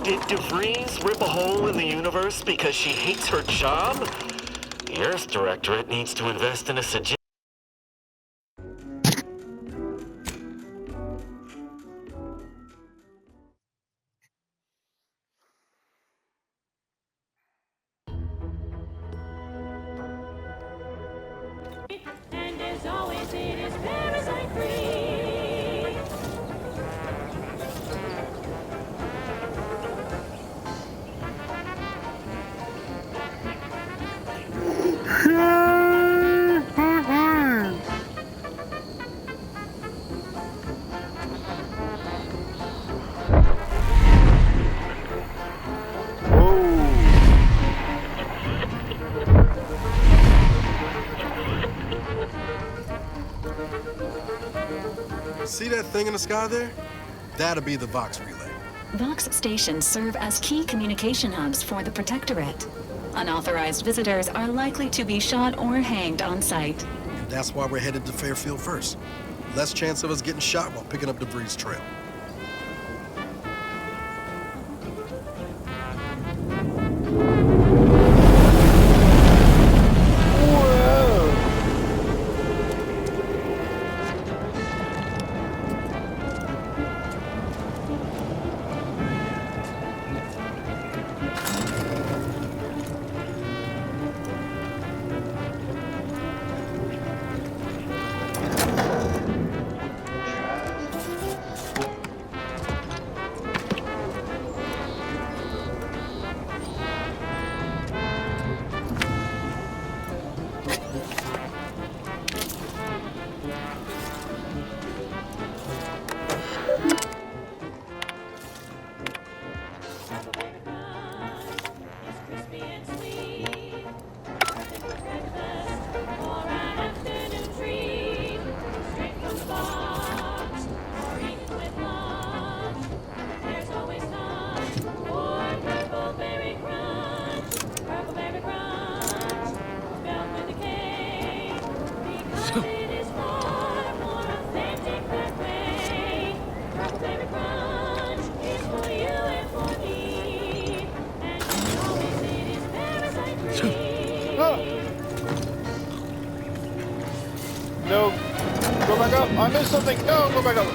Did DeVries rip a hole in the universe because she hates her job? The Earth Directorate needs to invest in a suggestion. And as always, it is parasite free. See that thing in the sky there? That'll be the Vox relay. Vox stations serve as key communication hubs for the Protectorate. Unauthorized visitors are likely to be shot or hanged on sight. And that's why we're headed to Fairfield first. Less chance of us getting shot while picking up DeVries' trail. It's crispy and sweet. Perfect for breakfast or an afternoon treat. Straight from the box or eaten with lunch. There's always time for Purple Berry Crunch. Purple Berry Crunch, spelled with a K, because it is far more authentic that way. Purple Berry Crunch is for you and for me, and as always it is parasite free. No. Go back up. I missed something. No, go back up.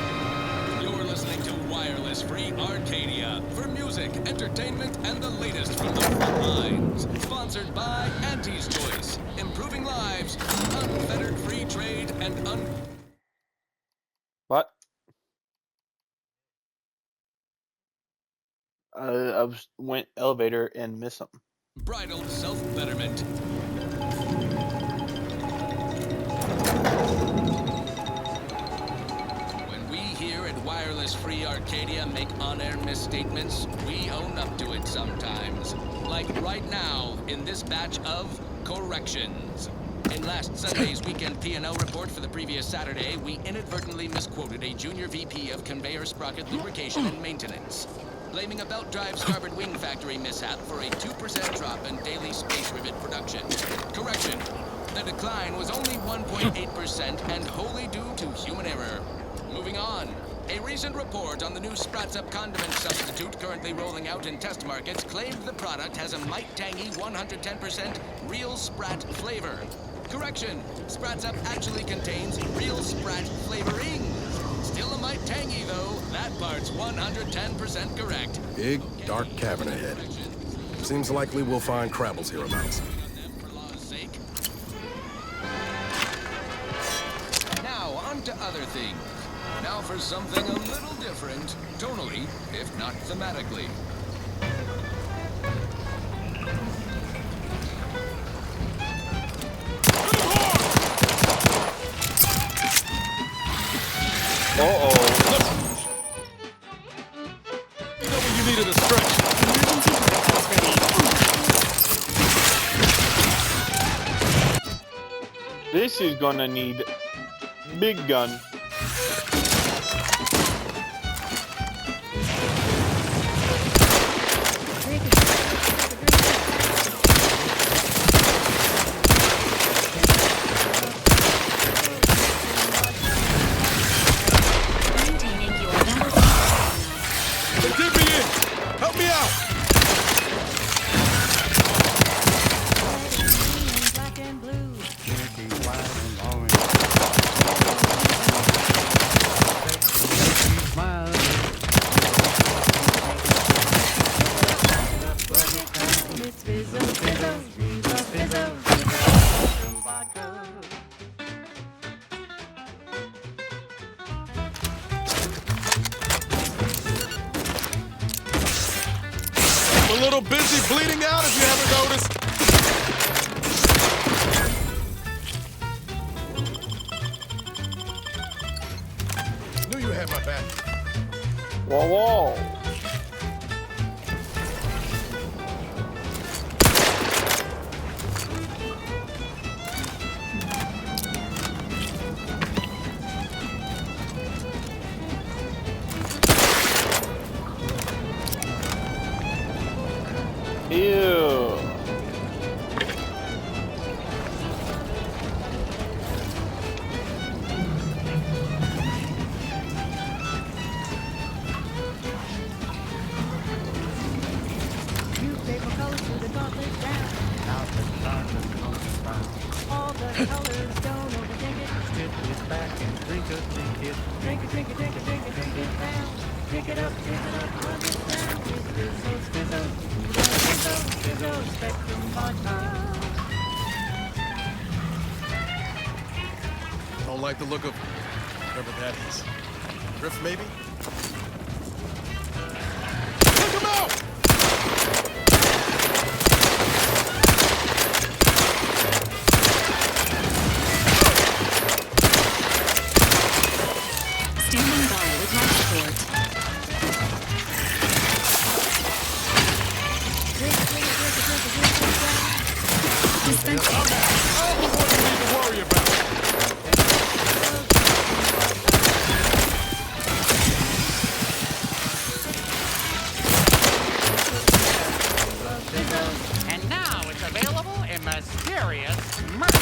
You're listening to Wireless Free Arcadia for music, entertainment, and the latest from the front lines. Sponsored by Auntie's Choice, improving lives, unfettered free trade, and What? I went elevator and missed something. unbridled self-betterment. When we here at Wireless Free Arcadia make on-air misstatements, we own up to it sometimes. Like right now, in this batch of corrections. In last Sunday's weekend P&L report for the previous Saturday, we inadvertently misquoted a junior VP of conveyor sprocket lubrication and maintenance, blaming a belt drive starboard wing factory mishap for a 2% drop in daily space rivet production. Correction. The decline was only 1.8% and wholly due to human error. Moving on. A recent report on the new Sprats Up condiment substitute currently rolling out in test markets claimed the product has a might tangy 110% real Sprat flavor. Correction. Sprats Up actually contains real Sprat flavorings. Still a mite tangy though. That part's 110% correct. Big, dark cavern ahead. Seems likely we'll find Crabble's hereabouts. For law's sake. Now, on to other things. Now for something a little different, tonally, if not thematically. You needed a stretch. Emergency broadcast ready. This is gonna need big gun. Maintaining your battle. Get me in! Help me out! out! Black and blue. It's Fizzo, Fizzo, Fizzo, Fizzo, Fizzo, vodka. I'm a little busy bleeding out if you haven't noticed. Knew you had my back. Whoa, whoa. Ew. Newspaper colors to the gauntlet down. All the colors don't overthink it. Drink it, drink it, drink it, drink it, drink it down. Drink it up, run it down. It's Fizzo's, Fizzo's, Fizzo's, Fizzo's, Spectrum vodka. Don't like the look of whatever that is. Drift, maybe? Take him out! Standing by with life support. Drink it, drink it, drink it, drink it, drink it down. Dispensing. I'm the one you need to worry about. And now it's available in mysterious merch.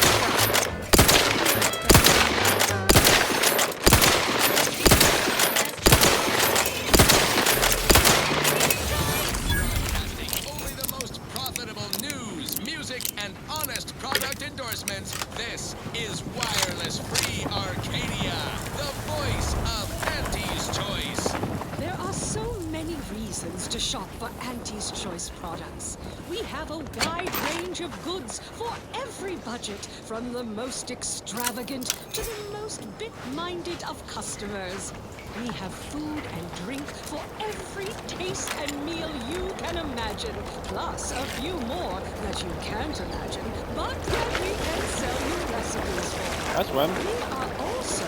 Only the most profitable news, music, and honest product endorsements. This is Wireless Free Arcadia, the voice of Auntie's Choice. There are so many reasons to shop for Auntie's Choice products. We have a wide range of goods for every budget, from the most extravagant to the most bit-minded of customers. We have food and drink for every taste and meal you can imagine, plus a few more that you can't imagine, but that we can sell you recipes for. That's when. We are also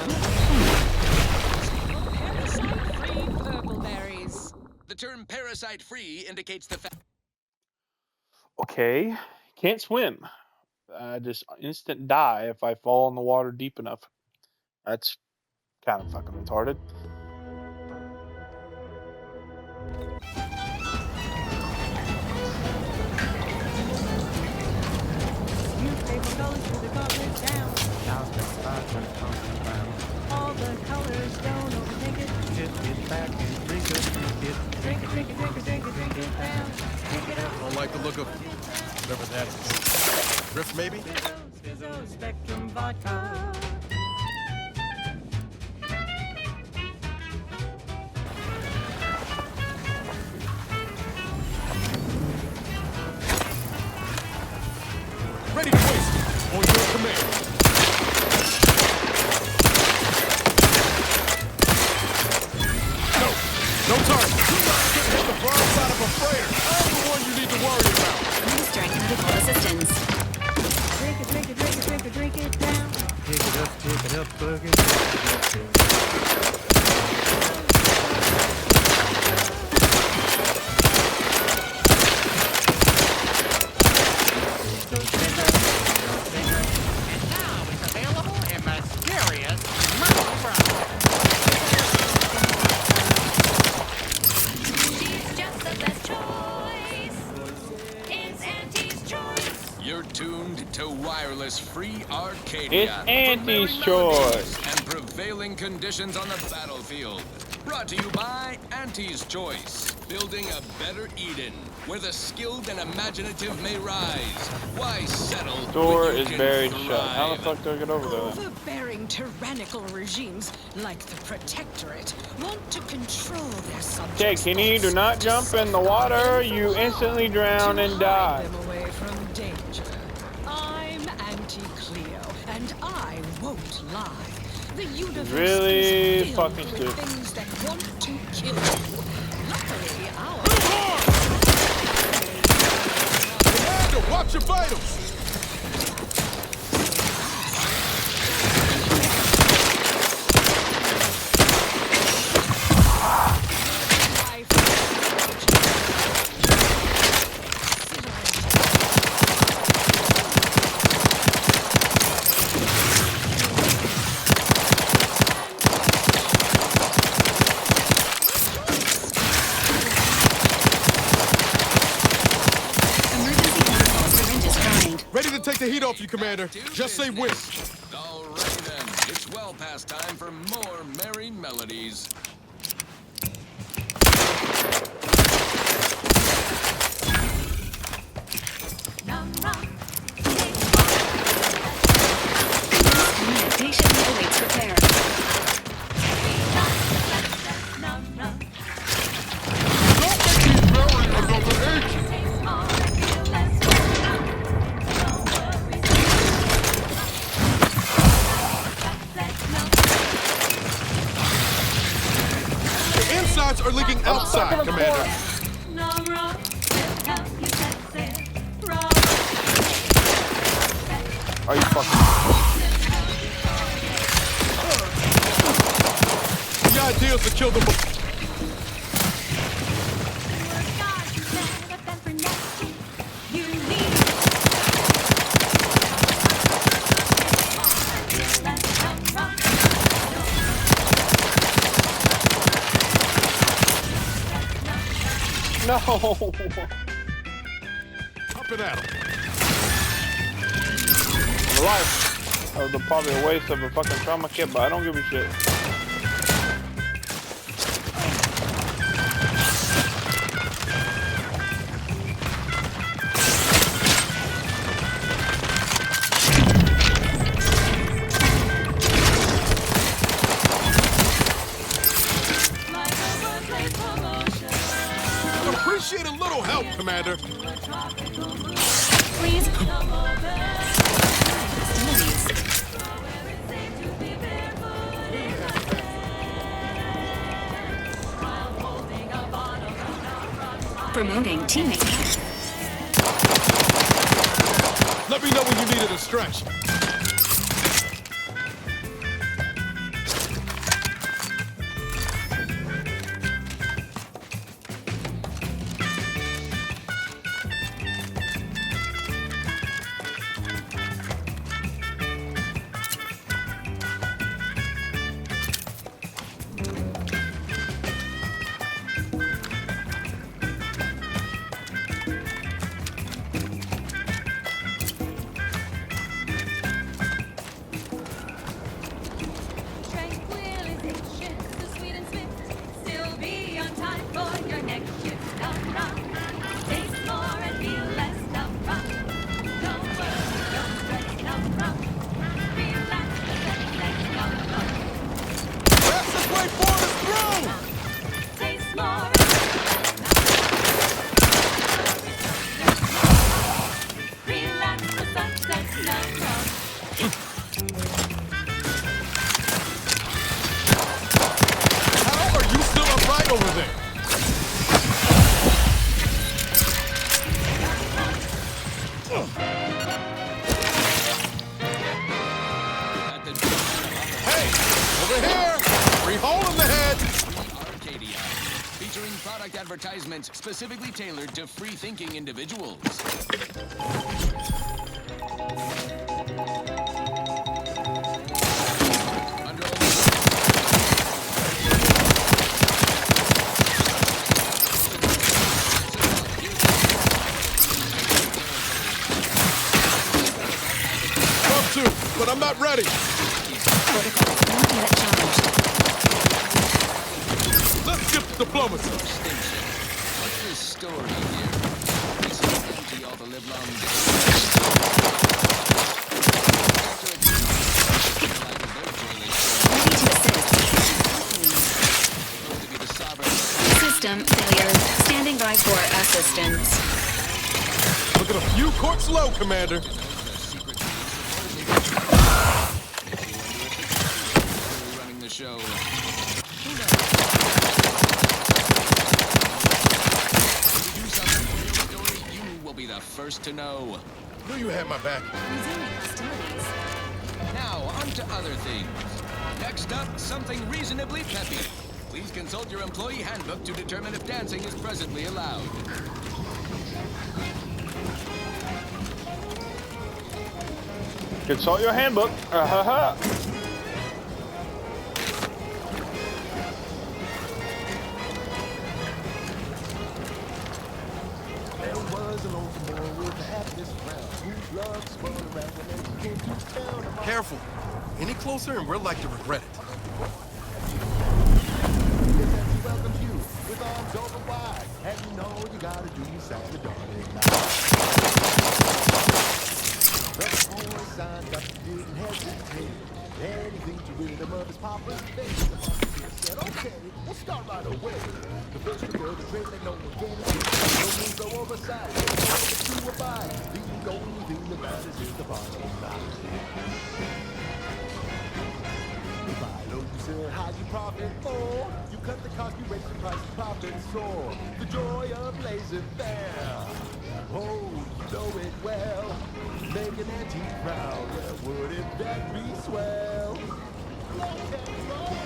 parasite-free purple berries. The term parasite-free indicates the fact Okay. Can't swim. Just instant die if I fall in the water deep enough. That's kind of fucking retarded. Newspaper colors to the gauntlet down. All the colors don't overthink it. Drink it, drink it, drink it, drink it, drink it, drink it down. Drink it up, Don't like the look of whatever that is. Drift, maybe? Fizzo's, Fizzo's, Spectrum vodka. Ready to waste it on your command. No time. You're not getting hit the broadside of a freighter. I'm the one you need to worry about. Administering medical assistance. Drink it, drink it, drink it, drink it, drink it down. And now it's available in mysterious merch. She's just the best choice. It's Auntie's Choice. you're tuned to Wireless Free Arcadia. It's for Auntie's merry melodies Choice. And prevailing conditions on the battlefield. Brought to you by Auntie's Choice. Building a better Eden, where the skilled and imaginative may rise. Why settle? Door when you is can buried shut. How the thrive? fuck do I get over there? then? Overbearing tyrannical regimes like the Protectorate want to control their subjects. Okay, Kenny, do thoughts, not to jump in the suck water. them You from instantly harm, drown to and hide die. them away from danger. I'm Anti-Cleo, and I won't lie. The universe Really is filled fucking with stupid. things that want to kill you. Luckily, our Commander, watch your vitals! Emergency protocol syringes primed. Ready to take the heat off you, Commander. Just say when. Alrighty then, it's well past time for more merry melodies. Patient awaits repair. Don't make me bury another agent! The insides are leaking outside, Commander. Are you fucking? The idea is to kill them. No. Hopping at them. The life. That was probably a waste of a fucking trauma kit, but I don't give a shit. I'd appreciate a little help, Commander. Please. Promoting teammate. Let me know when you needed a stretch. Fastest way forward is through! How are you still upright over there? At the Hey, over here! Free hole in the head! Arcadia, featuring product advertisements specifically tailored to free-thinking individuals. Under Love to, but I'm not ready. Protocol not yet charged. Let's skip diplomacy. story here. This is empty all the livelong day. After a few months, like their toilet supposed to be the sovereign. System failure. Standing by for assistance. Look at a few corpse low, Commander. Running the show. You will be the first to know. Knew you had my back. Resuming hostilities. Now, on to other things. Next up, something reasonably peppy. Please consult your employee handbook to determine if dancing is presently allowed. Consult your handbook. Ha. There was an old boy with a this round whose love spun around when they came to town. Careful. Any closer and we're like to regret it. Welcomes you with arms open wide, and you know you gotta do your side the darling The boy signed up, didn't hesitate. Anything to rid him of his papa's face. The volunteer said, okay, we'll start right away. The first to go, the train that no one can see. No means go oversight, no one to abide. The only thing that matters is the bottom line. How you profit more? You cut the cost, you raise the price, the profit soar. The joy of blazing fair. Oh, you know it well. Make an antique proud. Well, wouldn't that be swell? Rock and roll.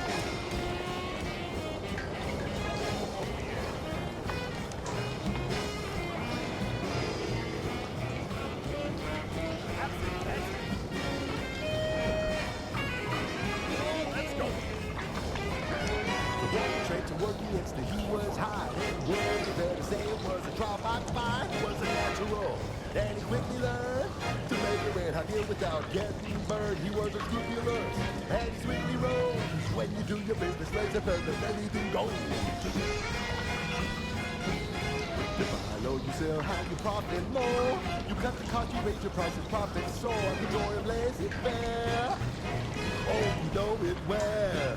He was high, and words are there to say it was a drop on fire, it was a natural. And he quickly learned to make a red hot deal without getting burned. He was unscrupulous, and he sweetly rose. When you do your business, let's have that anything goes. To follow, you sell how you profit more. You cut the cost, you raise your prices, profit soar. The joy of laissez faire. Oh, you know it well.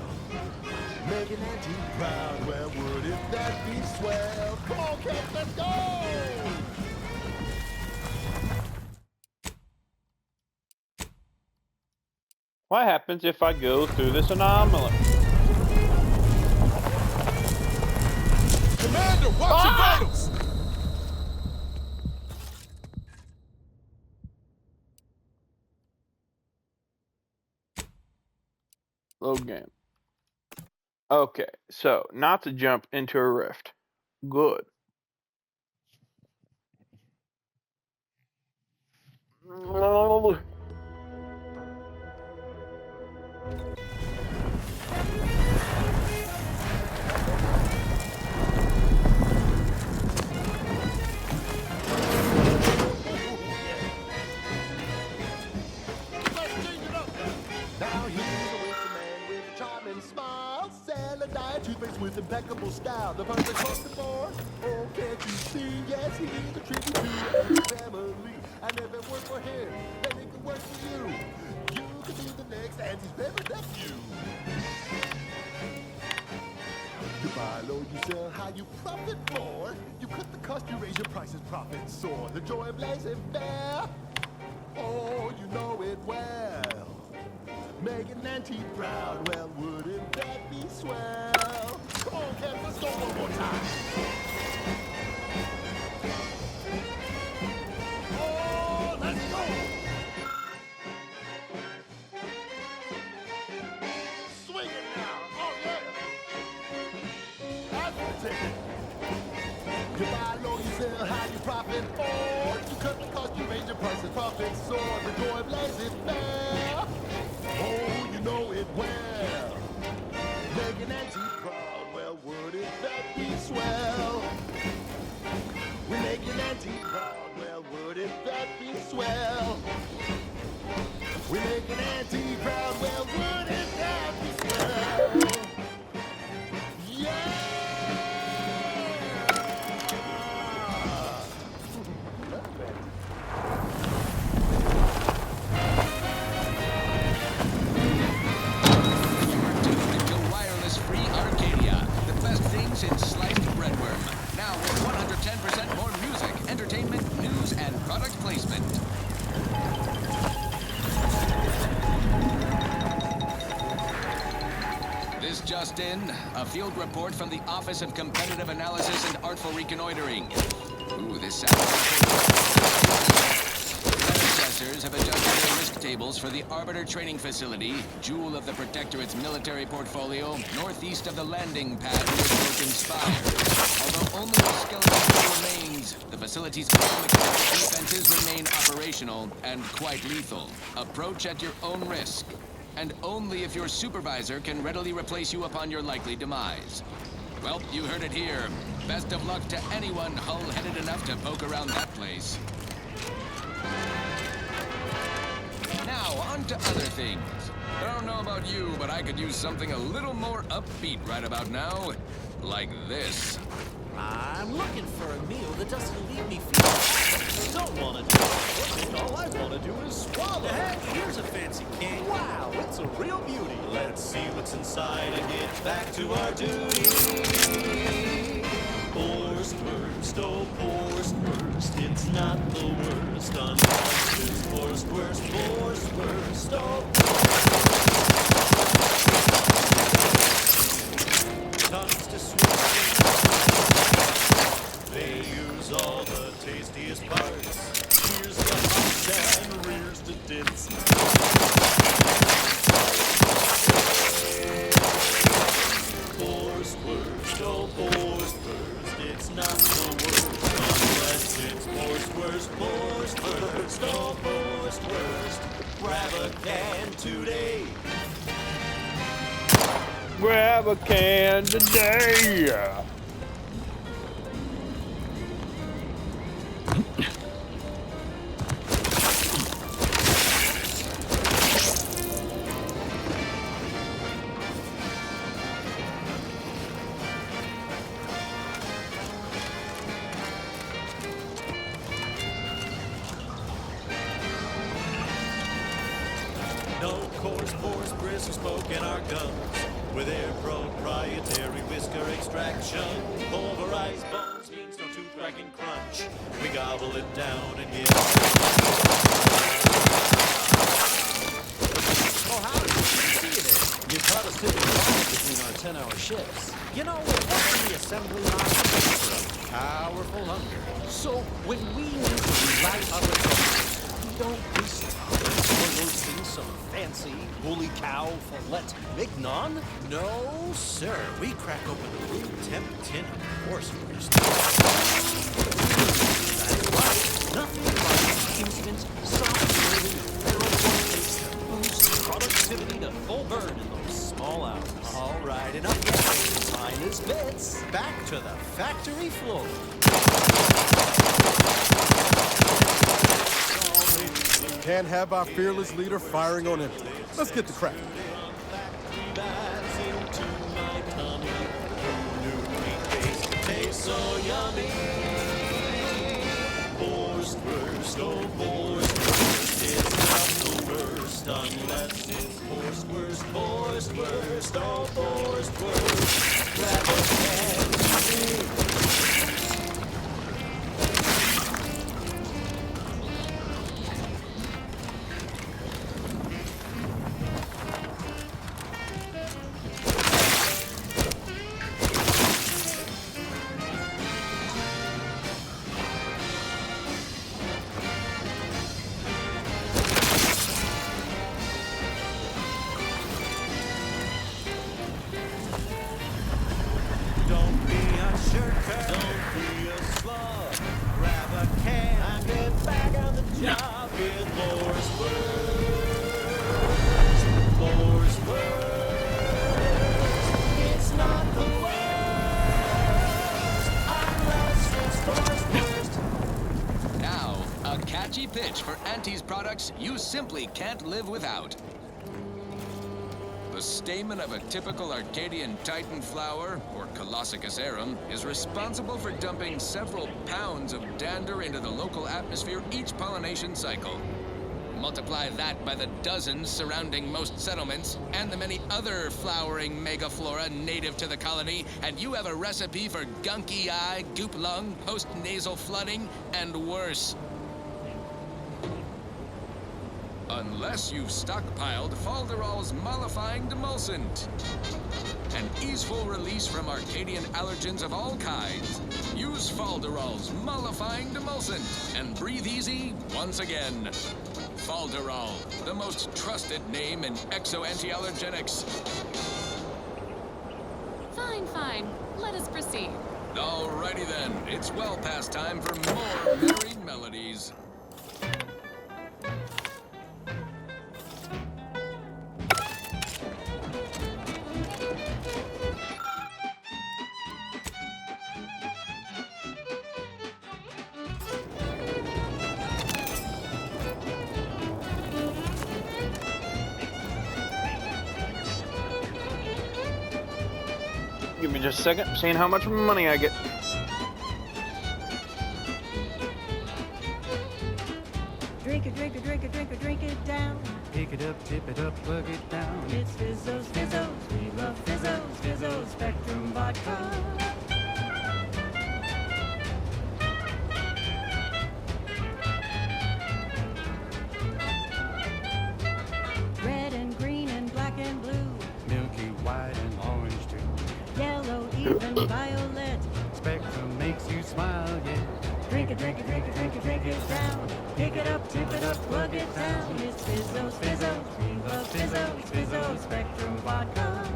Make an antique proud, well, wouldn't that be swell? Come on, kids, let's go! What happens if I go through this anomaly? Commander, watch your vitals! Load game. Okay, so not to jump into a rift. Good. Oh. Toothpaste with impeccable style, the perfect poster for. Oh, can't you see? Yes, he's a tribute to his family. I never worked for him, then it can work for you. You could be the next Auntie's favorite nephew. You buy low, you sell high, you profit more. You cut the cost, you raise your prices, profit soar. The joy of laissez-faire. Oh, you know it well. Make an antique proud, well, wouldn't that be swell? Come on, Kev, let's go one more time. Oh, let's go! Swing it now, oh yeah! That's the ticket. You buy low, you sell high, you profit more. You cut the cost, you raise your prices, profit soar. The joy of laissez-faire. Oh, you know it well. Make an antique proud, well, wouldn't that be swell? We make an antique proud, well, wouldn't that be swell? We make an antique proud, well, wouldn't that be swell? Yeah! replacement. This just in, a field report from the Office of Competitive Analysis and Artful Reconnoitering. Ooh, this sounds predecessors have adjusted their risk tables for the Arbiter Training Facility, jewel of the Protectorate's military portfolio, northeast of the landing pad near Broken Spire. Although only a skeleton remains, the facility's own mechanical defenses remain operational and quite lethal. Approach at your own risk, and only if your supervisor can readily replace you upon your likely demise. Well, you heard it here. Best of luck to anyone hull-headed enough to poke around that place. Now, on to other things. I don't know about you, but I could use something a little more upbeat right about now. Like this. I'm looking for a meal that doesn't leave me feeling. Don't want to do it. All I want to do is swallow. Heck, here's a fancy cake. Wow, it's a real beauty. Let's see what's inside and get back to our duty. Worst, oh, worst, it's not the worst. Unless it's worst, oh, tongues to swing. They use all the tastiest parts. Here's the hot and rears the tits. Worst, oh, worst, it's not the worst. Unless it's worst, oh, worst. Grab a can today. Grab a can today. No coarse pores, bristle smoke in our guns. With their proprietary whisker extraction. Pulverized bones means no tooth cracking crunch. We gobble it down and get. Oh, howdy. See you there. You caught us sitting around between our 10-hour shifts. You know, we're working the assembly line for a powerful hunger. So when we need to relight our results, we don't waste we're roasting some fancy holy cow fillet mignon? No, sir. We crack open a room temp tin of horse roast. That's right. Nothing like instant, soft-serving, barrel-full taste to boost productivity to full burn in those small hours. All right, enough yet. Mine is bits. Back to the factory floor. Can't have our fearless leader firing on empty. Let's get to cracking. So yummy. Worst, oh, worst, it's not the worst unless it's worst, oh, worst. Grab a can today. Don't be a shirker, don't be a slug. Grab a can and get back on the job with Lore's worst. It's not the worst unless it's worst. Now, a catchy pitch for Auntie's products you simply can't live without. The stamen of a typical Arcadian Titan flower, or Colossicus arum, is responsible for dumping several pounds of dander into the local atmosphere each pollination cycle. Multiply that by the dozens surrounding most settlements, and the many other flowering megaflora native to the colony, and you have a recipe for gunky eye, goop lung, post-nasal flooding, and worse. Unless you've stockpiled Falderall's mollifying demulcent. An easeful release from Arcadian allergens of all kinds. Use Falderall's mollifying demulcent and breathe easy once again. Falderall, the most trusted name in exo-anti-allergenics. Fine, fine. Let us proceed. Alrighty then, it's well past time for more merry melodies. Give me just a second, seeing how much money I get. Drink it, drink it, drink it, drink it, drink it down. Pick it up, tip it up, plug it down. It's Fizzos, Fizzos, we love Fizzos, Fizzos Spectrum Vodka. Red and green and black and blue, Milky white and orange too. yellow, even violet. Spectrum makes you smile, yeah. Drink it, drink it, drink it, drink it, drink it down. Pick it up, tip it up, plug it down. It's Fizzos, Fizzos, we love Fizzos, Fizzos Spectrum Vodka.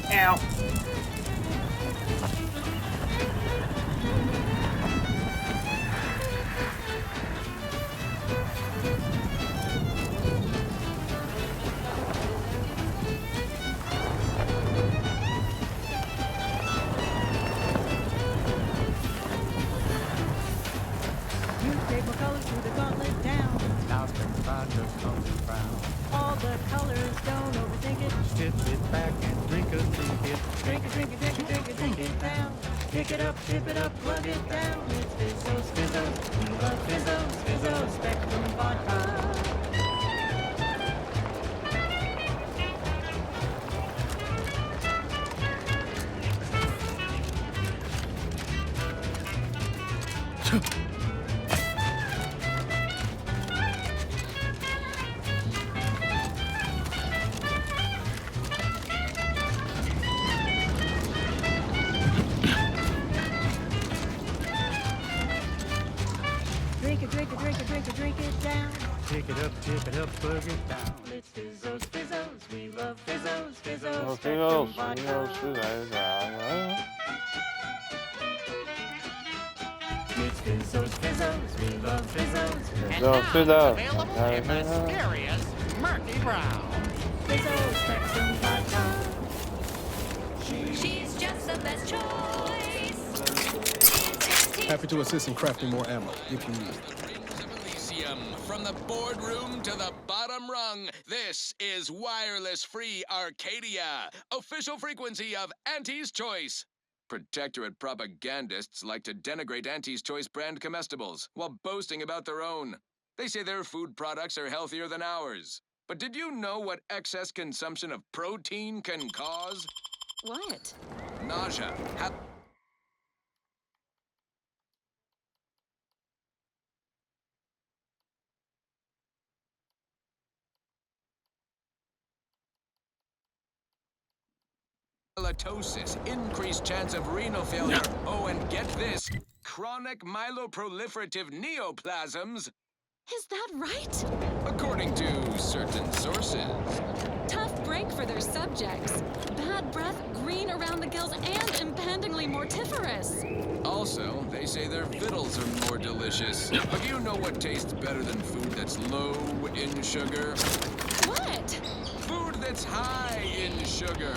Ow. Newspaper colors through the gauntlet down. Now Spectrum vodka comes in brown. All the colors, don't overthink it. Sit it back and drink a drink it. Drink it, drink it, drink it, drink it, drink it down. Pick it up, tip it up, plug it down. It's Fizzos, Fizzos, we love Fizzos, Fizzos Spectrum Vodka. Drink it, drink it, drink it, drink it, drink it down. Pick it up, tip it up, plug it down. It's Fizzos, Fizzos, we love Fizzos, Fizzos Oh, Spectrum Fizzos, Vodka. It's Fizzos, Fizzos, we love Fizzos. And Fizzos, now it's Fizzos. available in mysterious murky brown. Fizzos Spectrum Vodka. She's just the best choice. Happy to assist in crafting more ammo, if you need. Rings of Elysium, from the boardroom to the bottom rung, this is Wireless Free Arcadia, official frequency of Auntie's Choice. Protectorate propagandists like to denigrate Auntie's Choice brand comestibles while boasting about their own. They say their food products are healthier than ours. But did you know what excess consumption of protein can cause? What? Nausea, halitosis, increased chance of renal failure. Oh, and get this, chronic myeloproliferative neoplasms, Is that right? according to certain sources. Tough break for their subjects. Bad breath, green around the gills, and impendingly mortiferous. Also, they say their victuals are more delicious. But do you know what tastes better than food that's low in sugar? What? Food that's high in sugar.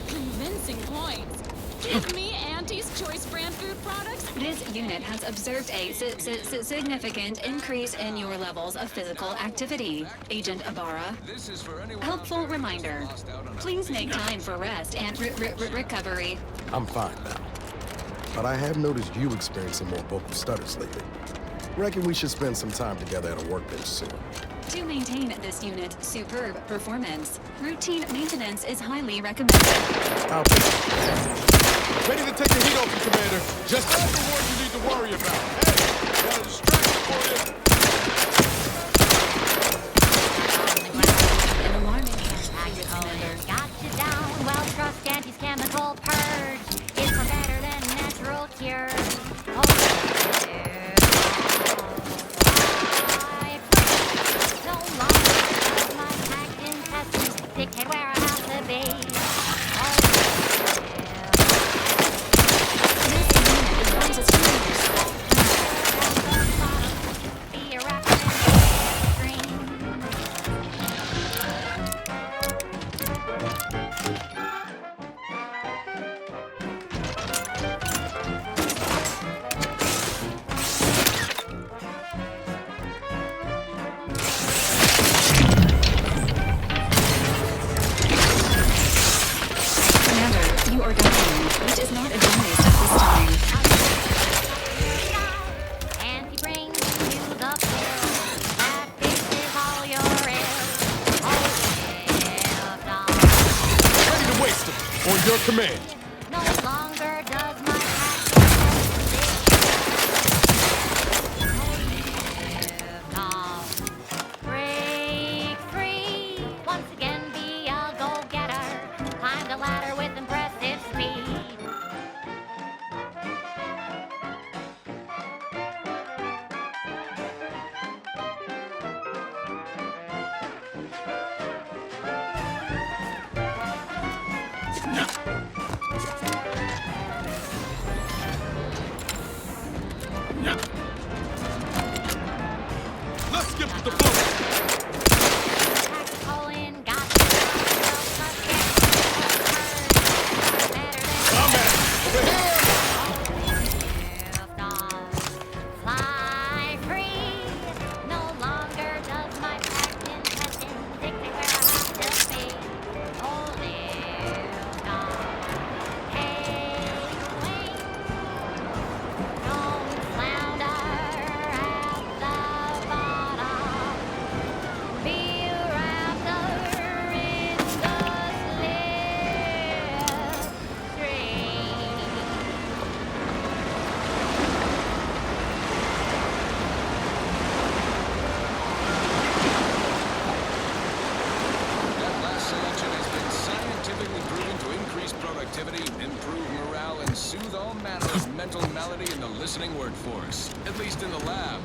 Convincing points. Give me Auntie's Choice brand food products. This unit has observed a significant increase in your levels of physical activity, Agent Ibarra. This is for anyone Helpful reminder. Please make time for rest and recovery. I'm fine now. But I have noticed you experiencing more vocal stutters lately. Reckon we should spend some time together at a workbench soon. To maintain this unit's superb performance, routine maintenance is highly recommended. I'll take it. Ready to take the heat off you, Commander. Just not the one you need to worry about. Hey, got a distraction for you. An alarming Got you down. Well, trust Auntie's chemical purge. It's far better than natural cure. Oh, yeah. No longer does my packed intestines dictate where I have to be. Oh, advises users. yeah. Be a rapper in the stream. Commander, you are dying, which is not advised at this time. And he brings you the pill that fixes all your ills. Oh, live on. Ready to waste them. On your command. No longer does my break free. Once again, be a go-getter. Climb the ladder with impressive speed. Let's skip with the flow. Colin got yourself a better than I'm at it. Over here. lift off. Fly free. No longer does my packed intestine dictate where I have to be. Oh, lift off. Hey, wait. Don't flounder at the bottom. Be a raptor in the slipstream. That last selection has been scientifically proven to increase productivity, improve morale, and soothe all manner of mental malady in the listening workforce. At least in the lab.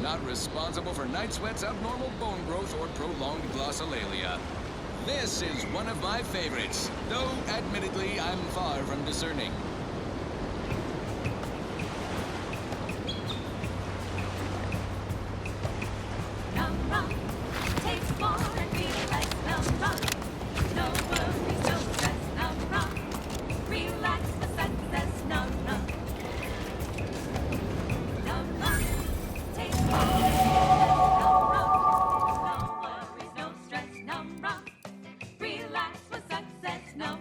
Not responsible for night sweats, abnormal bone growth, or prolonged glossolalia. This is one of my favorites, though admittedly I'm far from discerning. Numb, takes more and relax. Numb, no worries, no stress. Numb, relax the senses. Numb, takes more and relax. No worries, no stress. Numb, relax with success. Numb.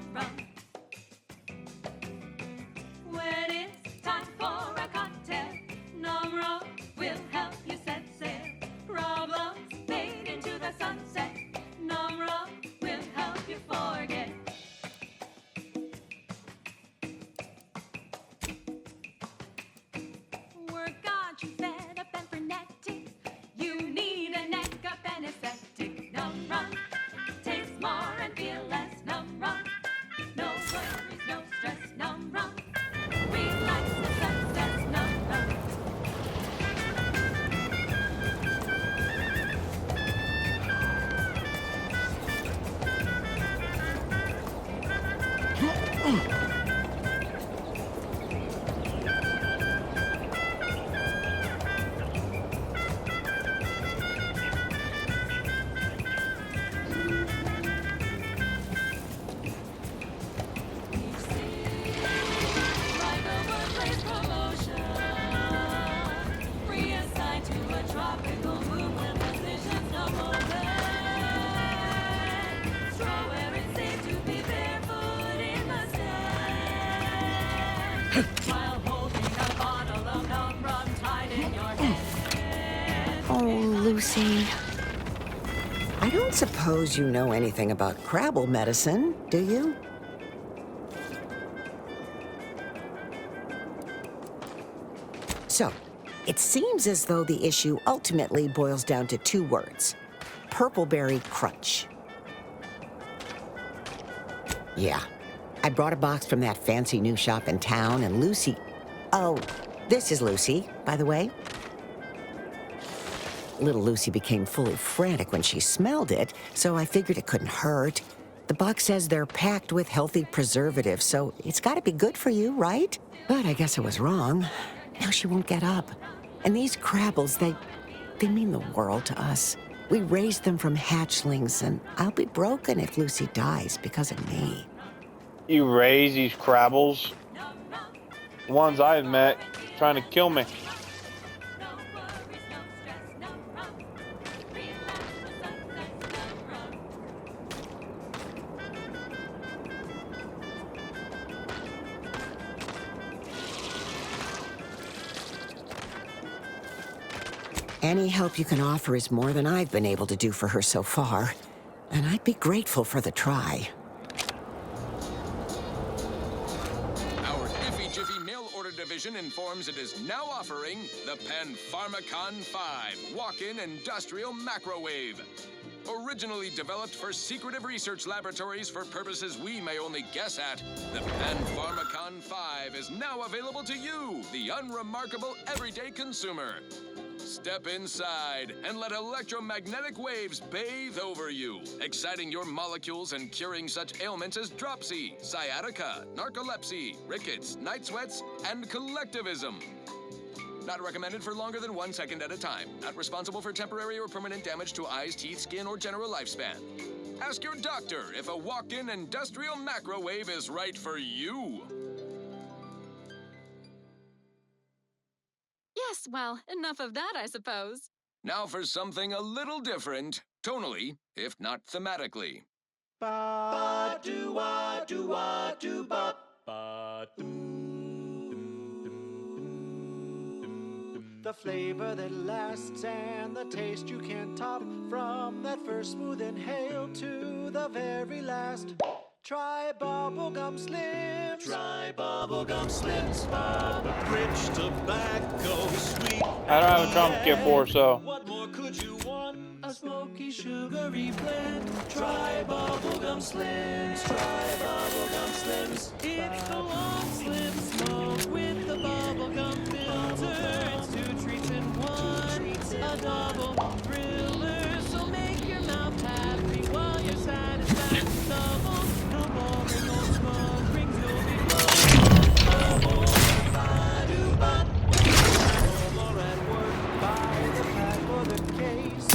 while holding a bottle of numb rum tied in your hand. Oh, Lucy. I don't suppose you know anything about Crabble medicine, do you? So, it seems as though the issue ultimately boils down to 2 words. Purpleberry Crunch. Yeah. I brought a box from that fancy new shop in town, and Lucy... Oh, this is Lucy, by the way. Little Lucy became fully frantic when she smelled it, so I figured it couldn't hurt. The box says they're packed with healthy preservatives, so it's gotta be good for you, right? But I guess I was wrong. Now she won't get up. And these Crabbles, they mean the world to us. We raised them from hatchlings, and I'll be broken if Lucy dies because of me. You raise these Crabbles? The ones I've met trying to kill me. Any help you can offer is more than I've been able to do for her so far, and I'd be grateful for the try. Our Iffy Jiffy mail order division informs it is now offering the Panpharmacon 5 walk-in industrial macrowave. Originally developed for secretive research laboratories for purposes we may only guess at, the Panpharmacon 5 is now available to you, the unremarkable everyday consumer. Step inside and let electromagnetic waves bathe over you, exciting your molecules and curing such ailments as dropsy, sciatica, narcolepsy, rickets, night sweats, and collectivism. Not recommended for longer than 1 second at a time. Not responsible for temporary or permanent damage to eyes, teeth, skin, or general lifespan. Ask your doctor if a walk-in industrial macrowave is right for you. Yes, well, enough of that, I suppose. Now for something a little different, tonally, if not thematically. The flavor that lasts and the taste you can't top. From that first smooth inhale to the very last. Try Bubblegum Slims. Try Bubblegum Slims. Rich tobacco, sweet. I don't have a drum kit for, so. What more could you want? A smoky, sugary blend. Try Bubblegum Slims. Try Bubblegum Slims. It's the long slim smoke with the bubblegum filter. It's 2 treats in 1. A double thriller, so make your mouth happy while you're satisfied. Double, no boring old smoke rings, you'll be blowing. Double, ba-do-ba. Home or at work, buy the pack or the case.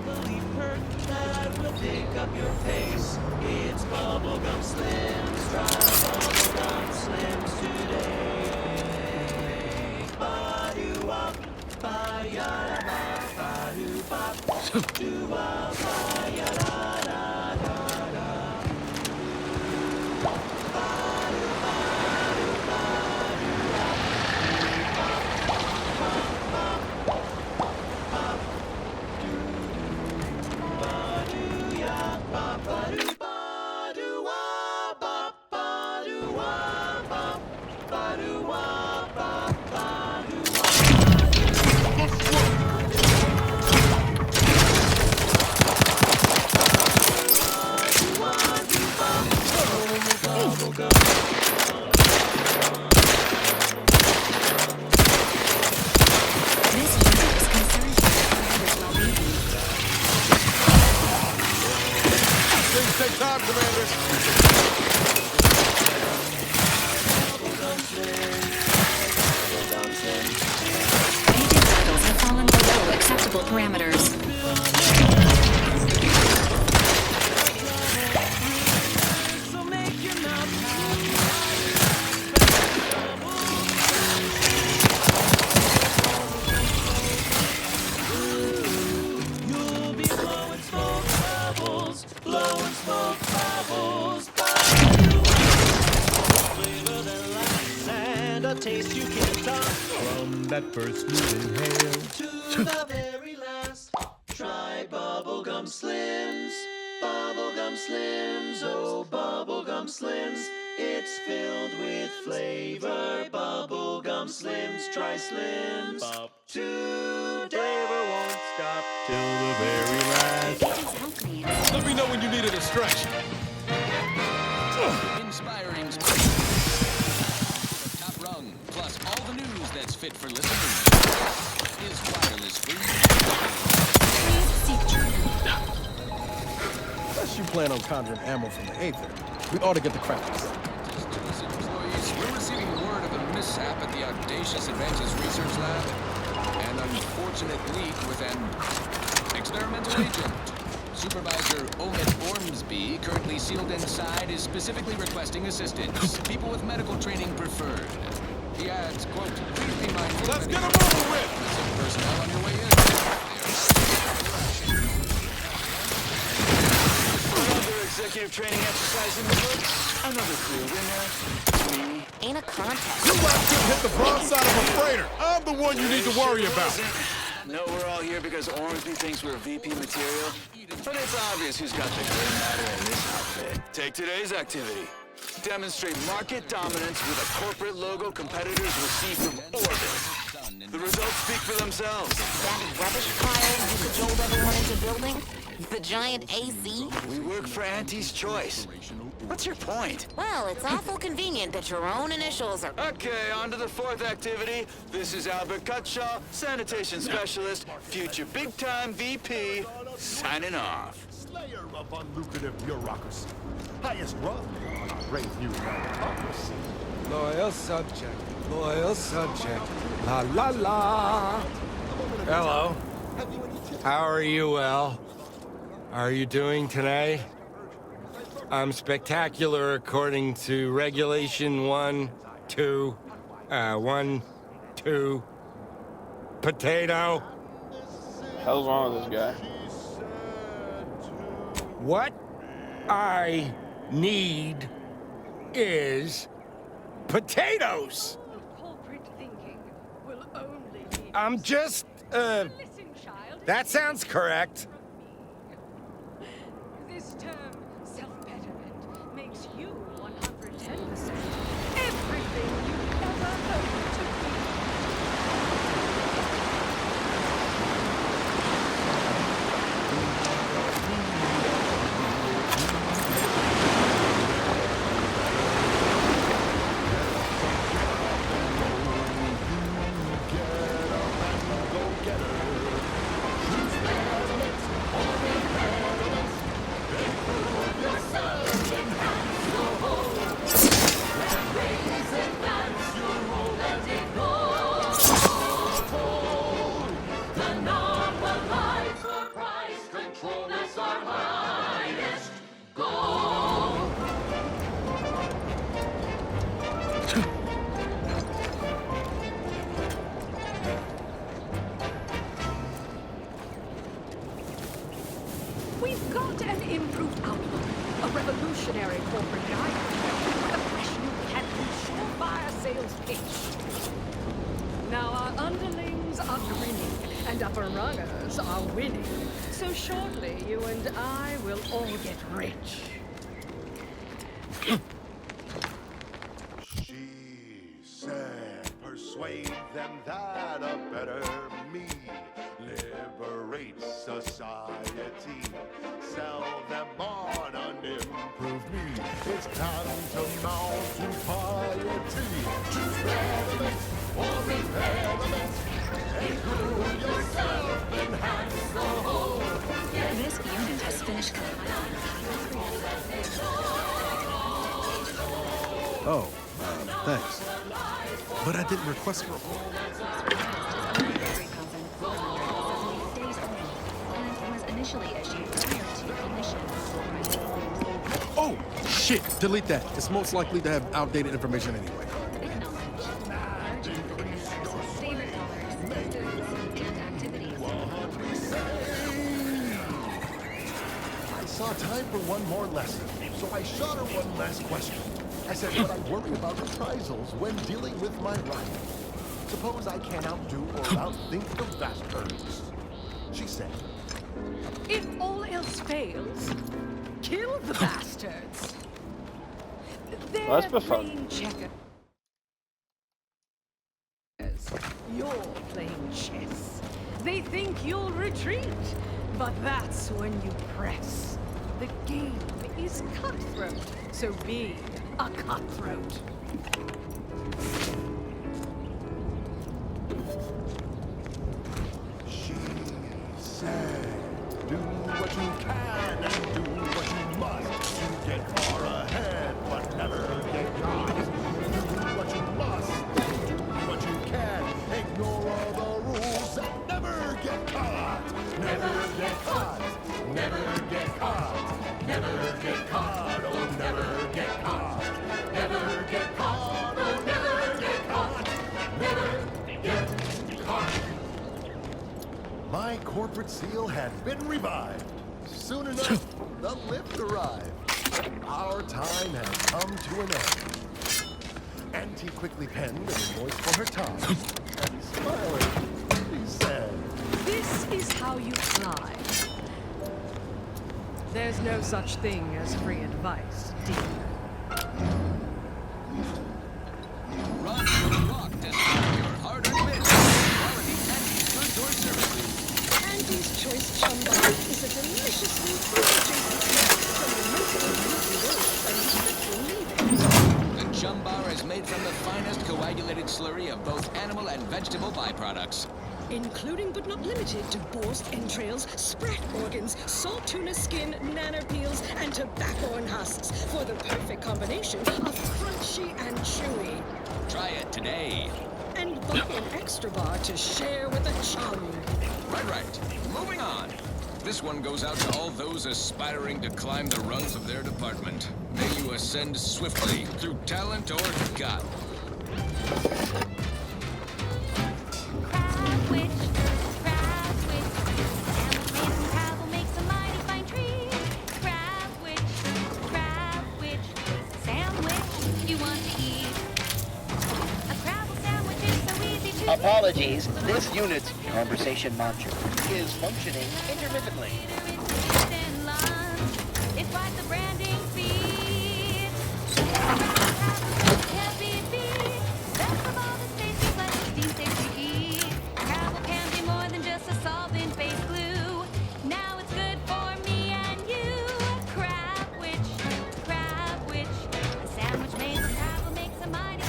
Bubbly perk that will pick up your pace. It's Bubblegum Slims. Try Bubblegum Slims today. Ba-do-wop, ba-ya-da-ba, ba-do-bop, do-wop, ba-ya-da-da-da-da. This unit is concerned with Commanders' well-being. Things take time, Commander. Agent vitals have fallen below acceptable parameters. So make your mouth happy taste you can't top. From that first new inhale To the very last, try Bubblegum Slims. Bubblegum Slims, oh Bubblegum Slims. It's filled with flavor. Bubblegum Slims, try Slims. Today. flavor won't stop till the very last. Let me know when you need a distraction. Inspiring top rung, plus all the news that's fit for listeners. Is wireless free. Unless you plan on conjuring ammo from the Aether, we ought to get the crackers. Employees, we're receiving word of a mishap at the Audacious Advances Research Lab. An unfortunate leak with an experimental agent. Supervisor Omid Ormsby, currently sealed inside, is specifically requesting assistance. People with medical training preferred. He adds, quote, please be mindful. Let's get him over with! Missing personnel on your way in. Another executive training exercise in the books. Another clear winner. Me. Ain't a contest. You left him hit the broad side of a freighter. I'm the one you need to worry about. No, we're all here because Ormsby thinks we're VP material. But it's obvious who's got the gray matter in this outfit. Take today's activity. Demonstrate market dominance with a corporate logo competitors will see from orbit. The results speak for themselves. That rubbish pile you cajoled everyone into building? The giant AC? We work for Auntie's Choice. What's your point? Well, it's awful convenient that your own initials are... Okay, on to the fourth activity. This is Albert Cutshaw, sanitation specialist, future big-time VP, signing off. Slayer of unlucrative bureaucracy. Highest rung on our brave new meritocracy. Loyal subject, loyal subject. La la la. Hello. How are you, Well? Are you doing today? I'm spectacular according to regulation 1, 2, potato. Hell's wrong with this guy? What I need is potatoes. Corporate thinking will only lead I'm just, Listen, child. that sounds correct. This term, self-betterment, makes you 110% everything you ever hoped to be. We've got an improved outlook, a revolutionary corporate guidance, with a fresh new Canton surefire sales pitch. Now our underlings are grinning, and upper rungers are winning. So shortly, you and I will all get rich. She said, persuade them that a better me liberates society. Sell them on an improved me. It's tantamount to piety. Choose betterment or impairment. Improve yourself, enhance the whole. This unit has finished compiling. Oh, thanks. But I didn't request for a call. Initially issued prior to commission. Oh, shit! Delete that. It's most likely to have outdated information anyway. Favorite colors, foods, and activities. I saw time for one more lesson, so I shot her one last question. I said, but I worry about reprisals when dealing with my rival. Suppose I can't outdo or outthink the bastards. She said, If all else fails, kill the bastards. They're That's been fun. playing checkers. You're playing chess. They think you'll retreat, but that's when you press. The game is cutthroat, so be a cutthroat. she said, do what you can and do what you must. You get far ahead, but never get caught. Do what you must, do what you can. Ignore all the rules and never get caught. Never get caught. Never get caught. Never get caught. Oh, never get caught. Never get caught. Oh, never get caught. Never get caught. My corporate seal had been revived. Soon enough, the lift arrived. Our time had come to an end. Auntie quickly penned an invoice for her time. And smiling, she said, This is how you fly. There's no such thing as free advice, dear. Run your rock to stop your hard-earned bits. Quality Andy's Good Door Services. Andy's Choice Chum Bar is a deliciously food-adjacent snack from the local meat and spectral. The Chum Bar is made from the finest coagulated slurry of both animal and vegetable byproducts. Including but not limited to boar's entrails, sprat organs, salt tuna skin, nanner peels, and tobacco and husks for the perfect combination of crunchy and chewy. Try it today. And buy an extra bar to share with a chum. Right. Moving on. This one goes out to all those aspiring to climb the rungs of their department. May you ascend swiftly through talent or gut. Apologies, this unit's conversation module is functioning intermittently. It's like the branding feed. Heavy beat. Best of all the safety plus the steam safety key. Travel can be more than just a solvent base glue. Now it's good for me and you. Crab witch, a sandwich made with travel makes a mighty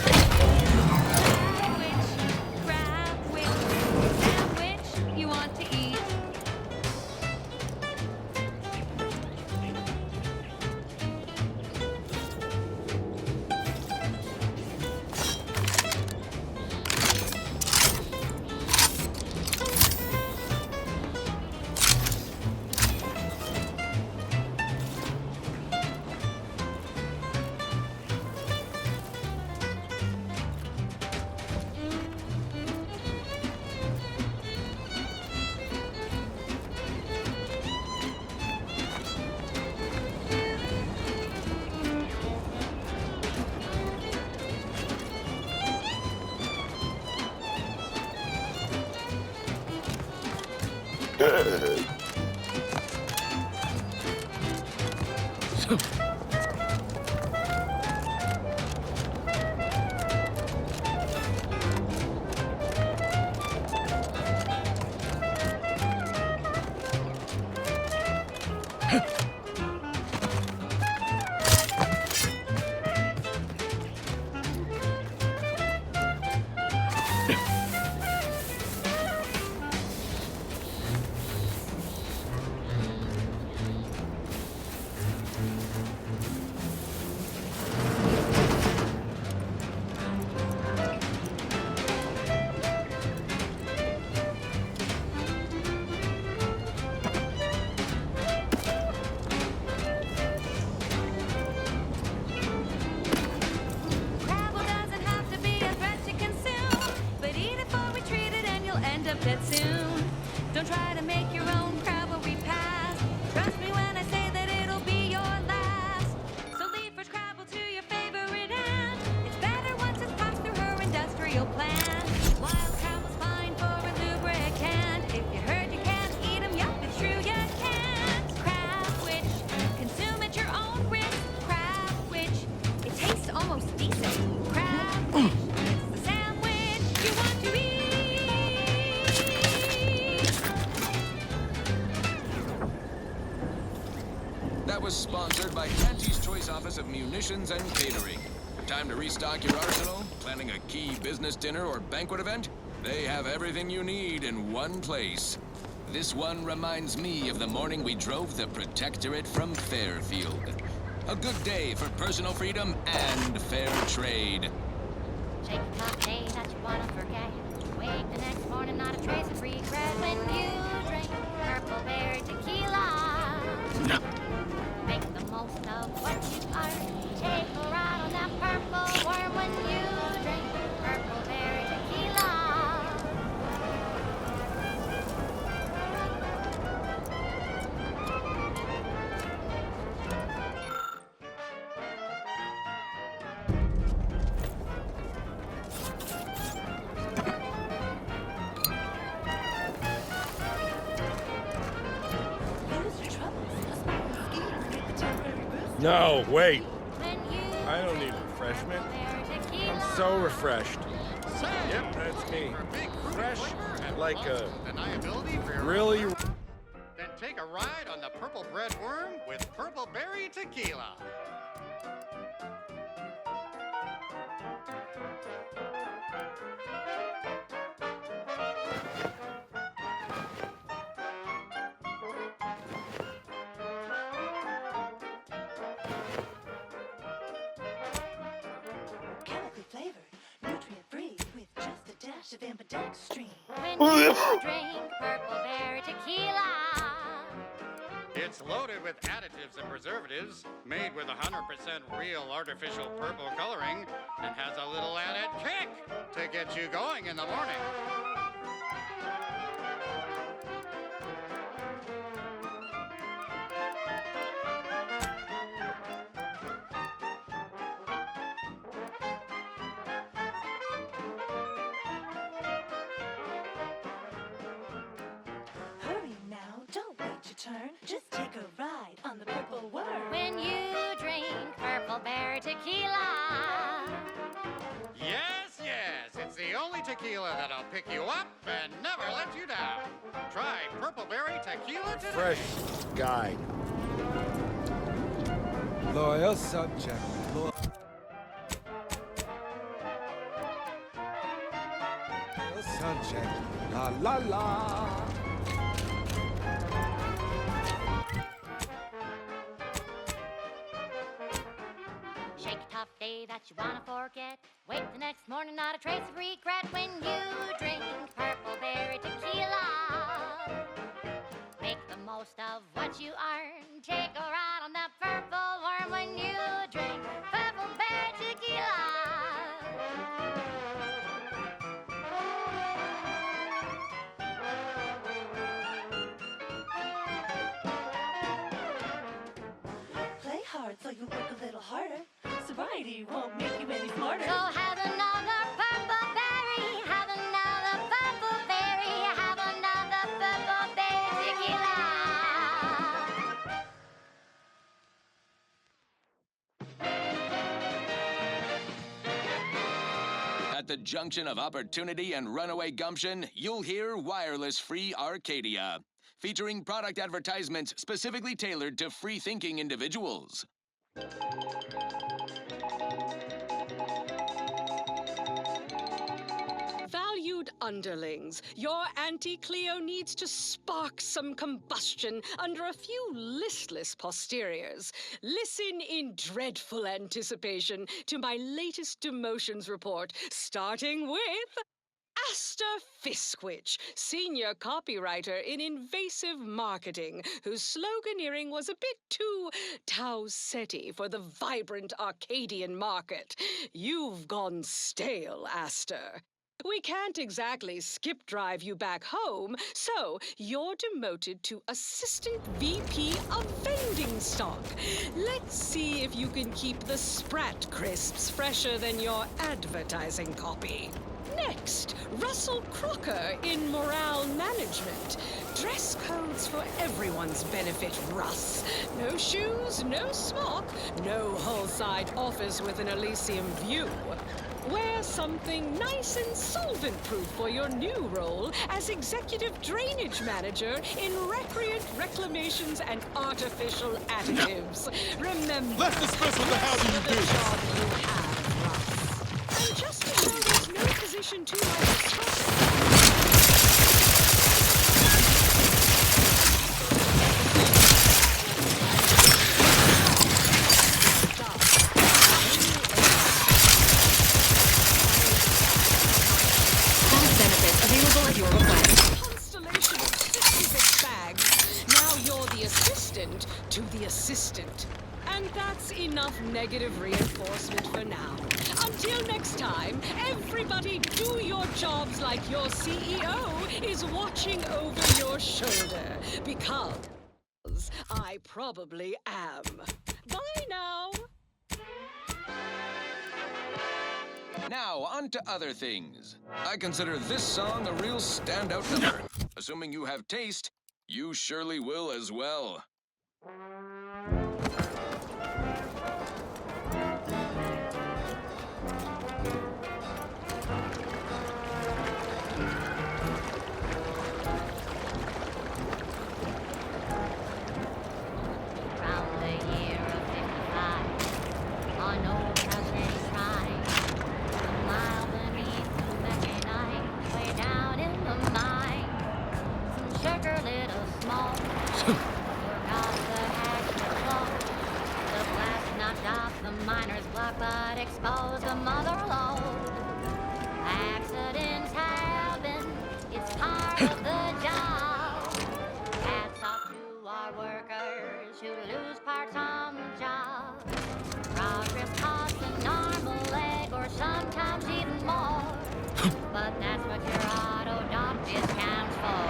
crab witch, sandwich you want to eat. Crabble doesn't have to be a threat to consume, but eat it before we treat it and you'll end up dead soon. Don't try to make your own crabble repast. Trust me when I say that it'll be your last. So leave fresh crabble to your favorite sponsored by Auntie's Choice Office of Munitions and Catering. Time to restock your arsenal? Planning a key business dinner or banquet event? They have everything you need in one place. This one reminds me of the morning we drove the Protectorate from Fairfield. A good day for personal freedom and fair trade. Shake a tough day that you wanna forget. Wake the next morning, not a trace of regret when you drink Purple Berry Tequila. No. Make the most of what you are. Take a ride on that purple worm when you drink Purple Berry Tequila. No, wait. I don't need refreshment. I'm so refreshed. Yep, that's me. Fresh, like a really. Then take a ride on the Purple Bread Worm with Purple Berry Tequila. Chemically flavored, nutrient-free with just a dash of ambidextrine. When you drink Purple Berry Tequila. It's loaded with additives and preservatives, made with 100% real artificial purple coloring, and has a little added kick to get you going in the morning. Hurry now, don't wait your turn. Just take a ride on the Purple Worm. When you drink Purple Berry Tequila. Yes, yes, it's the only tequila that'll pick you up and never let you down. Try Purple Berry Tequila today. Fresh guy. Loyal subject. Loyal subject. La la la. Shake a tough day that you wanna forget. Wake the next morning, not a trace of regret when you drink Purple Berry Tequila. Make the most of what you earn. Take a ride on that purple worm when you drink Purple Berry Tequila. Play hard so you work a little harder. Sobriety won't make you any smarter. So have another purple berry, have another purple berry, have another purple berry tequila. At the junction of opportunity and runaway gumption, you'll hear Wireless Free Arcadia, featuring product advertisements specifically tailored to free-thinking individuals. Valued underlings, your Auntie Cleo needs to spark some combustion under a few listless posteriors. Listen in dreadful anticipation to my latest demotions report, starting with Aster Fiskwich, senior copywriter in invasive marketing, whose sloganeering was a bit too Tausetti for the vibrant Arcadian market. You've gone stale, Aster. We can't exactly skip drive you back home, so you're demoted to Assistant VP of Vending Stock. Let's see if you can keep the Sprat crisps fresher than your advertising copy. Next, Russell Crocker in Morale Management. Dress codes for everyone's benefit, Russ. No shoes, no smock, no whole-side office with an Elysium view. Wear something nice and solvent-proof for your new role as Executive Drainage Manager in Recreant Reclamations and Artificial Additives. Remember, Let's dispense with the housing you the business. job you have, Russ. And just to show there's no position too microscopic, Benefits available at your request. constellation of 66 bags. Now you're the assistant to the assistant. And that's enough negative reinforcement for now. Until next time, everybody do your jobs like your CEO is watching over your shoulder. Because I probably am. Bye now. Now, on to other things. I consider this song a real standout number. Assuming you have taste, you surely will as well. Round the year of 55, on old President's Shrine, a mile beneath the mechanite, way down in the mine, some sugar little small, work off the hash patrol. The blast knocked off the miner's block, but exposed the mother lode. Accidents happen, it's part of the job. Hats off to our workers who lose parts on the job. Progress costs an arm, a leg, or sometimes even more. But that's what your auto doc discounts for.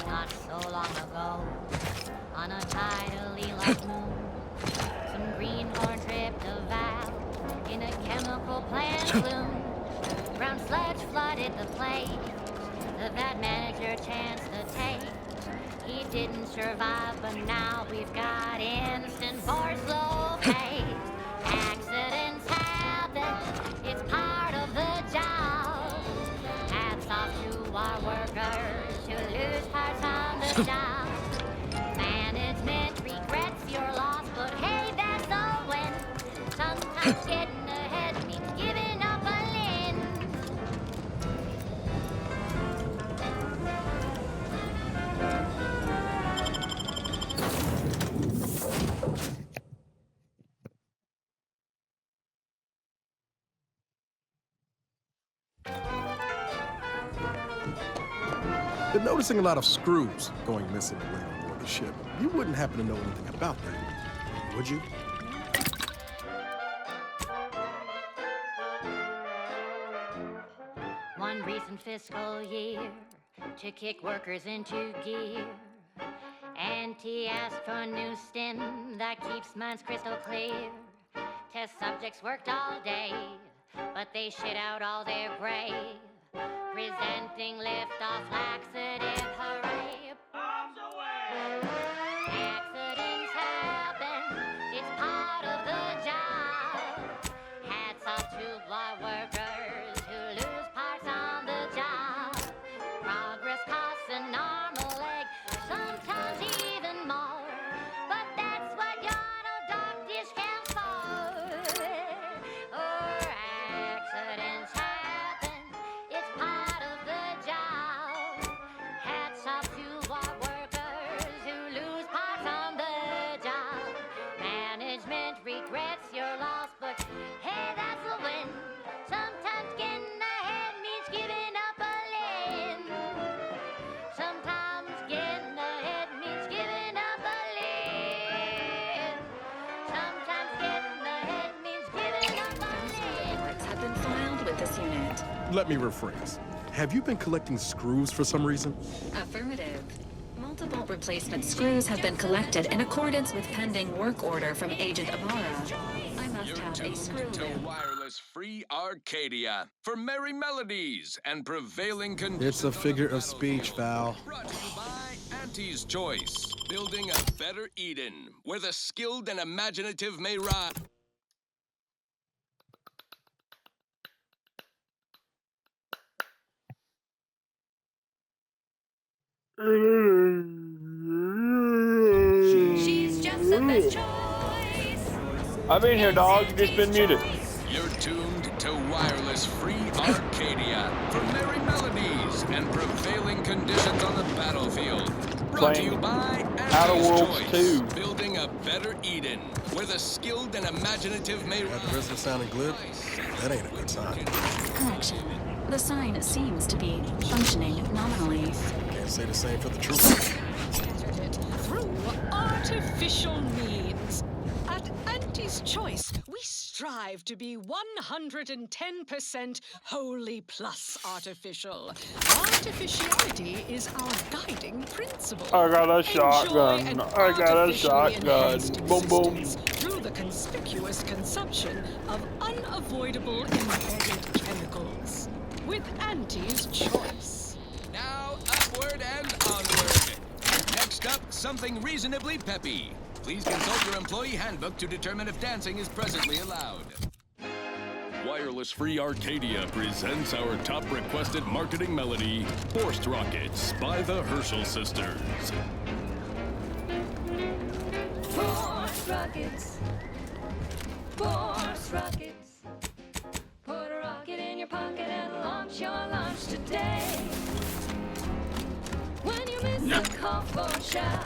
Not so long ago, on a tidally light moon, some greenhorn tripped a valve in a chemical plant bloom. Brown sludge flooded the place, the vat manager chanced the tape. He didn't survive, but now we've got instant for slow pace. Accidents happen, it's part of the job. Hats off to our workers who lose parts on the job. Management regrets your loss, but hey, that's a win. Sometimes getting ahead means giving up a limb. Been noticing a lot of screws going missing away on board the ship. You wouldn't happen to know anything about that, would you? One recent fiscal year to kick workers into gear. Auntie asked for a new stim that keeps minds crystal clear. Test subjects worked all day, but they shit out all their gray. Presenting lift-off laxative, hooray! Bombs away! Accidents happen, it's part of the job. Hats off to our workers who lose parts on the job. Progress costs an arm, a leg, sometimes even more. But that's what your auto doc discounts for. Or accidents happen, it's part of the job. Hats off to our workers who lose parts on the job. Management regrets your loss, but hey, that's a win. Sometimes getting ahead means giving up a limb. Sometimes getting ahead means giving up a limb. Sometimes getting ahead means giving up a limb. Reports have been filed with this unit. Let me rephrase. Have you been collecting screws for some reason? Affirmative. Multiple replacement screws have been collected in accordance with pending work order from Agent Amara. I must have a screw. To wireless Wireless Free Arcadia for merry melodies and prevailing conditions. It's a figure of speech, Val. Brought to you by Auntie's Choice, building a better Eden, where the skilled and imaginative may rise. She's just the best choice. I'm in here, dog. You just been muted. You're tuned to Wireless Free Arcadia for merry melodies and prevailing conditions on the battlefield. Brought to you by Outer Auntie's Worlds Choice, 2. building a better Eden, where the skilled and imaginative may Got the rest of it sounding glib? That ain't a good sign. Correction. The sign seems to be functioning nominally. Can't say the same for the truth. Through artificial means. At Auntie's Choice, we strive to be 110% wholly plus artificial. Artificiality is our guiding principle. I got a Enjoy shotgun. an I got a artificially shotgun. enhanced Boom, boom. existence through the conspicuous consumption of unavoidable embedded chemicals. With Auntie's Choice. now upward and onward. Next up, something reasonably peppy. Please consult your employee handbook to determine if dancing is presently allowed. Wireless Free Arcadia presents our top requested marketing melody, Forced Rockets by the Herschel Sisters. Force rockets. Force rockets. Put a rocket in your pocket and launch your launch today. When you miss a call for shower,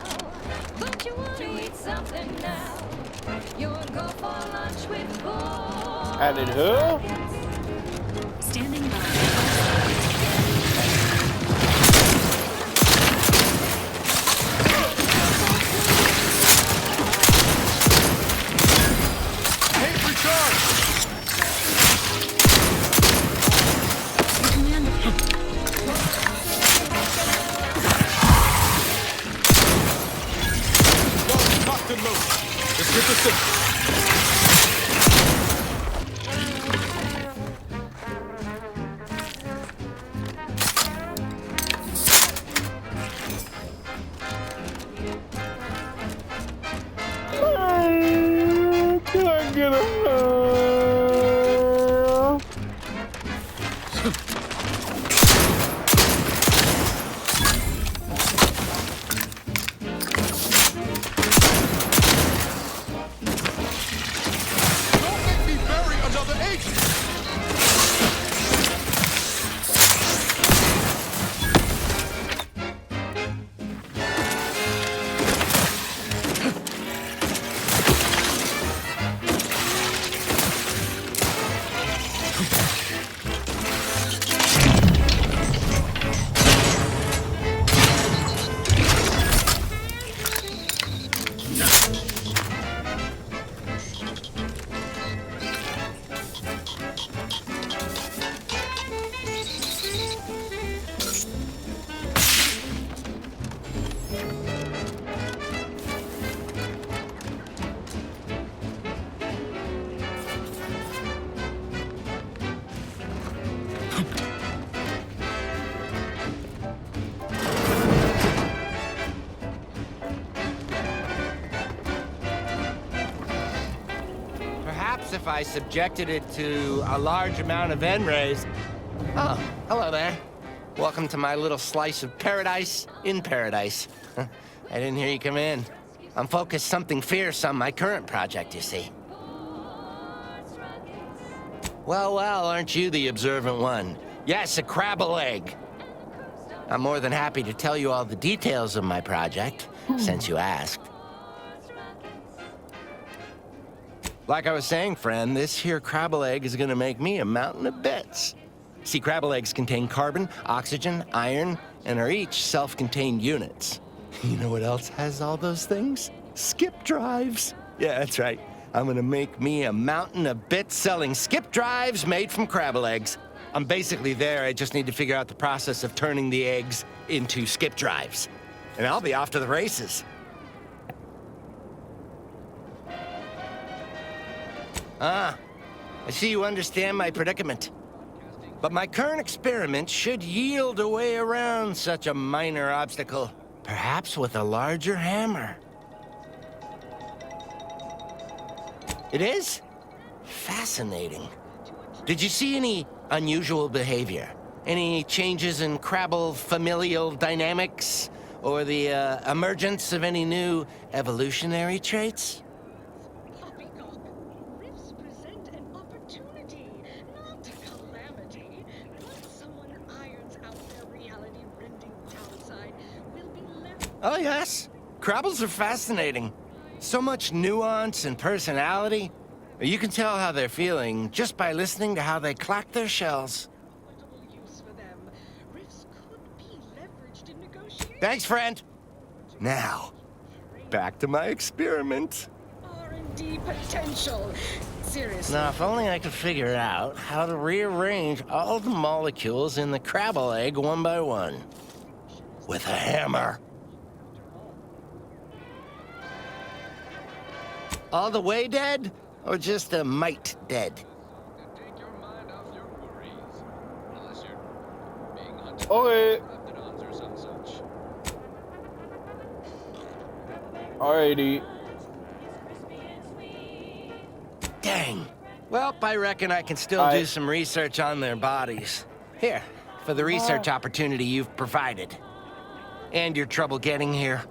but you want to eat something now, you'll go for lunch with Force Added who? Standing by. Let's get this thing. Can I get a... Don't make me bury another agent. Perhaps if I subjected it to a large amount of N-rays. Oh, hello there. Welcome to my little slice of paradise in paradise. I didn't hear you come in. I'm focused something fierce on my current project, you see. Well, aren't you the observant one? Yes, a crabble egg. I'm more than happy to tell you all the details of my project, since you asked. Like I was saying, friend, this here crabble egg is gonna make me a mountain of bits. See, crabble eggs contain carbon, oxygen, iron, and are each self-contained units. You know what else has all those things? Skip drives. Yeah, that's right. I'm gonna make me a mountain of bits selling skip drives made from crabble eggs. I'm basically there. I just need to figure out the process of turning the eggs into skip drives. And I'll be off to the races. I see you understand my predicament. But my current experiment should yield a way around such a minor obstacle, perhaps with a larger hammer. It is? Fascinating. Did you see any unusual behavior? Any changes in Crabble familial dynamics? Or the emergence of any new evolutionary traits? Poppycock, rifts present an opportunity, not a calamity. Once someone irons out their reality-rending downside, we'll be left. Oh, yes. Crabbles are fascinating. So much nuance and personality. You can tell how they're feeling just by listening to how they clack their shells. Use for them. Rifts could be leveraged in negotiation. Thanks, friend. Now, back to my experiment. R&D potential. Seriously. Now, if only I could figure out how to rearrange all the molecules in the Crabble egg one by one. With a hammer. All the way dead? Or just a mite dead? Okay. Alrighty. Dang. Well, I reckon I can still do some research on their bodies. Here, for the research opportunity you've provided. And your trouble getting here.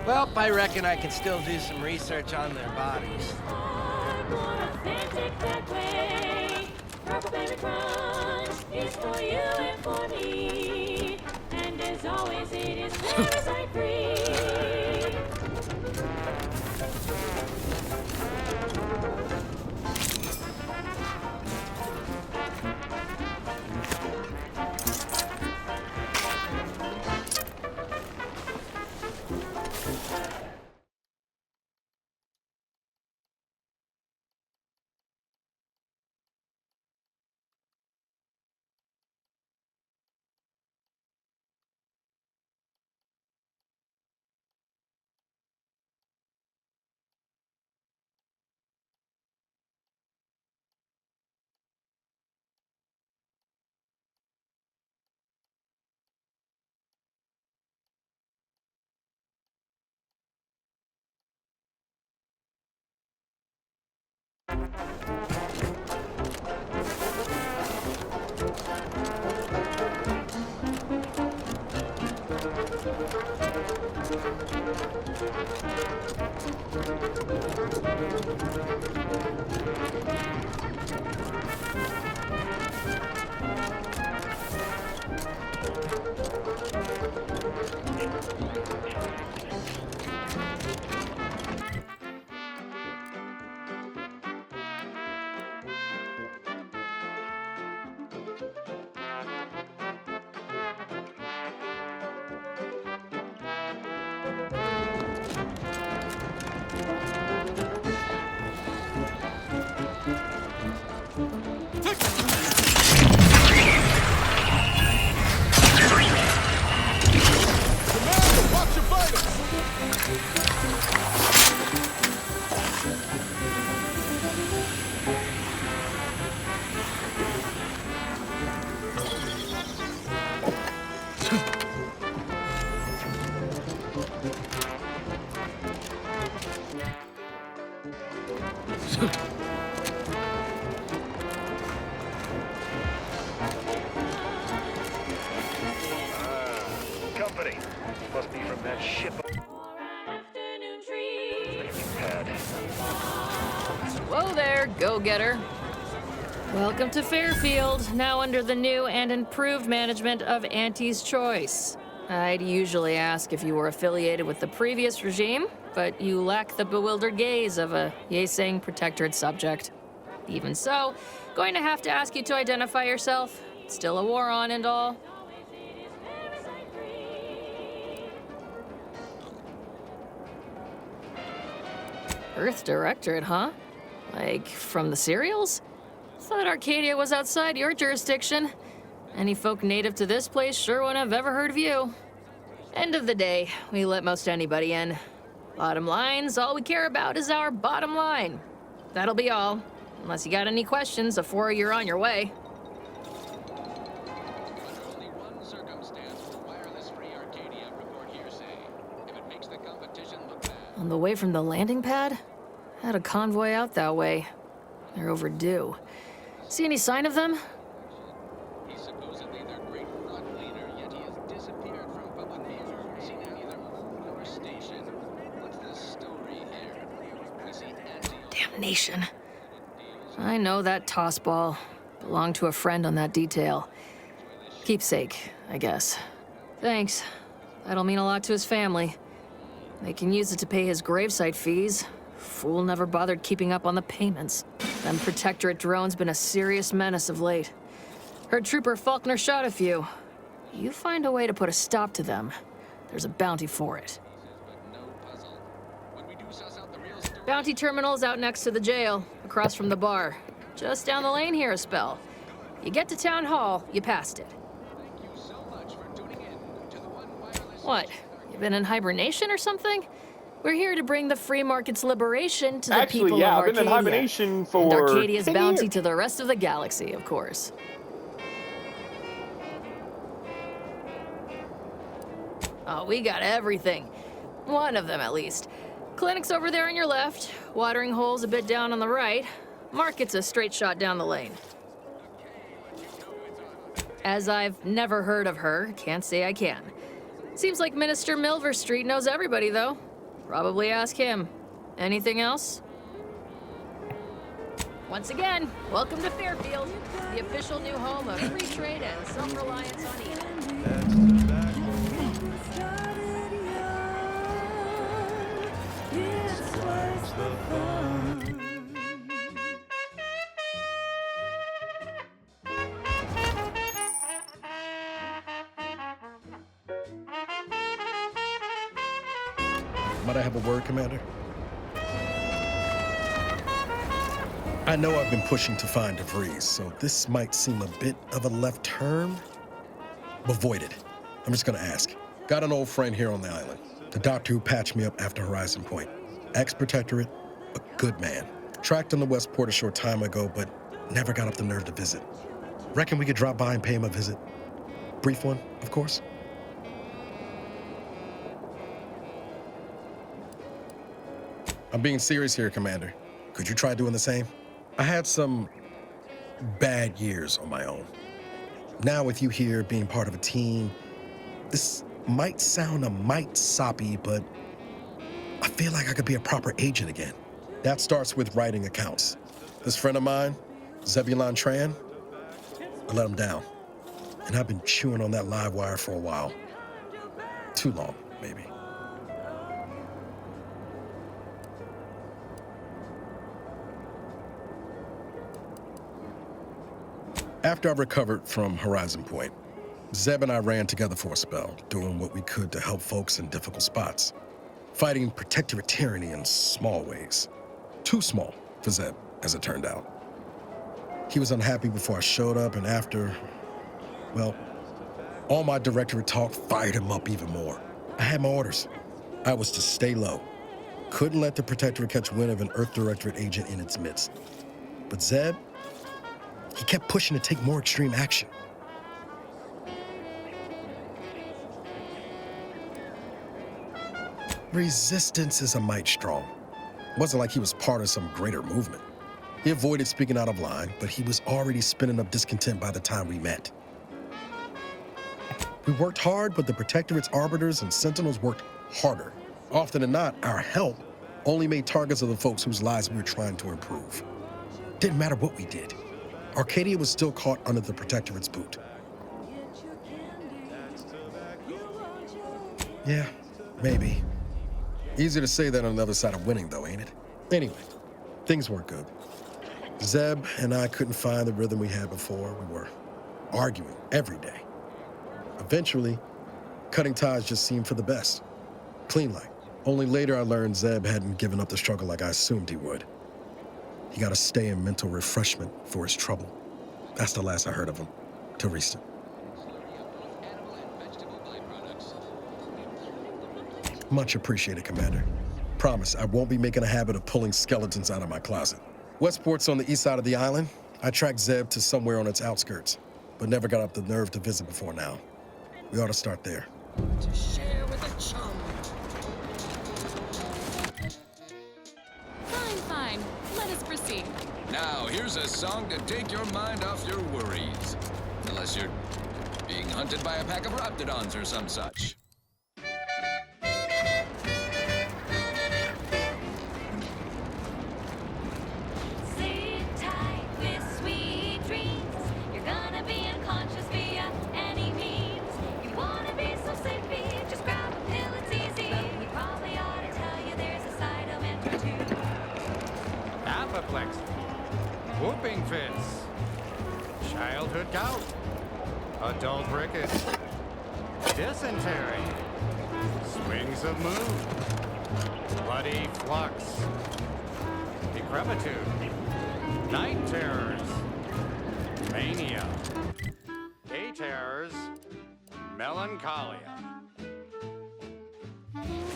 Well, I reckon I can still do some research on their bodies. Purple Berry Crunch is for you and for me. And as always, it is parasite free. Company. Must be from that ship. Whoa there, go-getter. Welcome to Fairfield, now under the new and improved management of Auntie's Choice. I'd usually ask if you were affiliated with the previous regime, but you lack the bewildered gaze of a Yeseng protectorate subject. Even so, going to have to ask you to identify yourself. Still a war on and all. Earth Directorate, huh? Like, from the serials? Thought Arcadia was outside your jurisdiction. Any folk native to this place sure wouldn't have ever heard of you. End of the day, we let most anybody in. Bottom line's all we care about is our bottom line. That'll be all. Unless you got any questions before you're on your way. On the way from the landing pad? Had a convoy out that way. They're overdue. See any sign of them? He's supposedly their great front leader, yet he has disappeared from public view. Seen any of them move or station? What's the story here? We see Damnation. I know that tossball. Belonged to a friend on that detail. Keepsake, I guess. Thanks. That'll mean a lot to his family. They can use it to pay his gravesite fees. Fool never bothered keeping up on the payments. Them Protectorate drones been a serious menace of late. Heard Trooper Faulkner shot a few. You find a way to put a stop to them, there's a bounty for it. Bounty terminal's out next to the jail, across from the bar. Just down the lane here a spell. You get to Town Hall, you passed it. What? You been in hibernation or something? We're here to bring the free market's liberation to the people of Arcadia. I've been in hibernation for and Arcadia's 10 bounty years. to the rest of the galaxy, of course. Oh, we got everything. One of them, at least. Clinic's over there on your left. Watering hole's a bit down on the right. Market's a straight shot down the lane. As I've never heard of her, can't say I can. Seems like Minister Milver Street knows everybody, though. Probably ask him. Anything else? Once again, welcome to Fairfield, the official new home of free trade and self-reliance on Eden. Might I have a word, Commander? I know I've been pushing to find DeVries, so this might seem a bit of a left turn. Avoid it. I'm just gonna ask. Got an old friend here on the island. The doctor who patched me up after Horizon Point. Ex-Protectorate, a good man. Tracked him to Westport a short time ago, but never got up the nerve to visit. Reckon we could drop by and pay him a visit? Brief one, of course. I'm being serious here, Commander. Could you try doing the same? I had some bad years on my own. Now with you here being part of a team, this might sound a mite soppy, but I feel like I could be a proper agent again. That starts with writing accounts. This friend of mine, Zebulon Tran, I let him down. And I've been chewing on that live wire for a while. Too long, maybe. After I recovered from Horizon Point, Zeb and I ran together for a spell, doing what we could to help folks in difficult spots. Fighting Protectorate tyranny in small ways. Too small for Zeb, as it turned out. He was unhappy before I showed up, and after, well, all my Directorate talk fired him up even more. I had my orders. I was to stay low. Couldn't let the Protectorate catch wind of an Earth Directorate agent in its midst. But Zeb, he kept pushing to take more extreme action. Resistance is a mite strong. Wasn't like he was part of some greater movement. He avoided speaking out of line, but he was already spinning up discontent by the time we met. We worked hard, but the Protectorate's arbiters and sentinels worked harder. Often than not, our help only made targets of the folks whose lives we were trying to improve. Didn't matter what we did. Arcadia was still caught under the Protectorate's boot. Yeah, maybe. Easier to say that on the other side of winning, though, ain't it? Anyway, things weren't good. Zeb and I couldn't find the rhythm we had before. We were arguing every day. Eventually, cutting ties just seemed for the best. Clean like. Only later I learned Zeb hadn't given up the struggle like I assumed he would. He got to stay in mental refreshment for his trouble. That's the last I heard of him, till recent. Much appreciated, Commander. promise I won't be making a habit of pulling skeletons out of my closet. Westport's on the east side of the island. I tracked Zeb to somewhere on its outskirts, but never got up the nerve to visit before now. We ought to start there. To share with a chum. Fine. Let us proceed. Now, here's a song to take your mind off your worries. Unless you're being hunted by a pack of raptidons or some such. Sleep tight with sweet dreams. You're gonna be unconscious via any means. You wanna be so sleepy, just grab a pill, it's easy. We probably ought to tell you there's a side of enter too. Apoplexy, whooping fits, childhood gout, adult rickets, dysentery, swings of moon, bloody flux, decrepitude, night terrors, mania, day terrors, melancholia.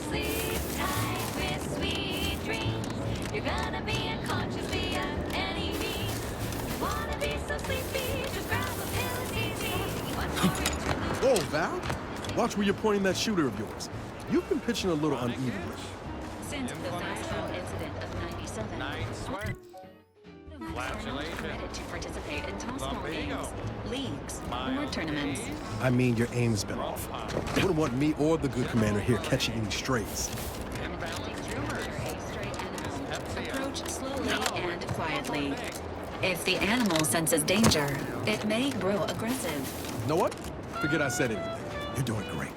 Sleep tight with sweet dreams. You're gonna be unconscious via any means. You wanna be so sleepy, just grab a pill, it's easy. Whoa, Val. Watch where you're pointing that shooter of yours. You've been pitching a little unevenly. Since the fast food incident of 97, Night sweat, flatulation, permitted to participate in toss ball lumbago, games, leagues, or mild tournaments. daze, I mean, your aim's been off. Wouldn't want me or the good commander here catching any strays. imbalanced humors, dyspepsia. Approach slowly and quietly. If the animal senses danger, it may grow aggressive. You know what? Forget I said anything. You're doing great.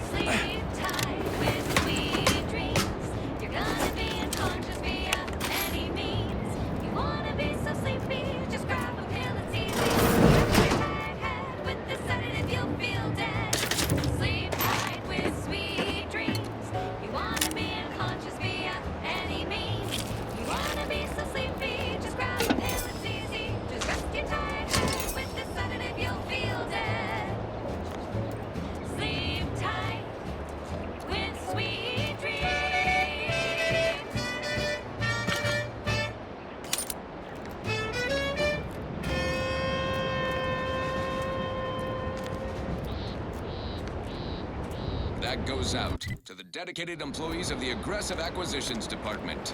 Sleep tight with sweet dreams. You're gonna be unconscious via any means. You wanna be so sleepy, just grab a pill, it's easy. Your tired head with the sedative, you'll feel dead. Sleep tight with sweet dreams. You wanna be unconscious via any means. You wanna be so sleepy, just grab a pill, it's easy. Just rest your tired head with the sedative, you'll feel dead. Sleep tight with sweet dreams. That goes out to the dedicated employees of the Aggressive Acquisitions Department.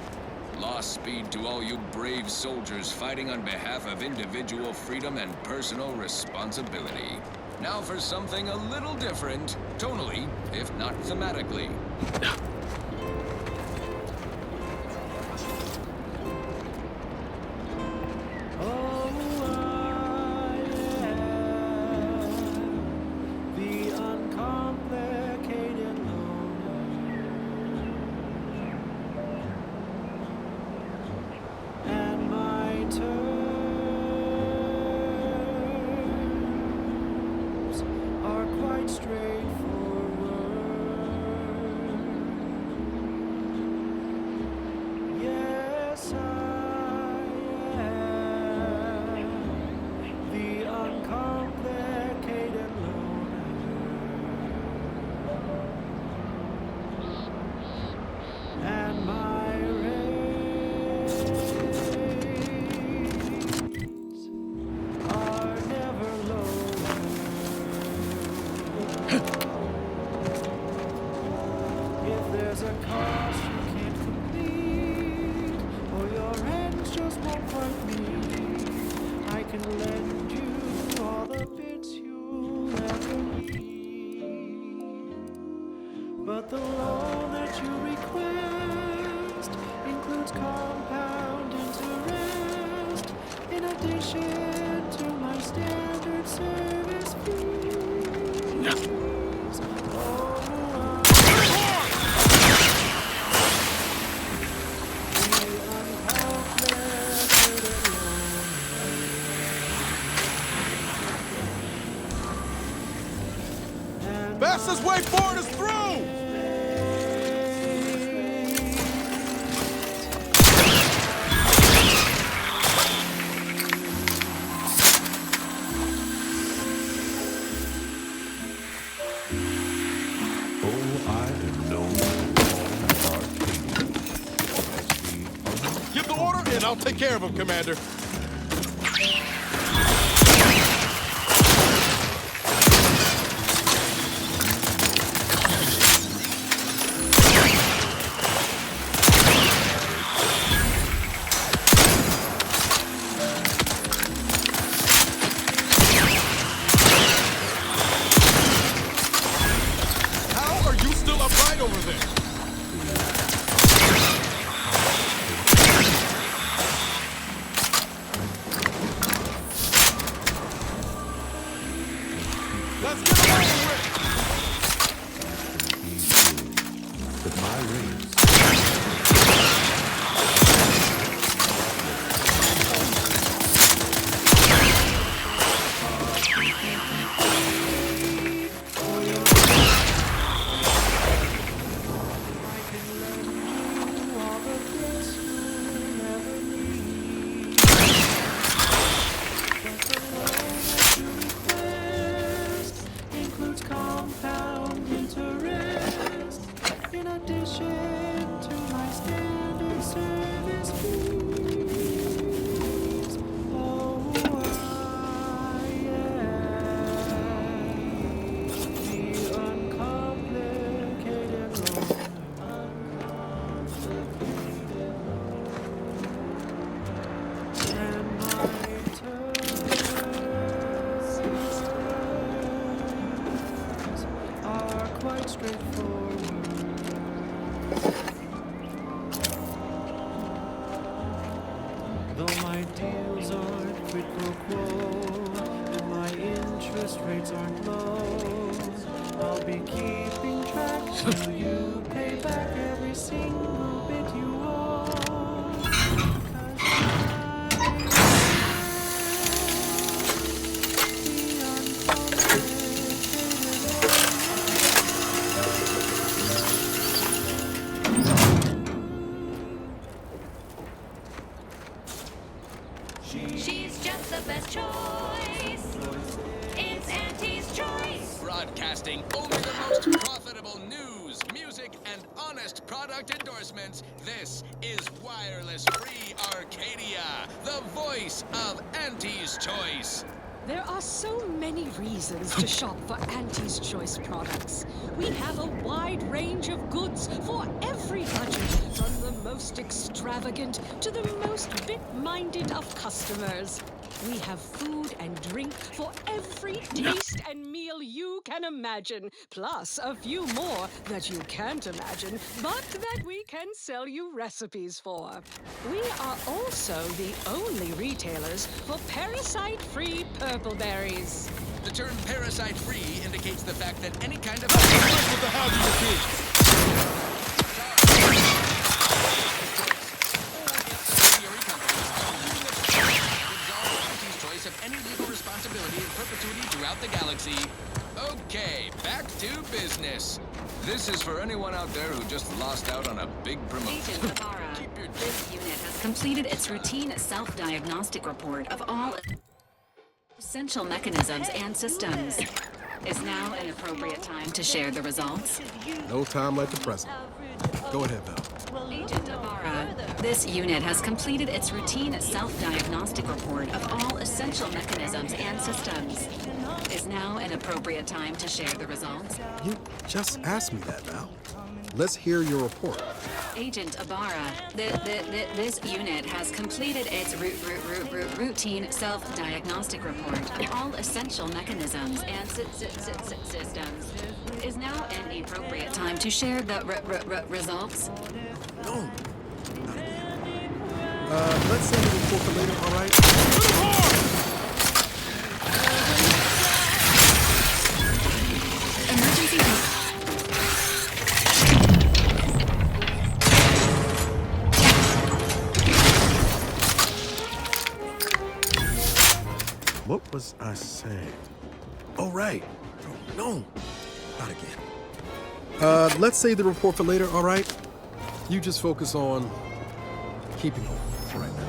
Lost speed to all you brave soldiers fighting on behalf of individual freedom and personal responsibility. Now for something a little different, tonally, if not thematically. The uncomplicated and my terms are quite straightforward. Yes, I am the uncomplicated and my rays are never lower. If there's a cost you can't complete, or your ends just won't quite meet, I can lend you all the bits you But the loan that you request includes compound interest in addition to my standard service fees. Fastest way forward is through! Give the order and I'll take care of him, Commander. How are you still upright over there? Let's get it over with! With my rings. Includes compound interest in addition to my standard service fees. Oh, I am the uncomplicated and my terms are quite straightforward. Though my deals aren't quid pro quo and my interest rates aren't low, I'll be keeping track till you pay back every single bit you owe. 'Cause She's just the best choice. It's Auntie's Choice. Broadcasting only the most profitable news, music, and honest product endorsements, this is Wireless Free Arcadia, the voice of Auntie's Choice. There are so many reasons to shop for Auntie's Choice products. We have a wide range of goods for every budget, from the most extravagant to the most bit-minded of customers. We have food and drink for every taste and meal you can imagine, plus a few more that you can't imagine, but that we can sell you recipes for. We are also the only retailers for parasite-free purple berries. The term parasite-free indicates the fact that any kind of... What the hell do you think? Of any legal responsibility in perpetuity throughout the galaxy. Okay, back to business. This is for anyone out there who just lost out on a big promotion. Agent Ibarra, this unit has completed its routine self-diagnostic report of all essential mechanisms and systems. Is now an appropriate time to share the results? No time like the present. Go ahead, Val. Agent Ibarra, this unit has completed its routine self-diagnostic report of all essential mechanisms and systems. Is now an appropriate time to share the results? You just asked me that, Val. Let's hear your report. Agent Ibarra, this unit has completed its routine self-diagnostic report of all essential mechanisms and systems. Is now an appropriate time to share the results? No. Let's save the report for later, all right? Emergency. What was I saying? Oh, right. Oh, no. Not again. Let's save the report for later, all right? You just focus on keeping home for right now.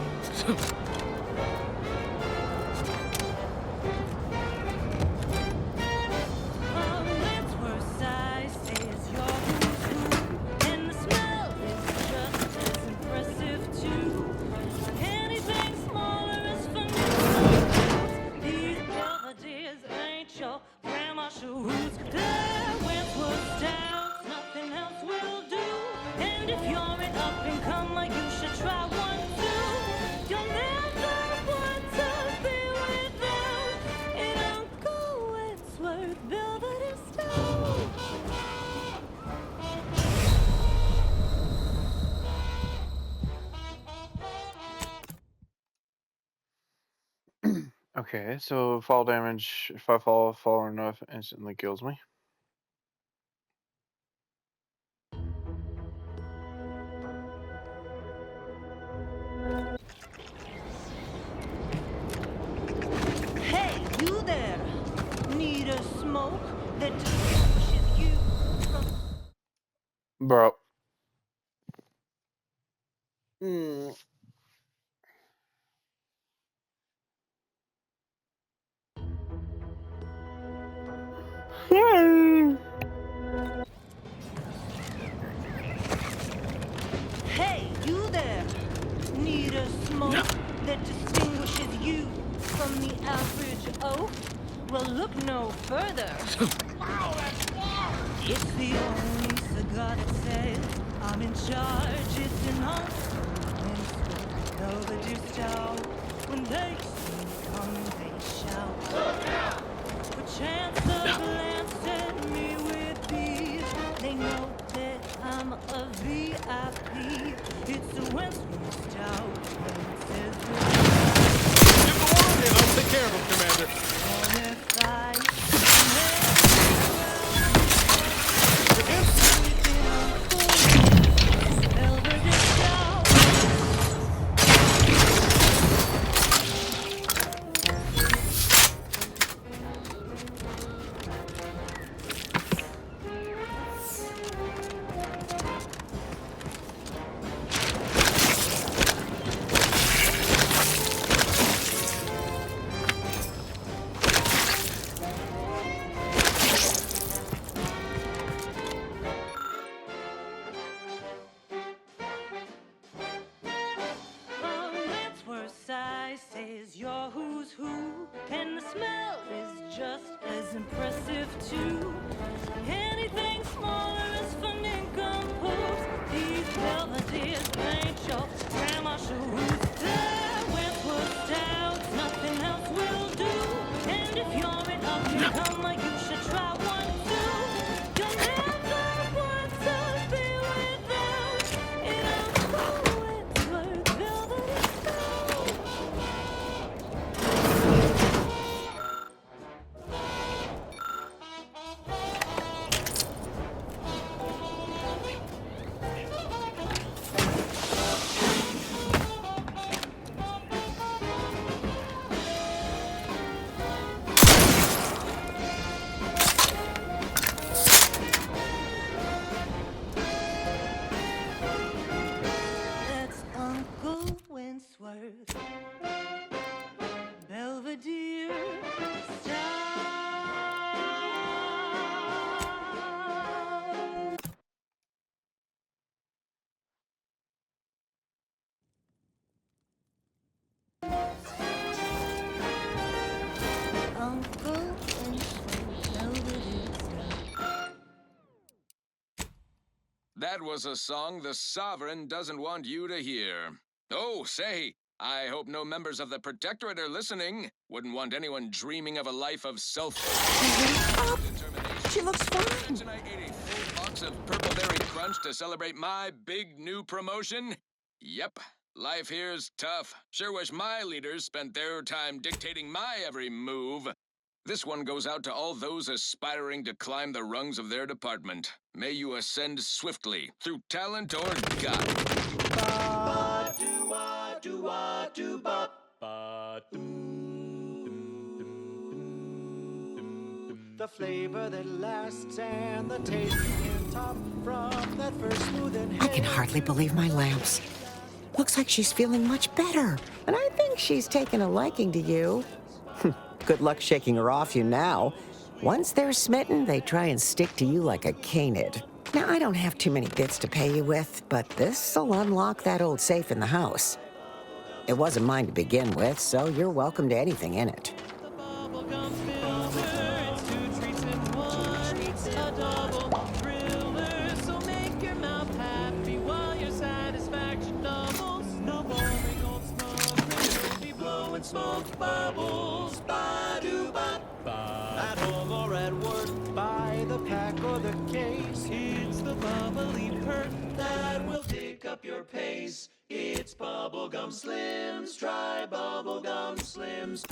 Okay, so fall damage, if I fall far enough, instantly kills me. Hey, you there! Need a smoke that distinguishes you from... Bro. Hey, you there! Need a smoke that distinguishes you from the average oak? Well, look no further. Wow, that's far! It's the only cigar that says I'm in charge. It's an awesome Belvedere stout. When they see me come, they shout. Look out! Chance of glance at me with these. They know that I'm a VIP. It's a Western stout. And it says Give the word and I'll take care of him, Commander. says you're who's who, and the smell is just as impressive too. Anything smaller is for nincompoops. These Belvederes ain't your grandma shoes. There Wentworth stouts, nothing else will do. And if you're an up-and-comer, you should try one too. You'll never want to be without an Uncle Wentworth Belvedere stout. That's Uncle Wentworth Belvedere Stout. Uncle Wentworth Belvedere Stout. That was a song the Sovereign doesn't want you to hear. Oh, say, I hope no members of the Protectorate are listening. Wouldn't want anyone dreaming of a life of self-determination. She looks fine. Since I ate a full box of Purple Berry Crunch to celebrate my big new promotion? Yep, life here's tough. Sure wish my leaders spent their time dictating my every move. This one goes out to all those aspiring to climb the rungs of their department. May you ascend swiftly, through talent or gut. The flavor that lasts and the taste you can't top from that first smooth and I can hardly believe my lamps. Looks like she's feeling much better. And I think she's taken a liking to you. Good luck shaking her off you now. Once they're smitten, they try and stick to you like a canid. Now, I don't have too many bits to pay you with, but this'll unlock that old safe in the house. It wasn't mine to begin with, so you're welcome to anything in it. Smoke bubbles, ba-do-ba. At home or at work, by the pack or the case, it's the bubbly perk that will pick up your pace. It's Bubblegum Slims, try Bubblegum Slims.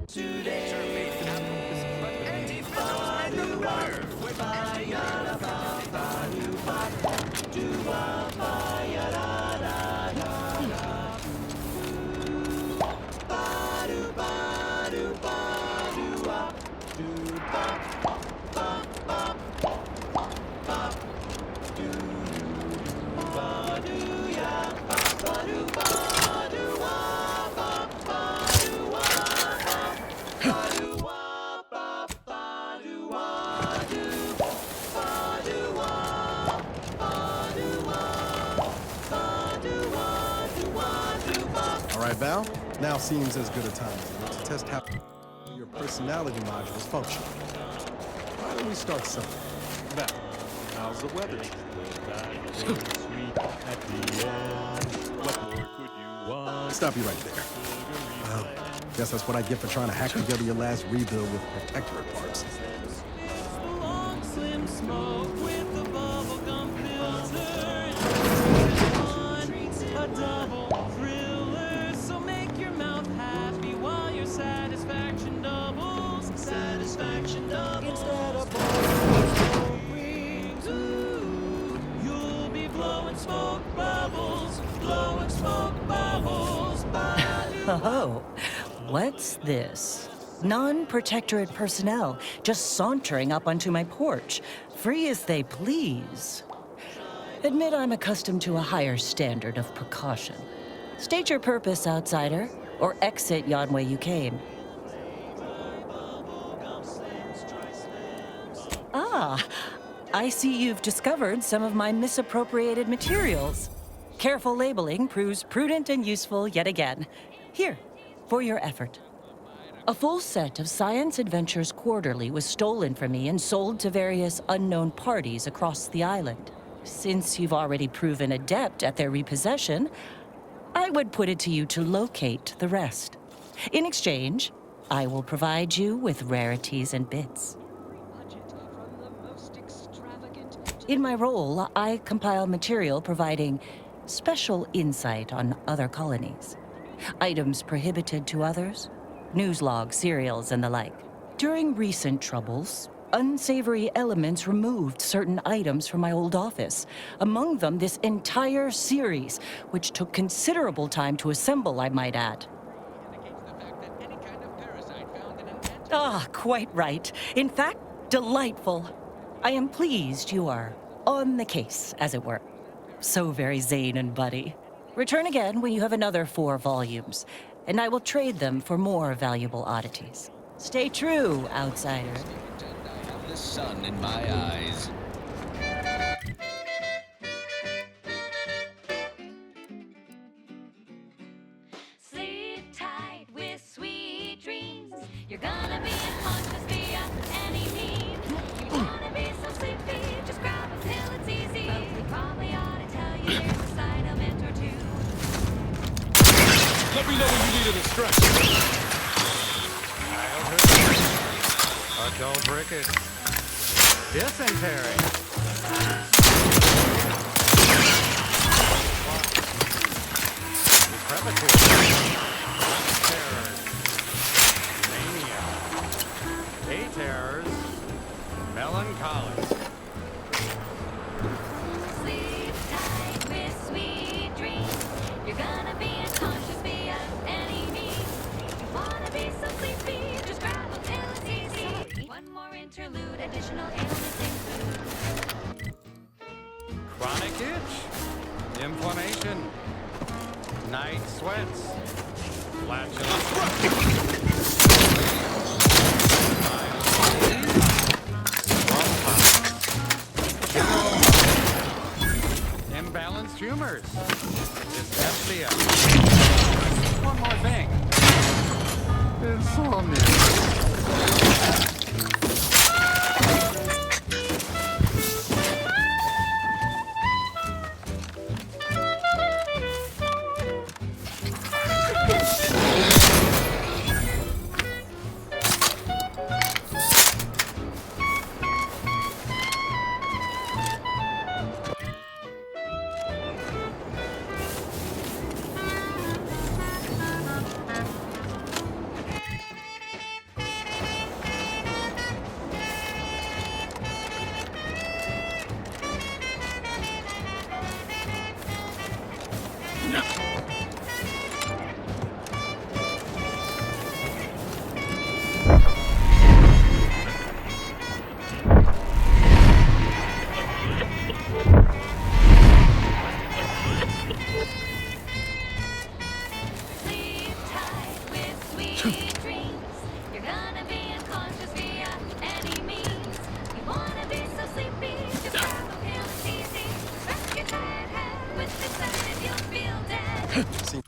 Today, All right, Val. Now seems as good a time as any to test how your personality modules function. Why don't we start simple? Val, how's the weather? Sweet at the end. What more could you want? Stop you right there. Well, guess that's what I get for trying to hack together your last rebuild with protectorate parts. long slim smoke with the bubblegum filter. A double thriller, so make your mouth happy while your satisfaction doubles. Satisfaction doubles. Instead of blowing smoke rings, ooh, you'll be blowing smoke bubbles, blowing smoke bubbles. Oh, what's this? Non-protectorate personnel just sauntering up onto my porch, free as they please. Admit I'm accustomed to a higher standard of precaution. State your purpose, outsider, or exit yon way you came. Ah, I see you've discovered some of my misappropriated materials. Careful labeling proves prudent and useful yet again. Here, for your effort. A full set of Science Adventures Quarterly was stolen from me and sold to various unknown parties across the island. Since you've already proven adept at their repossession, I would put it to you to locate the rest. In exchange, I will provide you with rarities and bits. In my role, I compile material providing special insight on other colonies. Items prohibited to others, news logs, serials, and the like. During recent troubles, unsavory elements removed certain items from my old office. Among them, this entire series, which took considerable time to assemble, I might add. Ah, quite right. In fact, delightful. I am pleased you are on the case, as it were. So very Zane and Buddy. Return again when you have another 4 volumes, and I will trade them for more valuable oddities. Stay true, outsider. The sun in my eyes. Sleep tight with sweet dreams. You're gonna be in one via any means. You wanna be so sleepy. me know when you need an stretch. Adult rickets. Dysentery. Decrepitude. Terrors. Mania. A-terrors. Melancholy. Sleep tight with sweet dreams. You're gonna be unconscious via any means. You wanna be so sleepy, just grab a pill, it's easy. One more interlude, additional ailments include Chronic itch. Inflammation. Night sweats. Flatulence. Imbalanced humors. Dyspepsia. One more thing. Insomnia. sleep tight with sweet dreams. You're gonna be unconscious via any means. You wanna be so sleepy, just grab a pill, it's easy. Rest your tired head with the sedative, you'll feel dead. See,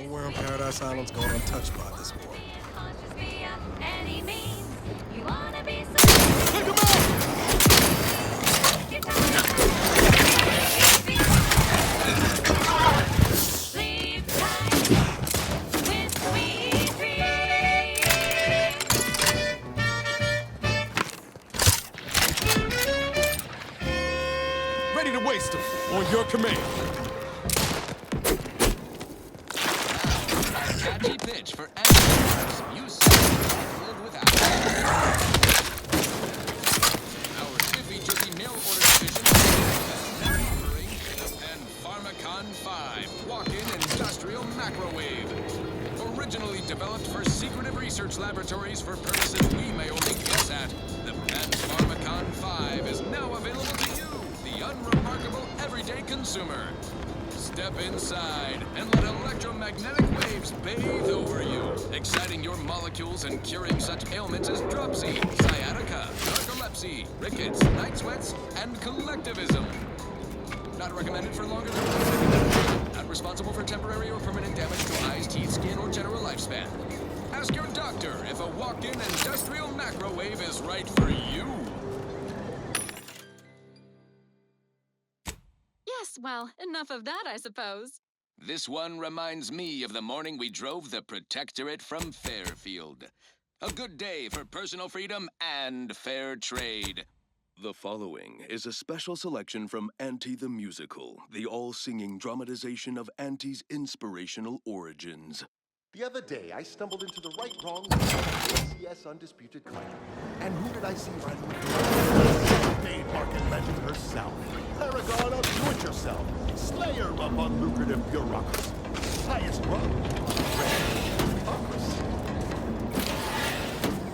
nowhere on Paradise Island's going untouched by this war. Unconscious via any means. You wanna be so Take him out! sleep tight with sweet dreams. Ready to waste him. On your command. Catchy pitch for amateurs. You certainly can't live without it. Our Jiffy Jiffy mail order division is now offering the Pan Pharmacon 5 walk-in industrial microwave. Originally developed for secretive research laboratories for purposes we may only guess at, the Pan Pharmacon 5 is now available to you, the unremarkable everyday consumer. Step inside and let electromagnetic waves bathe over you, exciting your molecules and curing such ailments as dropsy, sciatica, narcolepsy, rickets, night sweats, and collectivism. Not recommended for longer than 1 second. Not responsible for temporary or permanent damage to eyes, teeth, skin, or general lifespan. Ask your doctor if a walk-in industrial microwave is right for you. Yes, well, enough of that, I suppose. This one reminds me of the morning we drove the Protectorate from Fairfield. A good day for personal freedom and fair trade. The following is a special selection from Auntie the Musical, the all-singing dramatization of Auntie's inspirational origins. The other day, I stumbled into the right wrong ACS Undisputed Claim. And who did I see riding with me? Dave Market legend herself. Paragon of do-it-yourself. Slayer of unlucrative bureaucracy. Highest rung. Bureaucracy.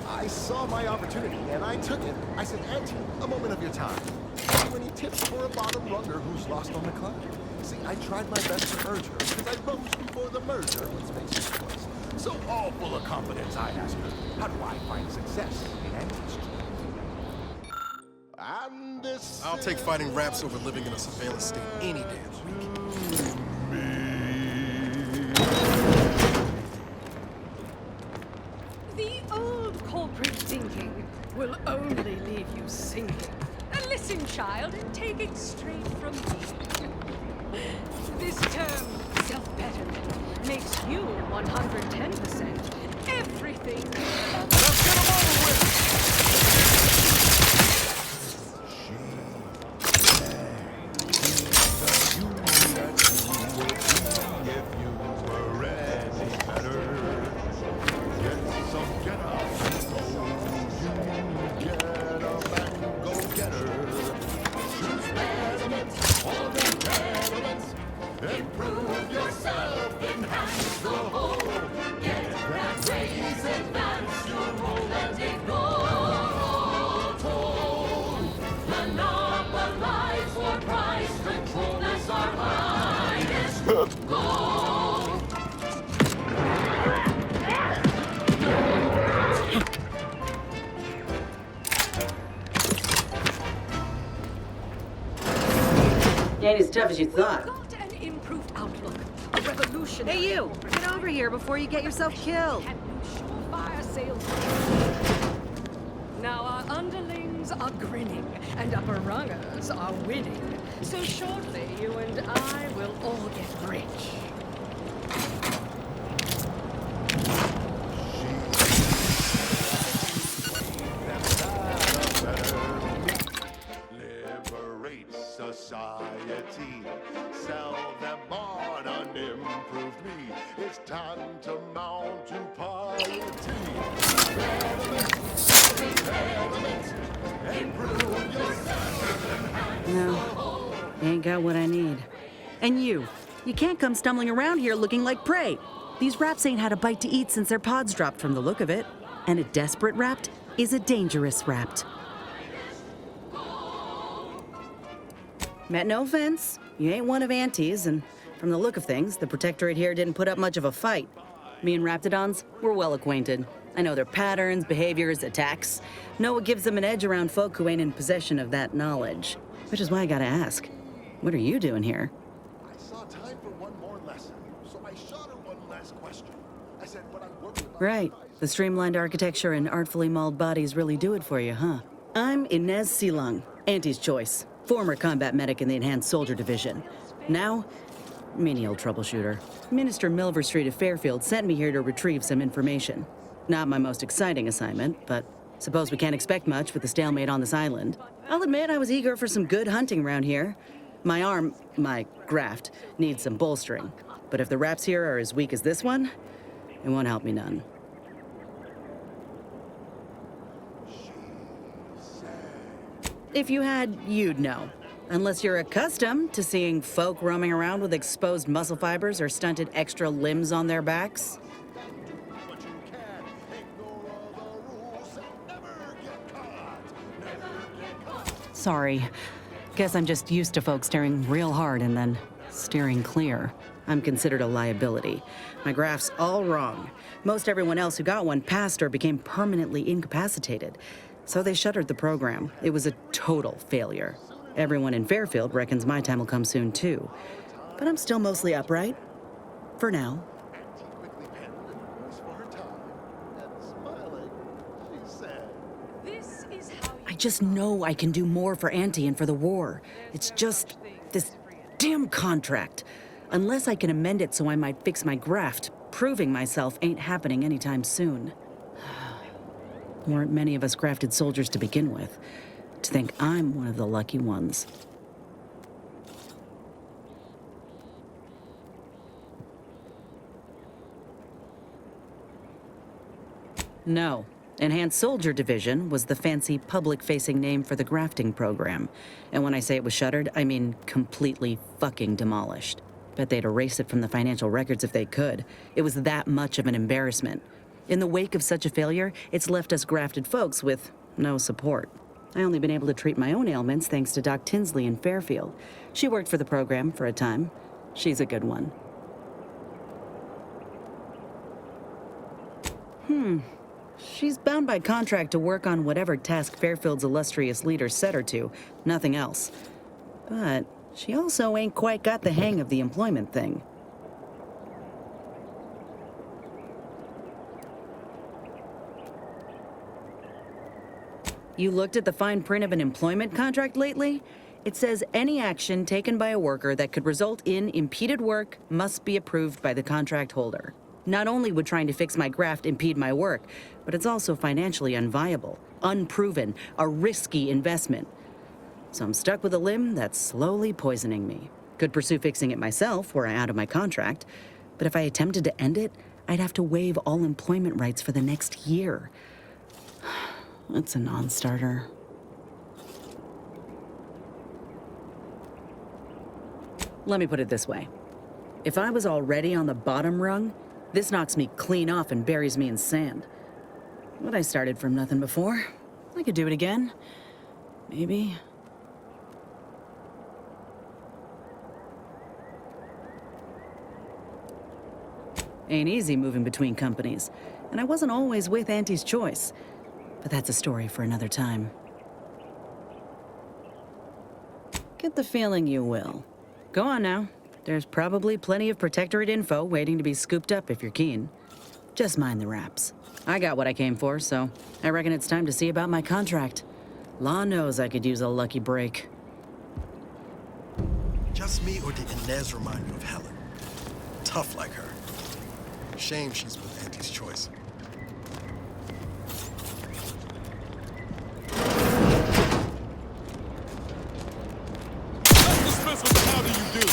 I saw my opportunity, and I took it. I said, Auntie, a moment of your time. Any tips for a bottom runner who's lost on the climb? See, I tried my best to urge her, because I rose before the merger, let's face it, was. So all full of confidence, I asked her, how do I find success in Auntie's Choice? And this I'll take fighting raps over living in a surveillance state any day of the week. The old corporate thinking will only leave you sinking. Listen, child, and take it straight from me. This term, self-betterment makes you 110% everything. Let's get 'em over with! Improve yourself, enhance the whole. Get that raise, advance your role and ignore toll. Monopolize for price control is our highest goal. Ain't as tough as you thought. Got an improved outlook. A revolution. Hey, you! Get over here before you get yourself killed. Fire sales. Now our underlings are grinning and upper rungers are winning. So shortly you and I will all get rich. Liberate society. Sell them on an improved me. It's time to mount to piety. Improve yourself. No, ain't got what I need. And you can't come stumbling around here looking like prey. These raps ain't had a bite to eat since their pods dropped from the look of it. And a desperate rapt is a dangerous rapt. Meant no offense. You ain't one of Auntie's, and from the look of things, the Protectorate here didn't put up much of a fight. Me and Raptidons, we're well acquainted. I know their patterns, behaviors, attacks. Know what gives them an edge around folk who ain't in possession of that knowledge. Which is why I gotta ask, what are you doing here? I saw time for one more lesson, so I shot her one last question. I said, when I'm working on Right, the streamlined architecture and artfully mauled bodies really do it for you, huh? I'm Inez Silung, Auntie's choice. Former combat medic in the Enhanced Soldier Division. Now, menial troubleshooter. Minister Milver Street of Fairfield sent me here to retrieve some information. Not my most exciting assignment, but suppose we can't expect much with the stalemate on this island. I'll admit I was eager for some good hunting around here. My graft, needs some bolstering. But if the raps here are as weak as this one, it won't help me none. If you had, you'd know. Unless you're accustomed to seeing folk roaming around with exposed muscle fibers or stunted extra limbs on their backs. Sorry. Guess I'm just used to folks staring real hard and then steering clear. I'm considered a liability. My graph's all wrong. Most everyone else who got one passed or became permanently incapacitated. So they shuttered the program. It was a total failure. Everyone in Fairfield reckons my time will come soon, too. But I'm still mostly upright. For now. I just know I can do more for Auntie and for the war. It's just this damn contract. Unless I can amend it so I might fix my graft, proving myself ain't happening anytime soon. Weren't many of us grafted soldiers to begin with. To think I'm one of the lucky ones. No. Enhanced Soldier Division was the fancy public-facing name for the grafting program. And when I say it was shuttered, I mean completely fucking demolished. Bet they'd erase it from the financial records if they could. It was that much of an embarrassment. In the wake of such a failure, it's left us grafted folks with no support. I only been able to treat my own ailments thanks to Doc Tinsley in Fairfield. She worked for the program for a time. She's a good one. She's bound by contract to work on whatever task Fairfield's illustrious leader set her to, nothing else. But she also ain't quite got the hang of the employment thing. You looked at the fine print of an employment contract lately? It says any action taken by a worker that could result in impeded work must be approved by the contract holder. Not only would trying to fix my graft impede my work, but it's also financially unviable, unproven, a risky investment. So I'm stuck with a limb that's slowly poisoning me. Could pursue fixing it myself were I out of my contract, but if I attempted to end it, I'd have to waive all employment rights for the next year. That's a non-starter. Let me put it this way. If I was already on the bottom rung, this knocks me clean off and buries me in sand. But I started from nothing before. I could do it again. Maybe. Ain't easy moving between companies, and I wasn't always with Auntie's Choice. But that's a story for another time. Get the feeling you will. Go on now. There's probably plenty of Protectorate info waiting to be scooped up if you're keen. Just mind the wraps. I got what I came for, so I reckon it's time to see about my contract. Law knows I could use a lucky break. Just me, or did Inez remind you of Helen? Tough like her. Shame she's with Auntie's Choice. How do you do?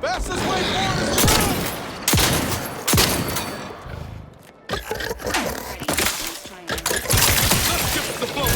Fastest way forward is let's skip the boat.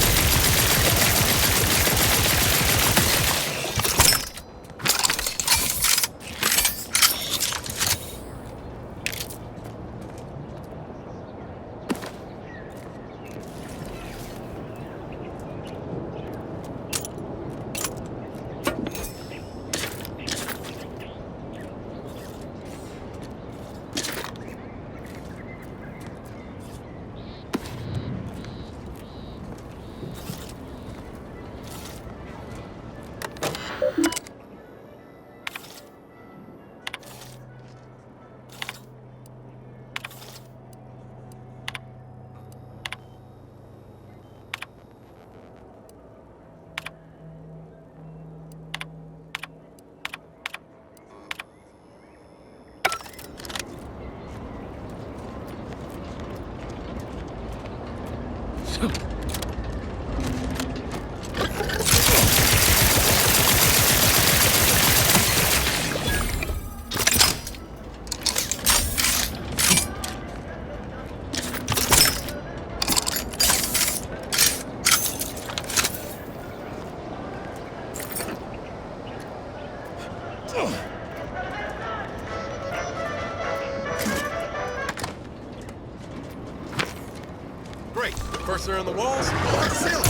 compressor in the walls or the ceiling.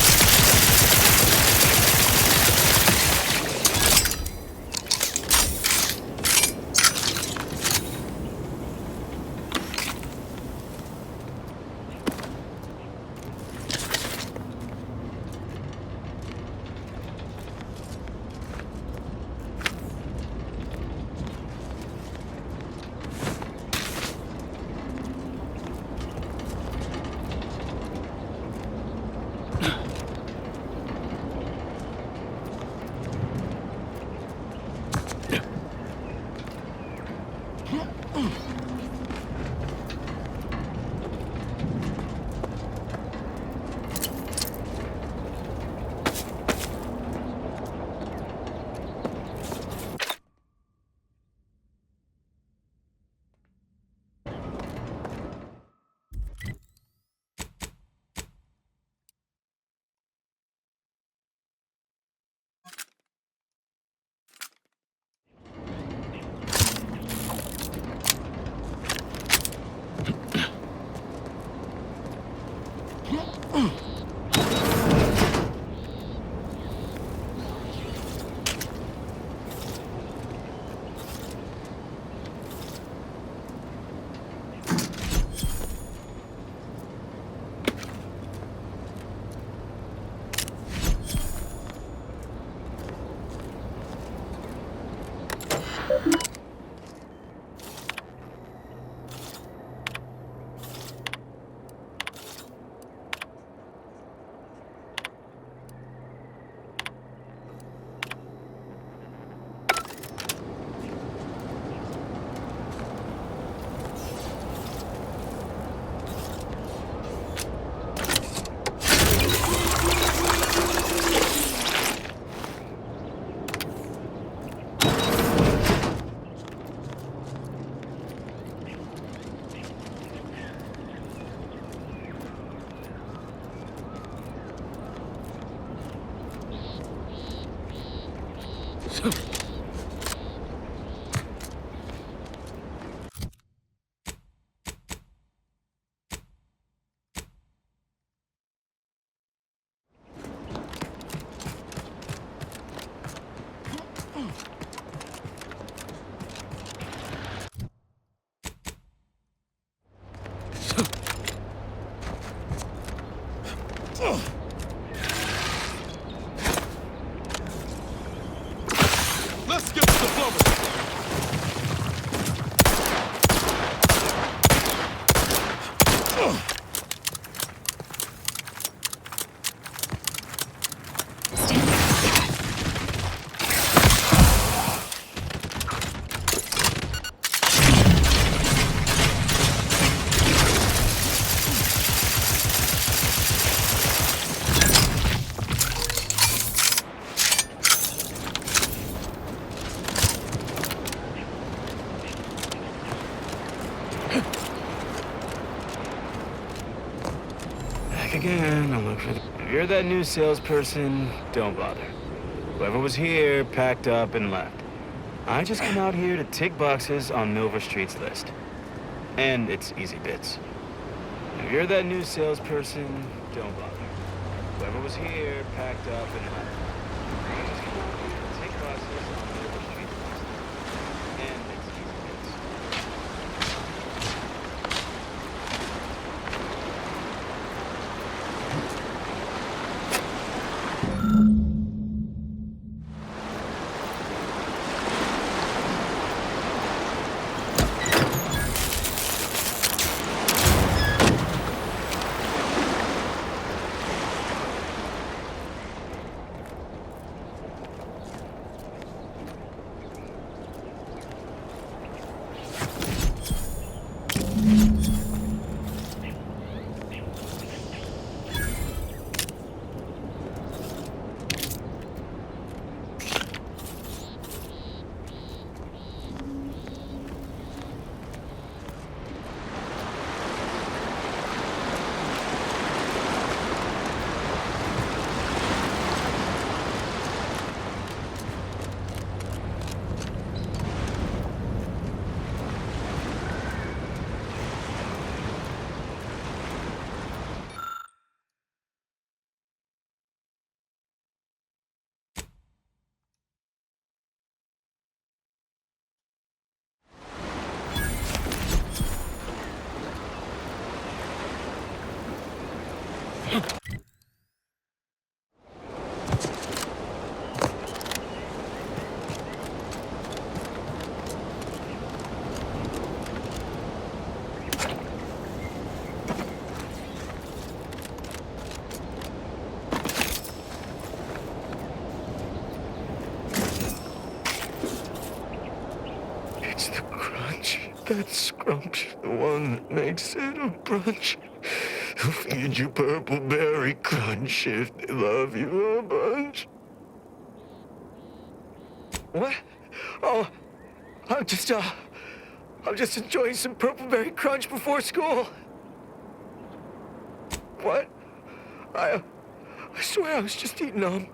Let's get the diplomacy. Back again. I'll look for. If you're that new salesperson, don't bother. Whoever was here packed up and left. I just come out here to tick boxes on Nova Street's list. And it's easy bits. If you're that new salesperson, don't bother. Whoever was here packed up and left. I just come out here to tick boxes on Nova Street's list. And it's easy bits. It's the crunch. That scrunch. The one that makes it a brunch. They'll feed you purple berry crunch if they love you a bunch. What? Oh, I'm just enjoying some purple berry crunch before school. What? I swear I was just eating them.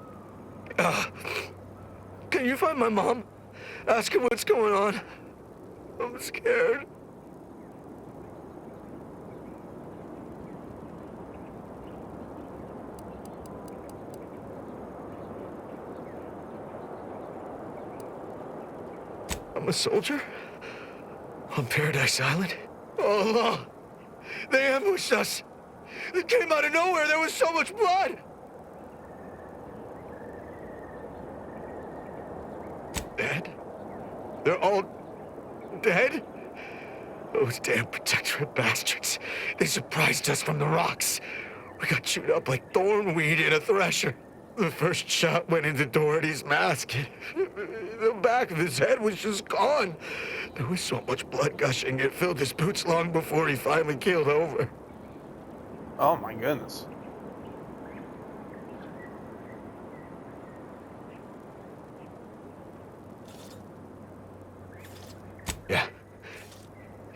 Can you find my mom? Ask her what's going on. I'm scared. I'm a soldier? On Paradise Island? All along. They ambushed us. It came out of nowhere. There was so much blood. Dead? They're all dead? Those damn Protectorate bastards. They surprised us from the rocks. We got chewed up like thornweed in a thresher. The first shot went into Doherty's mask. The back of his head was just gone. There was so much blood gushing, it filled his boots long before he finally keeled over. Oh my goodness.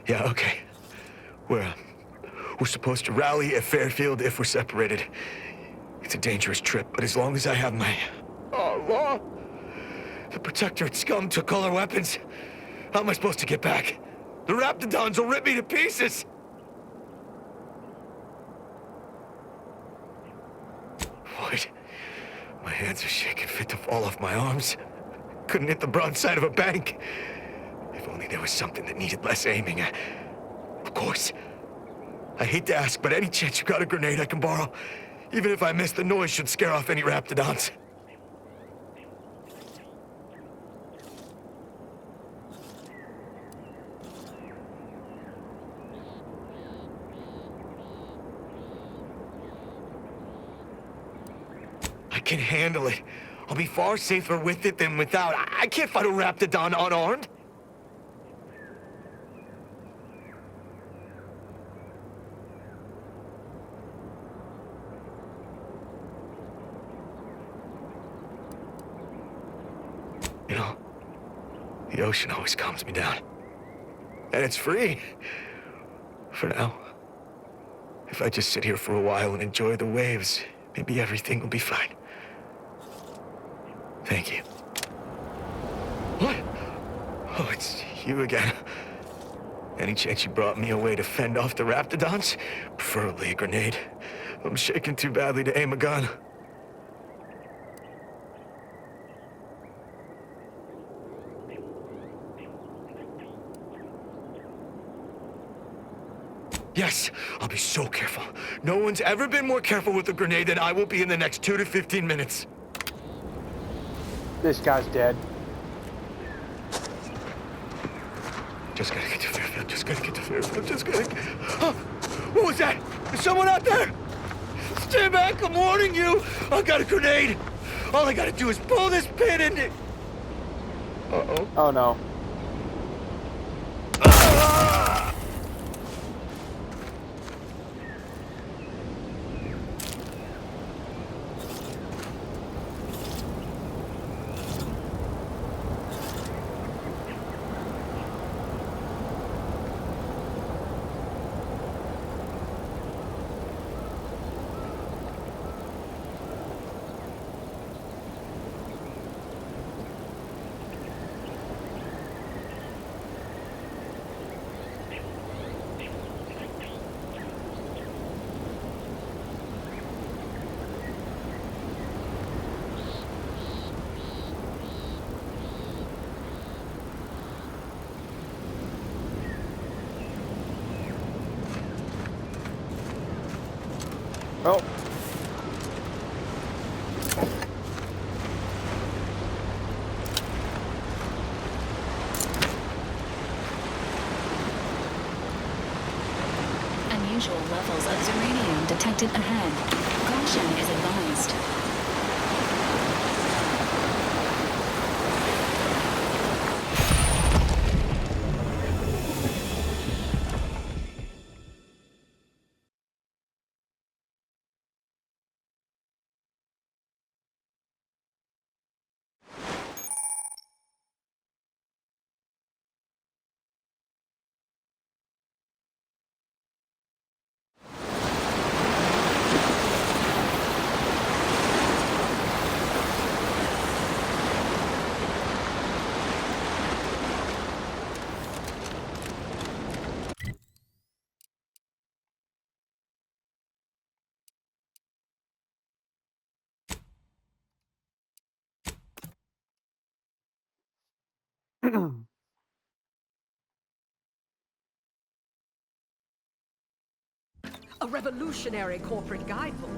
Yeah, okay. We're supposed to rally at Fairfield if we're separated. It's a dangerous trip, but as long as I have my... law. The Protectorate scum took all our weapons. How am I supposed to get back? The Raptidons will rip me to pieces! What? My hands are shaking fit to fall off my arms. Couldn't hit the broadside of a bank. If only there was something that needed less aiming. Of course. I hate to ask, but any chance you got a grenade I can borrow? Even if I miss, the noise should scare off any Raptidons. I can handle it. I'll be far safer with it than without. I can't fight a Raptidon unarmed. You know, the ocean always calms me down. And it's free. For now. If I just sit here for a while and enjoy the waves, maybe everything will be fine. Thank you. What? Oh, it's you again. Any chance you brought me a way to fend off the Raptidons? Preferably a grenade. I'm shaking too badly to aim a gun. Yes, I'll be so careful. No one's ever been more careful with a grenade than I will be in the next 2 to 15 minutes. This guy's dead. Just gotta get to Fairfield. Just gotta get to Fairfield. Just gotta get... Oh, what was that? Is someone out there? Stand back, I'm warning you. I got a grenade. All I gotta do is pull this pin and... Uh-oh. Oh, no. Oh. Unusual levels of Zeranium detected ahead. Caution is advised. A revolutionary corporate guidebook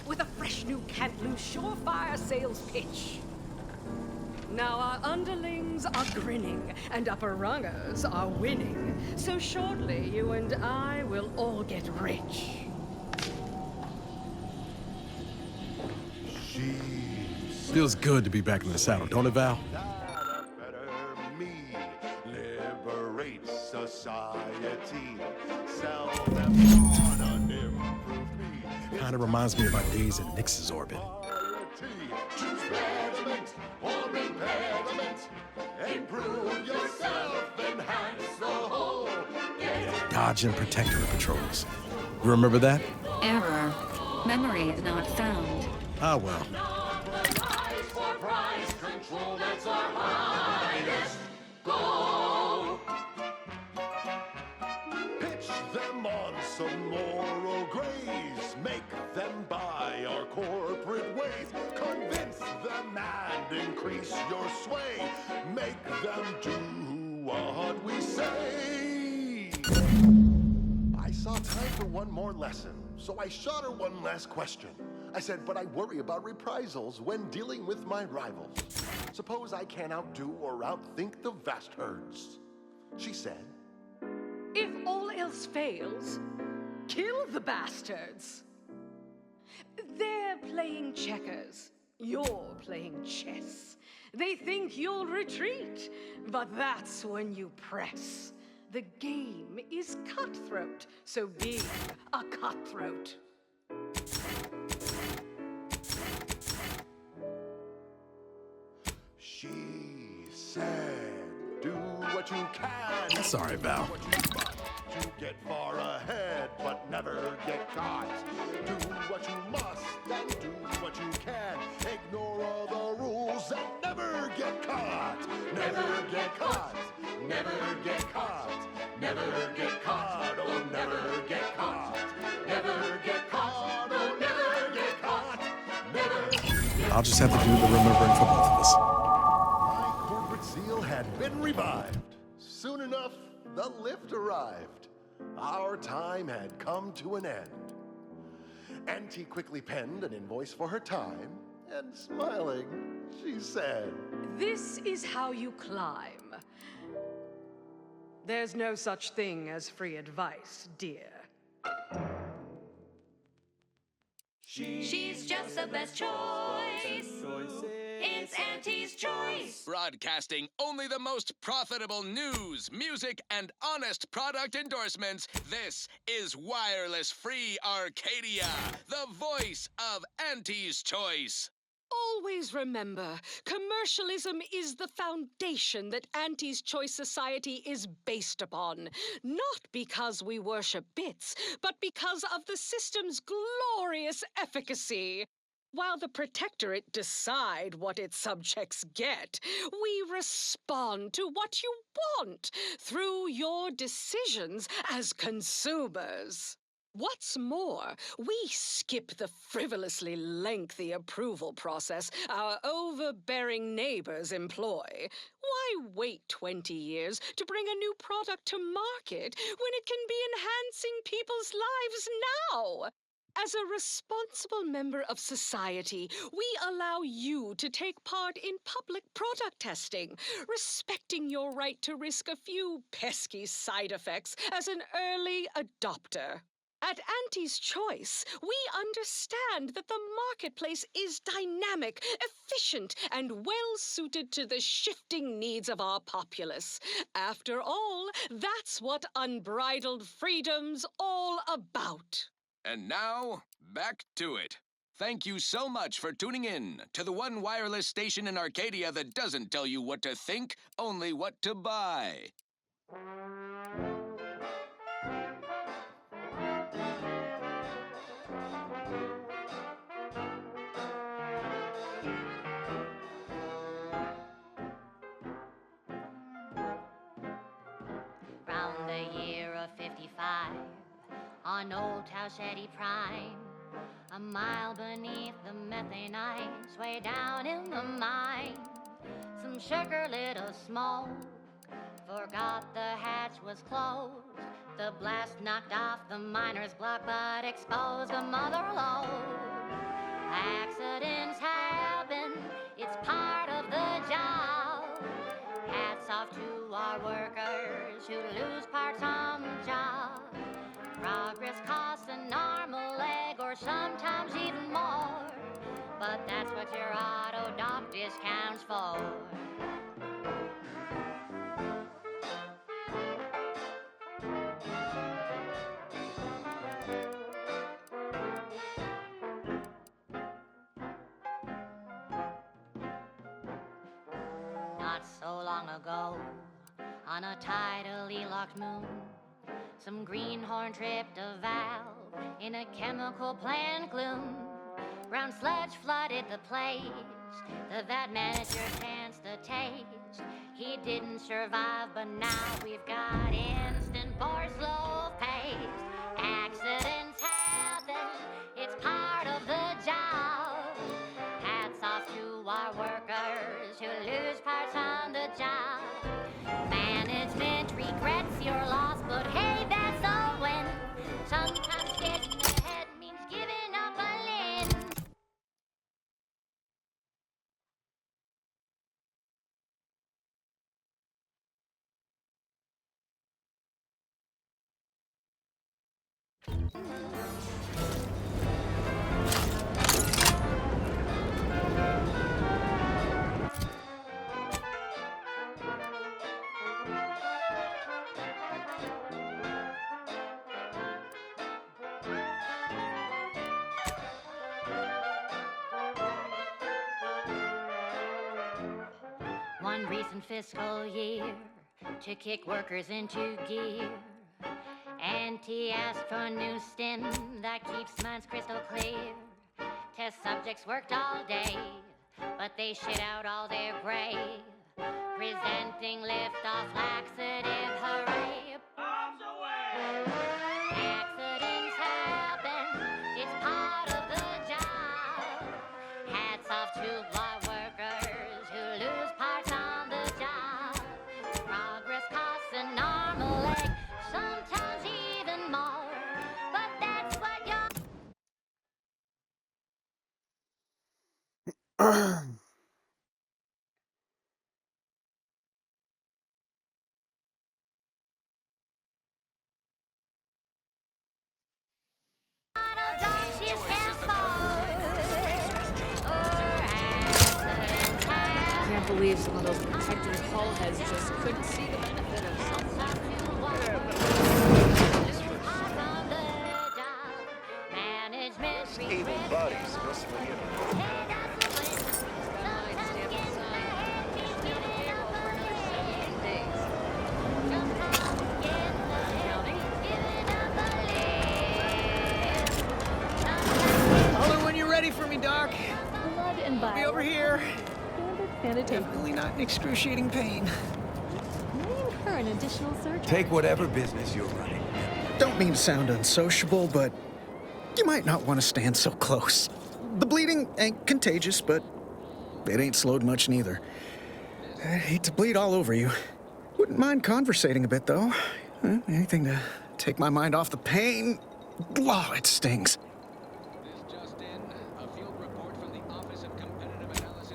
with a fresh new can't-lose surefire sales pitch. Now our underlings are grinning and upper rungers are winning. So shortly, you and I will all get rich. Feels good to be back in the saddle, don't it, Val? Better me, liberate society, sell them on an improved me. Kinda reminds me of our days in Nix's orbit. Choose betterment or impairment. Improve yourself, enhance the whole. Dodge and Protectorate patrols. You remember that? Error. Memory not found. Ah, well. Prize for prize, control that's our highest goal. Pitch them on some moral grays. Make them buy our corporate ways. Convince them and increase your sway. Make them do what we say. I saw time for one more lesson, so I shot her one last question. I said, but I worry about reprisals when dealing with my rivals. Suppose I can't outdo or outthink the vast herds. She said, If all else fails, kill the bastards. They're playing checkers. You're playing chess. They think you'll retreat, but that's when you press. The game is cutthroat, so be a cutthroat. she said, do what you can. Sorry, Val. To get far ahead, but never get caught. Do what you must and do what you can. Ignore all the rules and never get caught. Never get caught. Never get caught. Never get caught. Oh, never get caught. Never get caught. Oh, never get caught. Never. I'll just have to do the remembering for both of us. My corporate zeal had been revived. Soon enough, the lift arrived. Our time had come to an end. Auntie quickly penned an invoice for her time, and smiling, she said, This is how you climb. There's no such thing as free advice, dear. She's just the best choice. It's Auntie's choice. Broadcasting only the most profitable news, music, and honest product endorsements, this is Wireless Free Arcadia, the voice of Auntie's Choice. Always remember, commercialism is the foundation that Auntie's Choice Society is based upon. Not because we worship bits, but because of the system's glorious efficacy. While the Protectorate decide what its subjects get, we respond to what you want through your decisions as consumers. What's more, we skip the frivolously lengthy approval process our overbearing neighbors employ. Why wait 20 years to bring a new product to market when it can be enhancing people's lives now? As a responsible member of society, we allow you to take part in public product testing, respecting your right to risk a few pesky side effects as an early adopter. At Auntie's Choice, we understand that the marketplace is dynamic, efficient, and well-suited to the shifting needs of our populace. After all, that's what unbridled freedom's all about. And now, back to it. Thank you so much for tuning in to the one wireless station in Arcadia that doesn't tell you what to think, only what to buy. Round the year of 55, on Old Towshetty Prime, a mile beneath the methane ice, way down in the mine, some sugar little smoke forgot the hatch was closed. The blast knocked off the miner's block, but exposed the mother lode. Accidents happen, it's part of the job. Hats off to our workers who lose parts on the job. Progress costs an arm, a leg, or sometimes even more. But that's what your auto doc discounts for. Not so long ago, on a tidally locked moon, some greenhorn tripped a valve in a chemical plant gloom. Brown sludge flooded the place, the vat manager chanced a taste. He didn't survive, but now we've got instant bar slow paste. Accidents happen, it's part of the job. Hats off to our workers who lose parts on the job. Management regrets your loss, but hey, that's a win. Sometimes getting ahead means giving up a limb. One recent fiscal year to kick workers into gear. Auntie asked for a new stim that keeps minds crystal clear. Test subjects worked all day, but they shit out all their gray. Presenting lift-off laxative, hooray! Bombs away! Accidents happen, it's part of the job. Hats off to our workers who lose parts on the job. Progress costs an arm, a leg, sometimes even more. But that's what you're... I can't believe some of those protective hull heads just couldn't see the benefit of something. Able bodies must swing in. Holler when you're ready for me, Doc. Blood and I'll be over here. Sanitation. Definitely not in excruciating pain. May incur an additional surcharge. Take whatever business you're running. Don't mean to sound unsociable, but you might not want to stand so close. The bleeding ain't contagious, but it ain't slowed much neither. I hate to bleed all over you. Wouldn't mind conversating a bit, though. Anything to take my mind off the pain. Oh, it stings.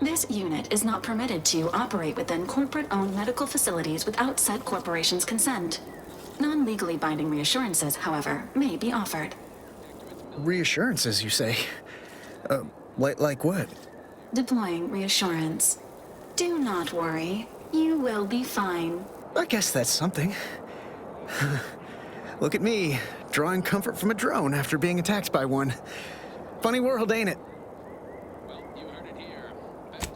This unit is not permitted to operate within corporate-owned medical facilities without said corporation's consent. Non-legally binding reassurances, however, may be offered. Reassurances, you say? Like what? Deploying reassurance. Do not worry. You will be fine. I guess that's something. Look at me, drawing comfort from a drone after being attacked by one. Funny world, ain't it?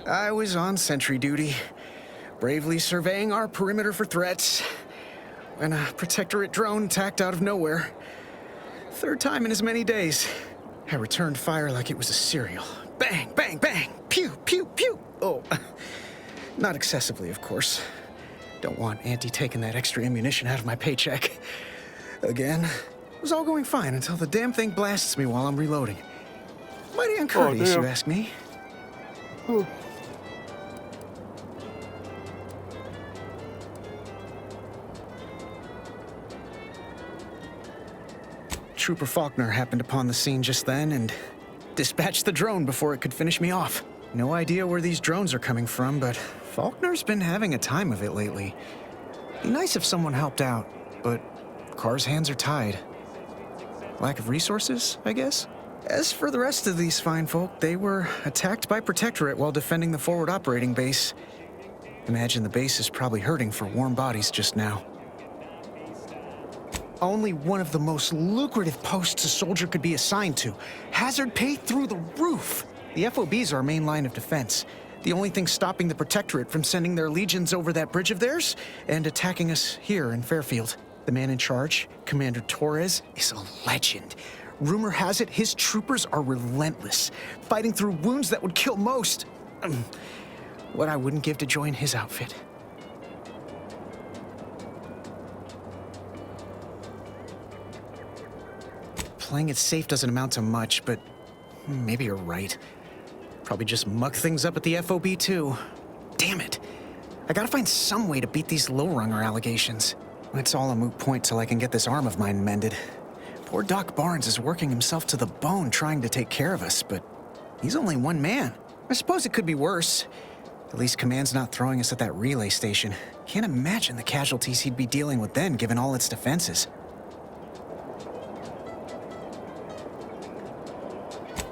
I was on sentry duty, bravely surveying our perimeter for threats, when a Protectorate drone attacked out of nowhere. Third time in as many days. I returned fire like it was a cereal. Bang, bang, bang! Pew, pew, pew! Oh, not excessively, of course. Don't want Auntie taking that extra ammunition out of my paycheck. Again, it was all going fine until the damn thing blasts me while I'm reloading. Mighty uncourteous, you ask me. Trooper Faulkner happened upon the scene just then and dispatched the drone before it could finish me off. No idea where these drones are coming from, but Faulkner's been having a time of it lately. Be nice if someone helped out, but Carr's hands are tied. Lack of resources, I guess? As for the rest of these fine folk, they were attacked by Protectorate while defending the forward operating base. Imagine the base is probably hurting for warm bodies just now. Only one of the most lucrative posts a soldier could be assigned to. Hazard pay through the roof. The FOB's our main line of defense. The only thing stopping the Protectorate from sending their legions over that bridge of theirs and attacking us here in Fairfield. The man in charge, Commander Torres, is a legend. Rumor has it his troopers are relentless, fighting through wounds that would kill most. What I wouldn't give to join his outfit. Playing it safe doesn't amount to much, but maybe you're right. Probably just muck things up at the FOB too. Damn it. I gotta find some way to beat these low-runger allegations. It's all a moot point till I can get this arm of mine mended. Poor Doc Barnes is working himself to the bone trying to take care of us, but he's only one man. I suppose it could be worse. At least Command's not throwing us at that relay station. Can't imagine the casualties he'd be dealing with then, given all its defenses.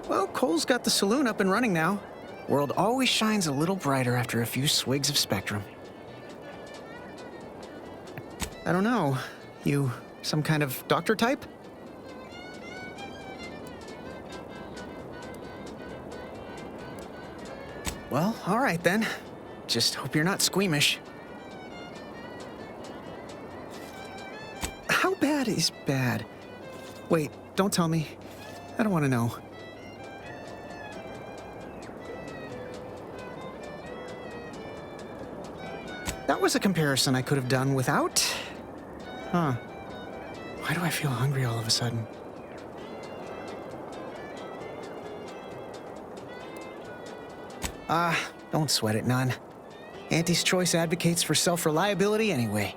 Well, Cole's got the saloon up and running now. World always shines a little brighter after a few swigs of Spectrum. I don't know. You some kind of doctor type? Well, all right then. Just hope you're not squeamish. How bad is bad? Wait, don't tell me. I don't want to know. That was a comparison I could have done without. Huh. Why do I feel hungry all of a sudden? Don't sweat it none. Auntie's Choice advocates for self-reliability anyway.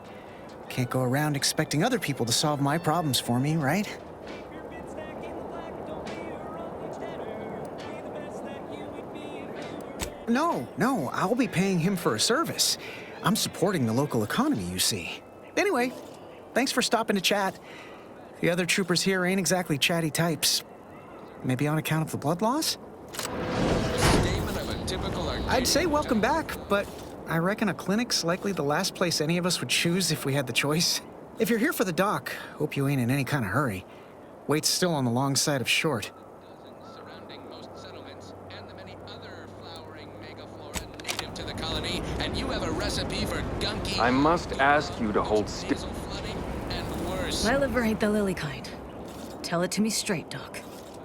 Can't go around expecting other people to solve my problems for me, right? No, I'll be paying him for a service. I'm supporting the local economy, you see. Anyway, thanks for stopping to chat. The other troopers here ain't exactly chatty types. Maybe on account of the blood loss? I'd say welcome back, but I reckon a clinic's likely the last place any of us would choose if we had the choice. If you're here for the doc, hope you ain't in any kind of hurry. Wait's still on the long side of short. And you have a recipe for gunky. I must ask you to hold still. My liver ain't the lily kind. Tell it to me straight, Doc.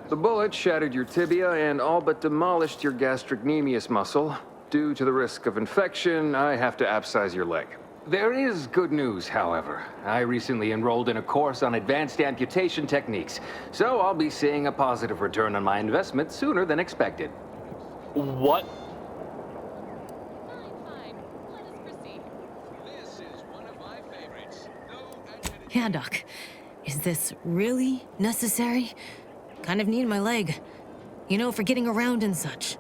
The bullet shattered your tibia and all but demolished your gastrocnemius muscle. Due to the risk of infection, I have to abscise your leg. There is good news, however. I recently enrolled in a course on advanced amputation techniques, so I'll be seeing a positive return on my investment sooner than expected. What? Yeah, Doc. Is this really necessary? Kind of need my leg. You know, for getting around and such.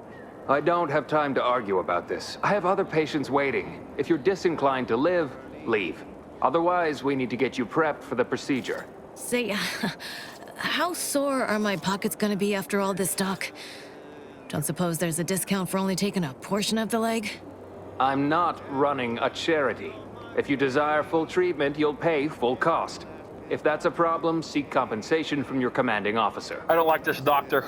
I don't have time to argue about this. I have other patients waiting. If you're disinclined to live, leave. Otherwise, we need to get you prepped for the procedure. Say, how sore are my pockets gonna be after all this, Doc? Don't suppose there's a discount for only taking a portion of the leg? I'm not running a charity. If you desire full treatment, you'll pay full cost. If that's a problem, seek compensation from your commanding officer. I don't like this doctor.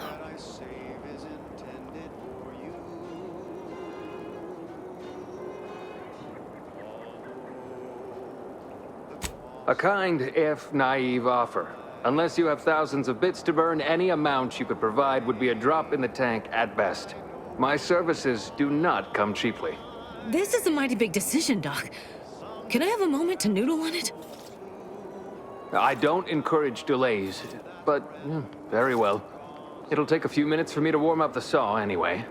A kind, if naive offer. Unless you have thousands of bits to burn, any amount you could provide would be a drop in the tank at best. My services do not come cheaply. This is a mighty big decision, Doc. Can I have a moment to noodle on it? I don't encourage delays, but very well. It'll take a few minutes for me to warm up the saw anyway.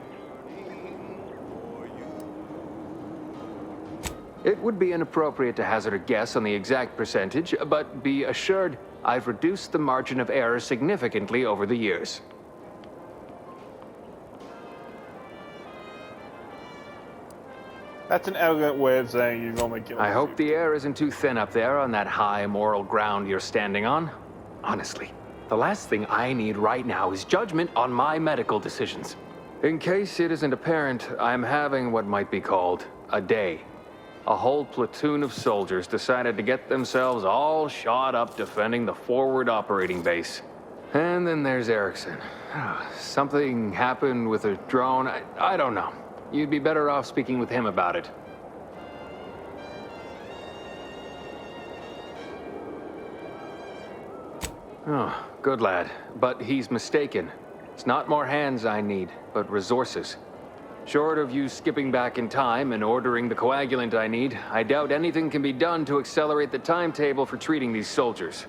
It would be inappropriate to hazard a guess on the exact percentage, but be assured I've reduced the margin of error significantly over the years. That's an elegant way of saying you're gonna make it. I hope the air isn't too thin up there on that high moral ground you're standing on. Honestly, the last thing I need right now is judgment on my medical decisions. In case it isn't apparent, I'm having what might be called a day. A whole platoon of soldiers decided to get themselves all shot up defending the forward operating base. And then there's Erickson. Something happened with a drone. I don't know. You'd be better off speaking with him about it. Oh, good lad. But he's mistaken. It's not more hands I need, but resources. Short of you skipping back in time and ordering the coagulant I need, I doubt anything can be done to accelerate the timetable for treating these soldiers.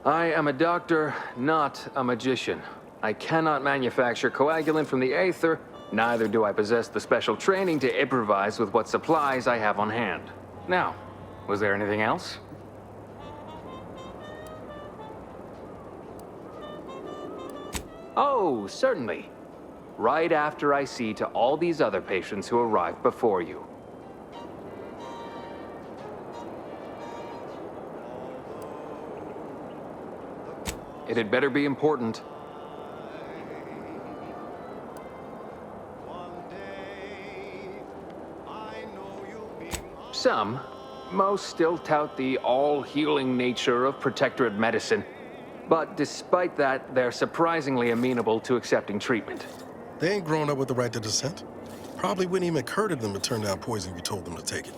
I am a doctor, not a magician. I cannot manufacture coagulant from the aether, neither do I possess the special training to improvise with what supplies I have on hand. Now, was there anything else? Oh, certainly. Right after I see to all these other patients who arrived before you. It had better be important. Some, most still tout the all-healing nature of Protectorate medicine. But despite that, they're surprisingly amenable to accepting treatment. They ain't grown up with the right to dissent. Probably wouldn't even occur to them to turn down poison if you told them to take it.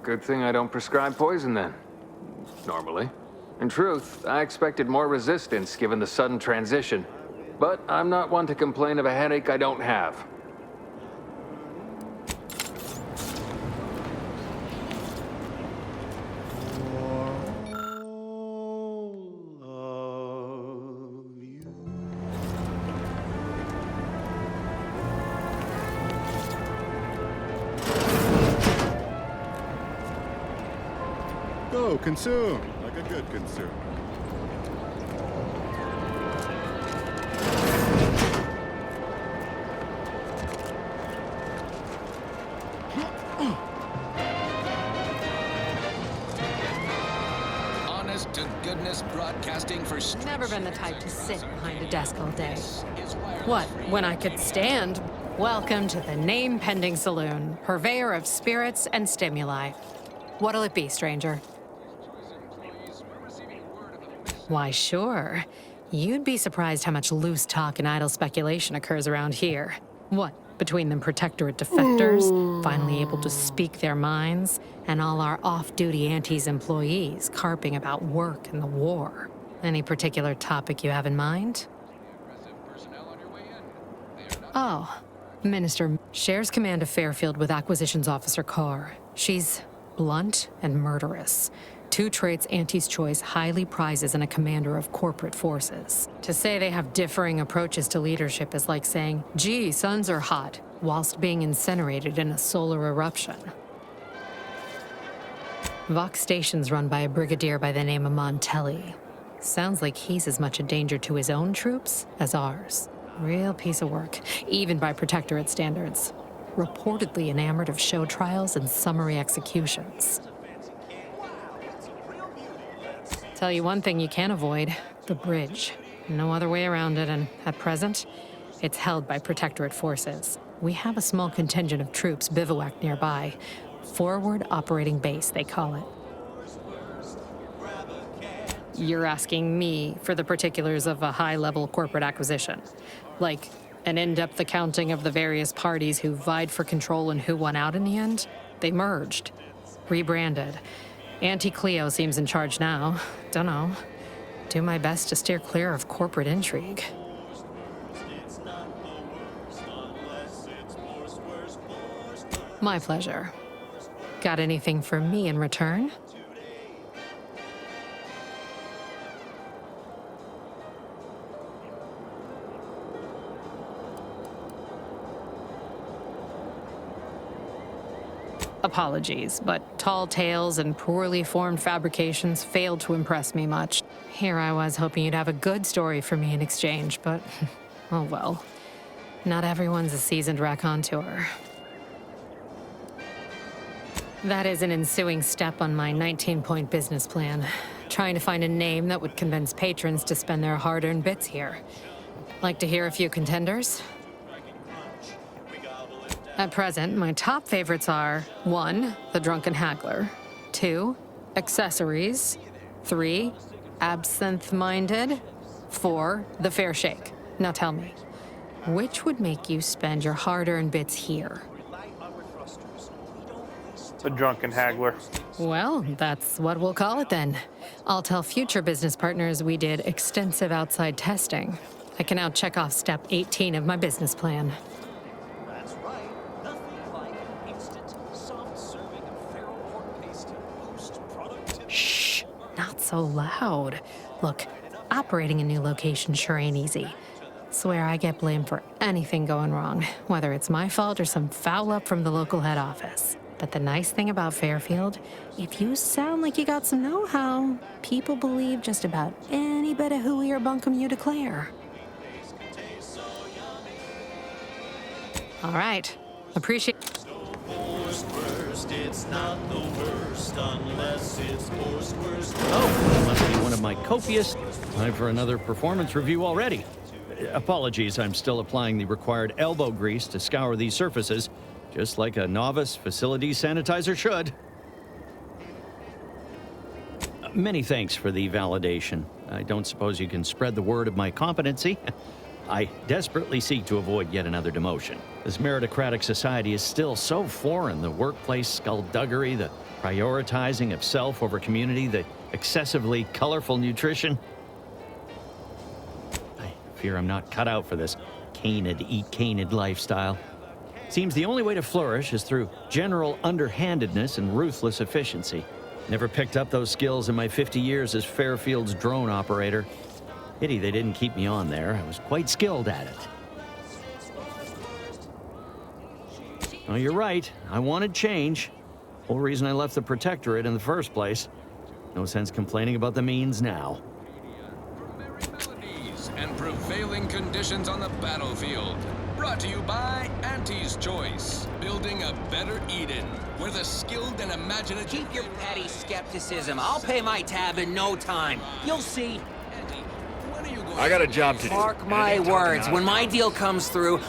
Good thing I don't prescribe poison then. Normally. In truth, I expected more resistance given the sudden transition. But I'm not one to complain of a headache I don't have. Go, consume, like a good consumer. Honest to goodness broadcasting for Never been the type to sit behind a desk all day. What, when I could stand? Welcome to the name-pending saloon, purveyor of spirits and stimuli. What'll it be, stranger? Why, sure. You'd be surprised how much loose talk and idle speculation occurs around here. What, between them Protectorate defectors, finally able to speak their minds, and all our off-duty Antes employees carping about work and the war. Any particular topic you have in mind? Oh, Minister shares command of Fairfield with Acquisitions Officer Carr. She's blunt and murderous. Two traits Antes Choice highly prizes in a commander of corporate forces. To say they have differing approaches to leadership is like saying, gee, suns are hot, whilst being incinerated in a solar eruption. Vox Station's run by a brigadier by the name of Montelli. Sounds like he's as much a danger to his own troops as ours. Real piece of work, even by Protectorate standards. Reportedly enamored of show trials and summary executions. Tell you one thing you can't avoid, the bridge. No other way around it, and at present, it's held by Protectorate forces. We have a small contingent of troops bivouacked nearby. Forward Operating Base, they call it. You're asking me for the particulars of a high-level corporate acquisition. Like an in-depth accounting of the various parties who vied for control and who won out in the end? They merged. Rebranded. Auntie Cleo seems in charge now. Dunno. Do my best to steer clear of corporate intrigue. My pleasure. Got anything for me in return? Apologies, but tall tales and poorly formed fabrications failed to impress me much. Here I was hoping you'd have a good story for me in exchange, but oh well. Not everyone's a seasoned raconteur. That is an ensuing step on my 19-point business plan. Trying to find a name that would convince patrons to spend their hard-earned bits here. Like to hear a few contenders? At present, my top favorites are 1. The Drunken Haggler, 2. Accessories, 3. Absinthe-Minded, 4. The Fair Shake. Now tell me, which would make you spend your hard-earned bits here? The Drunken Haggler. Well, that's what we'll call it then. I'll tell future business partners we did extensive outside testing. I can now check off step 18 of my business plan. That's right. Nothing like instant, soft-serving feral pork pasty post-productivity. Shh, not so loud. Look, operating a new location sure ain't easy. Swear I get blamed for anything going wrong, whether it's my fault or some foul up from the local head office. But the nice thing about Fairfield, if you sound like you got some know-how, people believe just about any bit of hooey or bunkum you declare. All right, appreciate... It's not the worst unless it's forced worst. Oh, must be one of my copious. Time for another performance review already. Apologies, I'm still applying the required elbow grease to scour these surfaces, just like a novice facility sanitizer should. Many thanks for the validation. I don't suppose you can spread the word of my competency. I desperately seek to avoid yet another demotion. This meritocratic society is still so foreign. The workplace skullduggery, the prioritizing of self over community, the excessively colorful nutrition. I fear I'm not cut out for this canid, eat canid lifestyle. Seems the only way to flourish is through general underhandedness and ruthless efficiency. Never picked up those skills in my 50 years as Fairfield's drone operator. Pity they didn't keep me on there. I was quite skilled at it. Oh, you're right. I wanted change. Whole reason I left the Protectorate in the first place. No sense complaining about the means now. And prevailing conditions on the battlefield. Brought to you by Auntie's Choice. Building a better Eden, where the skilled and imaginative... Keep your petty skepticism. I'll pay my tab in no time. You'll see. I got a job to do. Mark my words, when my deal comes through,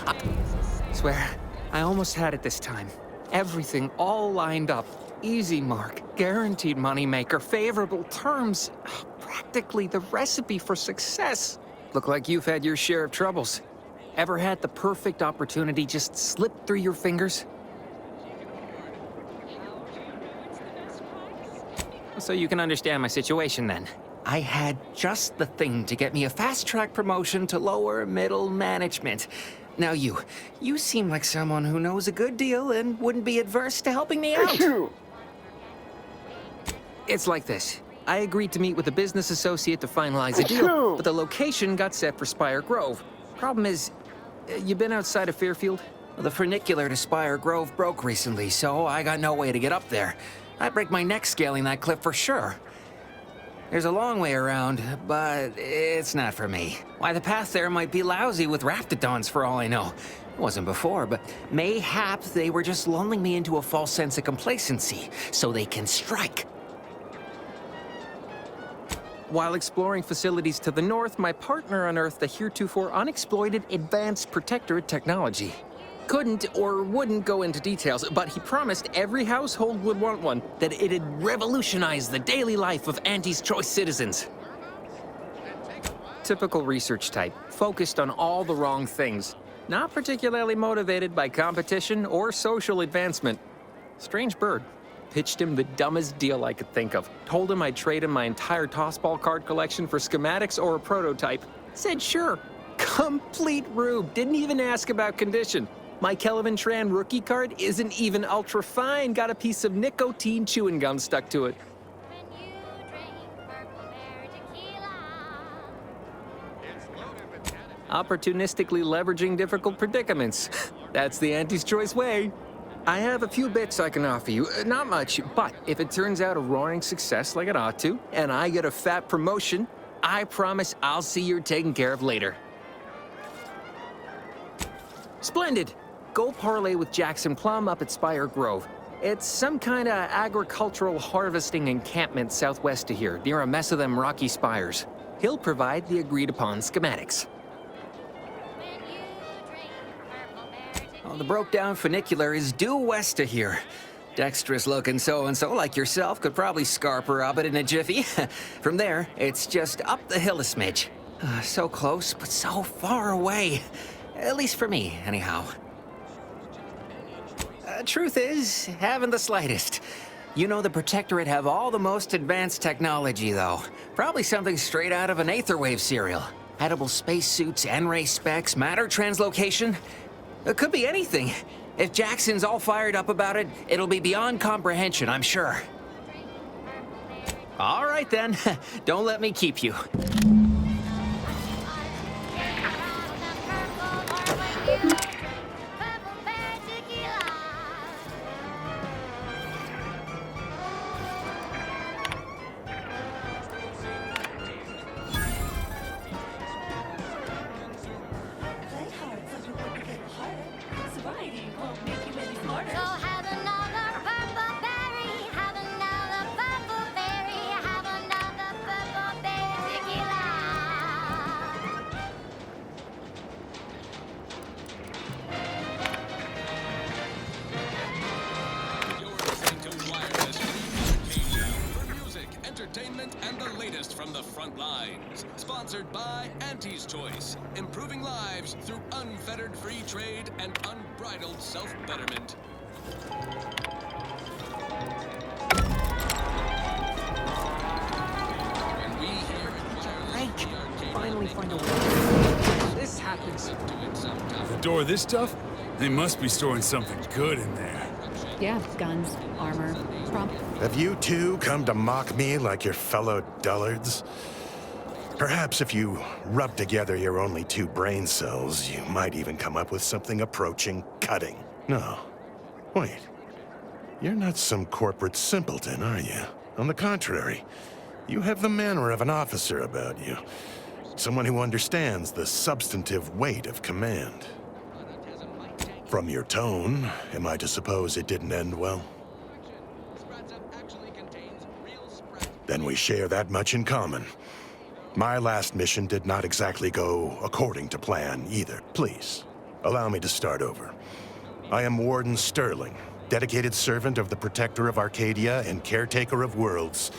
Swear, I almost had it this time. Everything all lined up. Easy mark, guaranteed moneymaker, favorable terms. Practically the recipe for success. Look like you've had your share of troubles. Ever had the perfect opportunity just slip through your fingers? So you can understand my situation then. I had just the thing to get me a fast-track promotion to lower middle management. Now you seem like someone who knows a good deal and wouldn't be adverse to helping me out. It's like this. I agreed to meet with a business associate to finalize a deal, but the location got set for Spire Grove. Problem is, you been outside of Fairfield? The funicular to Spire Grove broke recently, so I got no way to get up there. I'd break my neck scaling that cliff for sure. There's a long way around, but it's not for me. Why, the path there might be lousy with raptidons for all I know. It wasn't before, but mayhap they were just lulling me into a false sense of complacency so they can strike. While exploring facilities to the north, my partner unearthed a heretofore unexploited advanced Protectorate technology. Couldn't or wouldn't go into details, but he promised every household would want one, that it'd revolutionize the daily life of Auntie's Choice citizens. Typical research type, focused on all the wrong things. Not particularly motivated by competition or social advancement. Strange bird. Pitched him the dumbest deal I could think of. Told him I'd trade him my entire tossball card collection for schematics or a prototype. Said sure. Complete rube. Didn't even ask about condition. My Kelvin Tran rookie card isn't even ultra fine. Got a piece of nicotine chewing gum stuck to it. Opportunistically leveraging difficult predicaments. That's the Auntie's Choice way. I have a few bits I can offer you. Not much, but if it turns out a roaring success like it ought to, and I get a fat promotion, I promise I'll see you're taken care of later. Splendid. Go parlay with Jackson Plum up at Spire Grove. It's some kind of agricultural harvesting encampment southwest of here, near a mess of them rocky spires. He'll provide the agreed-upon schematics. Oh, the broke-down funicular is due west of here. Dexterous-looking so-and-so like yourself could probably scarp her up it in a jiffy. From there, it's just up the hill a smidge. So close, but so far away. At least for me, anyhow. Truth is, haven't the slightest. You know the Protectorate have all the most advanced technology, though. Probably something straight out of an Aetherwave serial. Edible spacesuits, N-ray specs, matter translocation. It could be anything. If Jackson's all fired up about it, it'll be beyond comprehension, I'm sure. All right, then. Don't let me keep you. And the latest from the front lines. Sponsored by Auntie's Choice, improving lives through unfettered free trade and unbridled self-betterment. When we here at Wireless Finally find a way. This happens. The door this tough? They must be storing something good in there. Yeah, guns, armor, Have you two come to mock me like your fellow dullards? Perhaps if you rub together your only 2 brain cells, you might even come up with something approaching cutting. No. Wait. You're not some corporate simpleton, are you? On the contrary, you have the manner of an officer about you. Someone who understands the substantive weight of command. From your tone, am I to suppose it didn't end well? Then we share that much in common. My last mission did not exactly go according to plan either. Please, allow me to start over. I am Warden Sterling, dedicated servant of the Protector of Arcadia and caretaker of worlds,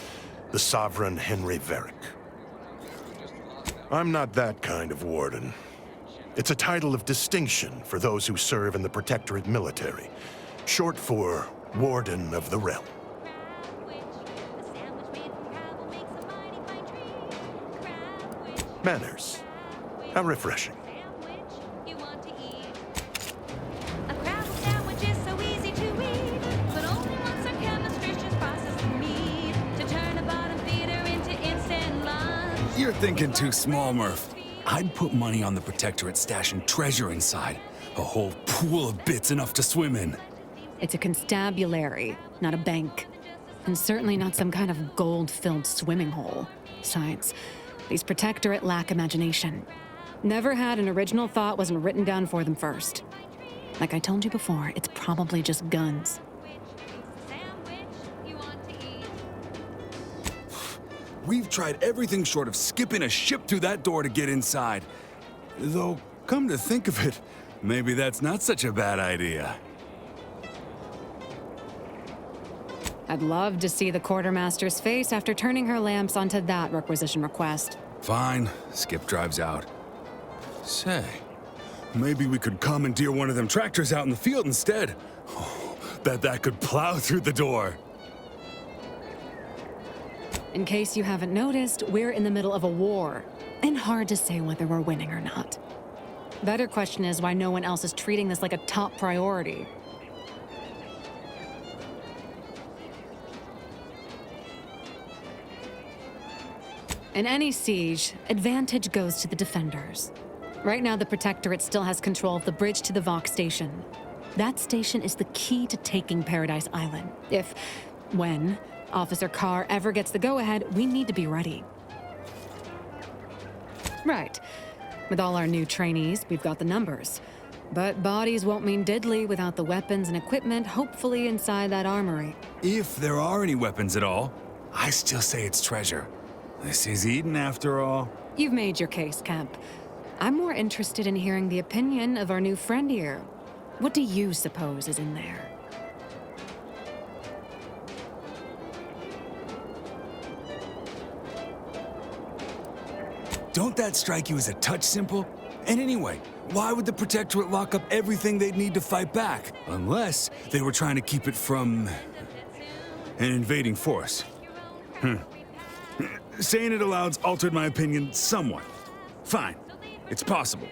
the Sovereign Henry Varick. I'm not that kind of warden. It's a title of distinction for those who serve in the Protectorate military, short for Warden of the Realm. Manners. How refreshing. A crabble sandwich is so easy to eat, but only once our chemistry just process the meat to turn a bottom feeder into instant lunch. You're thinking too small, Murph. I'd put money on the Protectorate stashing treasure inside. A whole pool of bits enough to swim in. It's a constabulary, not a bank. And certainly not some kind of gold-filled swimming hole. Besides, these Protectorate lack imagination. Never had an original thought wasn't written down for them first. Like I told you before, it's probably just guns. We've tried everything short of skipping a ship through that door to get inside. Though, come to think of it, maybe that's not such a bad idea. I'd love to see the quartermaster's face after turning her lamps onto that requisition request. Fine, Skip drives out. Say, maybe we could commandeer one of them tractors out in the field instead. Oh, bet that could plow through the door. In case you haven't noticed, we're in the middle of a war, and hard to say whether we're winning or not. Better question is why no one else is treating this like a top priority. In any siege, advantage goes to the defenders. Right now, the Protectorate still has control of the bridge to the Vox station. That station is the key to taking Paradise Island. When Officer Carr ever gets the go-ahead, we need to be ready. Right. With all our new trainees, we've got the numbers. But bodies won't mean diddly without the weapons and equipment, hopefully inside that armory. If there are any weapons at all, I still say it's treasure. This is Eden, after all. You've made your case, Kemp. I'm more interested in hearing the opinion of our new friend here. What do you suppose is in there? Don't that strike you as a touch simple? And anyway, why would the Protectorate lock up everything they'd need to fight back? Unless they were trying to keep it from an invading force. Saying it aloud's altered my opinion somewhat. Fine. It's possible.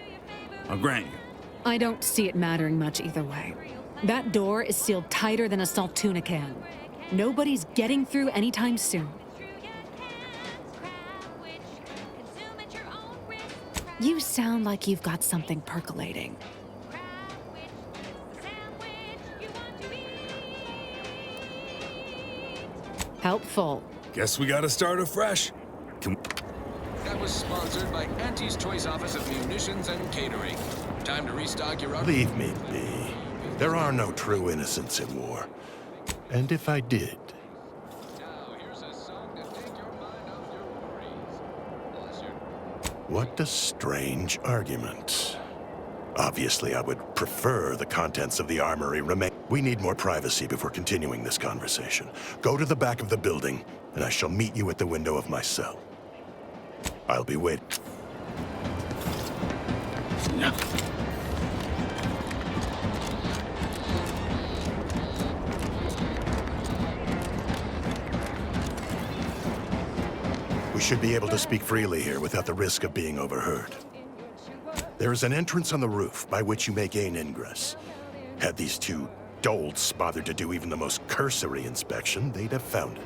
I'll grant you. I don't see it mattering much either way. That door is sealed tighter than a salt tuna can. Nobody's getting through anytime soon. You sound like you've got something percolating. Helpful. Guess we gotta start afresh. That was sponsored by Auntie's Choice Office of Munitions and Catering. Time to restock your... Leave me be. There are no true innocents in war. And if I did... What a strange argument. Obviously, I would prefer the contents of the armory remain. We need more privacy before continuing this conversation. Go to the back of the building, and I shall meet you at the window of my cell. I'll be waiting. We should be able to speak freely here without the risk of being overheard. There is an entrance on the roof by which you may gain ingress. Had these two dolts bothered to do even the most cursory inspection, they'd have found it.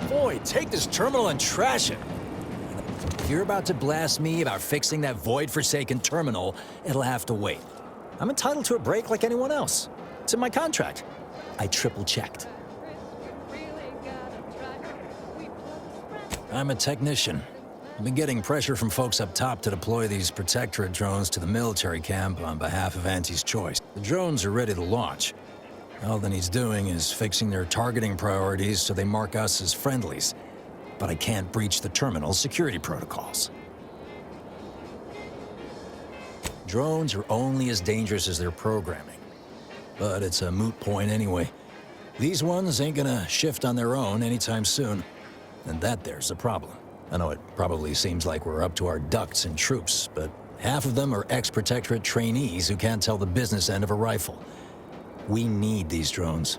Void, take this terminal and trash it. If you're about to blast me about fixing that void-forsaken terminal, it'll have to wait. I'm entitled to a break like anyone else. It's in my contract. I triple-checked. I'm a technician. I've been getting pressure from folks up top to deploy these Protectorate drones to the military camp on behalf of Auntie's Choice. The drones are ready to launch. All that he's doing is fixing their targeting priorities so they mark us as friendlies. But I can't breach the terminal's security protocols. Drones are only as dangerous as their programming. But it's a moot point anyway. These ones ain't gonna shift on their own anytime soon. And that there's a problem. I know it probably seems like we're up to our ducks in troops, but half of them are ex-Protectorate trainees who can't tell the business end of a rifle. We need these drones.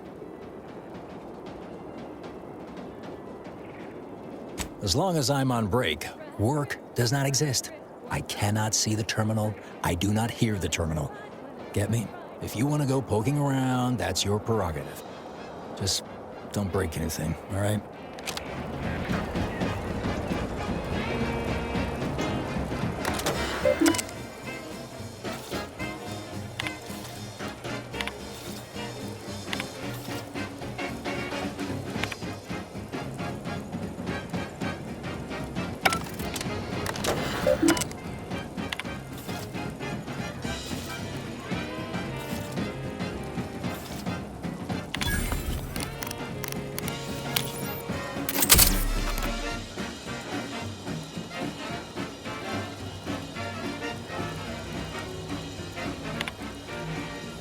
As long as I'm on break, work does not exist. I cannot see the terminal. I do not hear the terminal. Get me? If you want to go poking around, that's your prerogative. Just don't break anything, all right?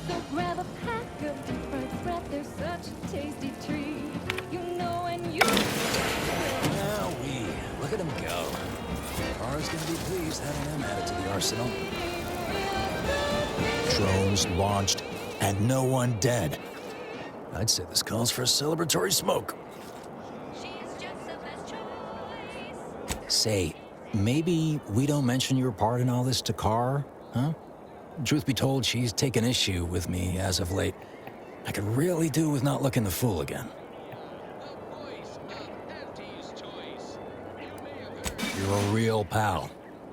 So grab a pack of different breath, they're such a tasty treat. You know and you... Look at him go. Carr's gonna be pleased having him added to the arsenal. Drones launched, and no one dead. I'd say this calls for a celebratory smoke. Say, maybe we don't mention your part in all this to Carr, huh? Truth be told, she's taken issue with me as of late. I could really do with not looking the fool again. You're a real pal.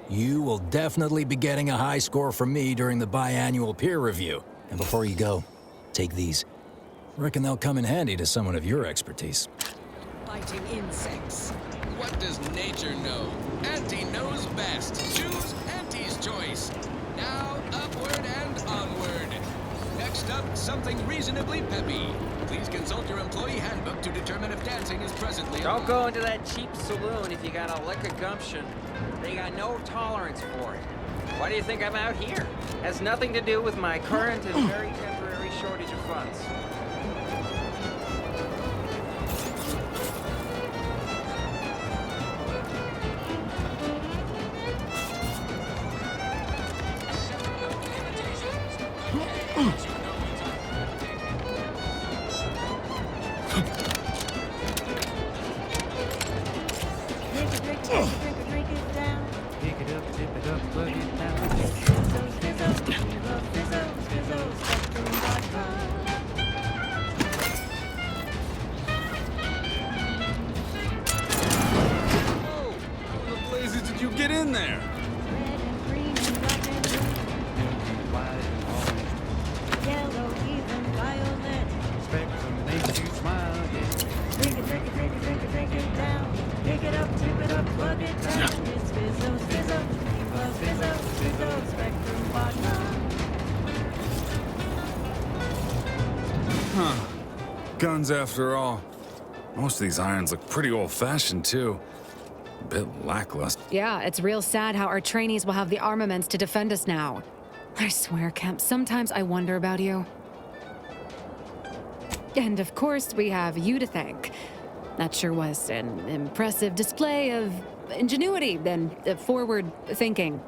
You will definitely be getting a high score from me during the biannual peer review. And before you go, take these. Reckon they'll come in handy to someone of your expertise. Fighting insects. What does nature know? Auntie knows best. Choose Auntie's choice. Now, upward and onward. Next up, something reasonably peppy. Please consult your employee handbook to determine if dancing is presently Don't go into that cheap saloon if you got a lick of gumption. They got no tolerance for it. Why do you think I'm out here? Has nothing to do with my current and very temporary shortage of funds. Get in there! Yellow, even violet. Spectrum makes you smile, yeah. Drink it, drink it, drink it, drink it, drink it down. Pick it up, tip it up, plug it down. It's Fizzo, Fizzo, Fizzo, Fizzo, Fizzo, Spectrum vodka. Huh. Guns after all. Most of these irons look pretty old-fashioned, too. A bit lackluster. Yeah, it's real sad how our trainees will have the armaments to defend us now. I swear, Kemp, sometimes I wonder about you. And of course, we have you to thank. That sure was an impressive display of ingenuity and forward thinking.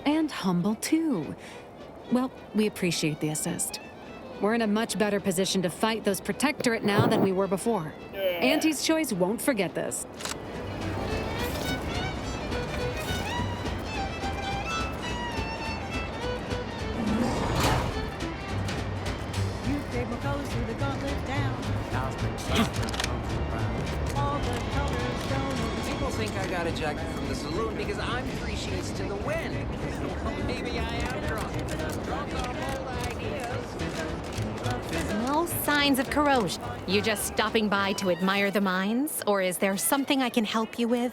And humble, too. Well, we appreciate the assist. We're in a much better position to fight those Protectorate now than we were before. Auntie's Choice won't forget this. You cable colors through the gauntlet down. All the colors don't. People think I got ejected from the saloon because I'm 3 sheets to the wind. Maybe I am drunk. Drunk on old ideas. No signs of corrosion. You just stopping by to admire the mines, or is there something I can help you with?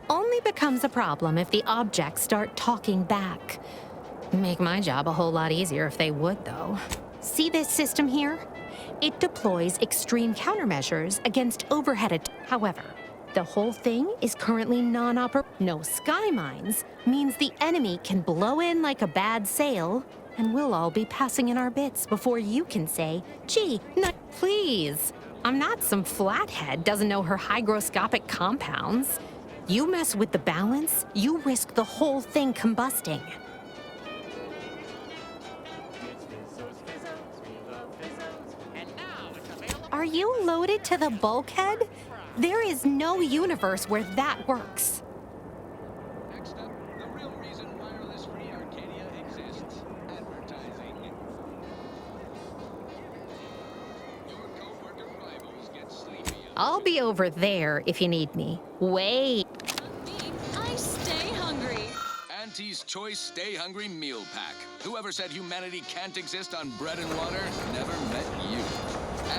Only becomes a problem if the objects start talking back. Make my job a whole lot easier if they would, though. See this system here? It deploys extreme countermeasures against overhead. However, the whole thing is currently non-operational. No sky mines means the enemy can blow in like a bad sail, and we'll all be passing in our bits before you can say, gee, no, please. I'm not some flathead doesn't know her hygroscopic compounds. You mess with the balance, you risk the whole thing combusting. Are you loaded to the bulkhead? There is no universe where that works. Next up, the real reason wireless free Arcadia exists. Advertising. Your co-worker rivals get sleepy. I'll be over there if you need me. Wait. I stay hungry. Auntie's Choice Stay Hungry Meal Pack. Whoever said humanity can't exist on bread and water never met you.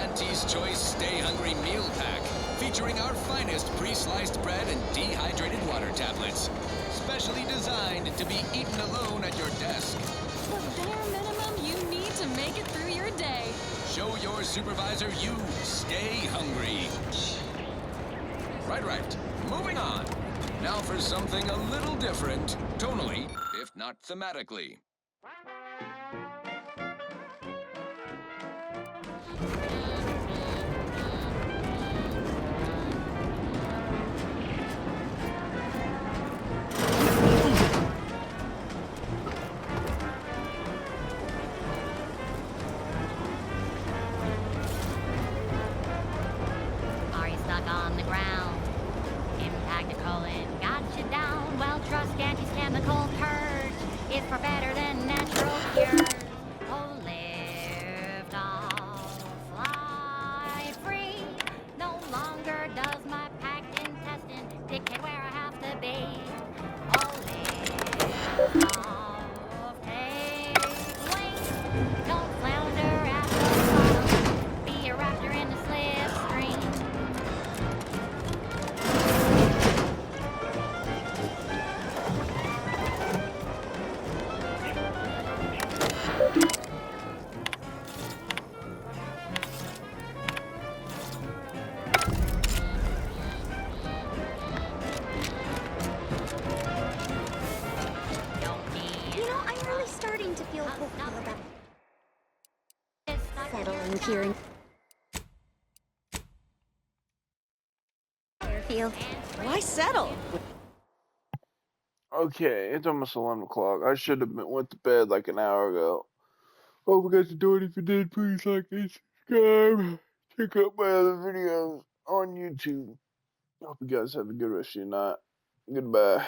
Auntie's Choice Stay Hungry Meal Pack, featuring our finest pre-sliced bread and dehydrated water tablets. Specially designed to be eaten alone at your desk. The bare minimum you need to make it through your day. Show your supervisor you stay hungry. Right. Moving on. Now for something a little different, tonally, if not thematically. Are you stuck on the ground? Impractical and got you down. Well, trust Auntie's chemical purge. It's far better than natural cure. Oh, lift off. to feel hopeful about settling here in Fairfield. Why settle? Okay, it's almost 11 o'clock. I should have went to bed like an hour ago. Don't forget to do it if you did. Please like and subscribe. Check out my other videos on YouTube. Hope you guys have a good rest of your night. Goodbye.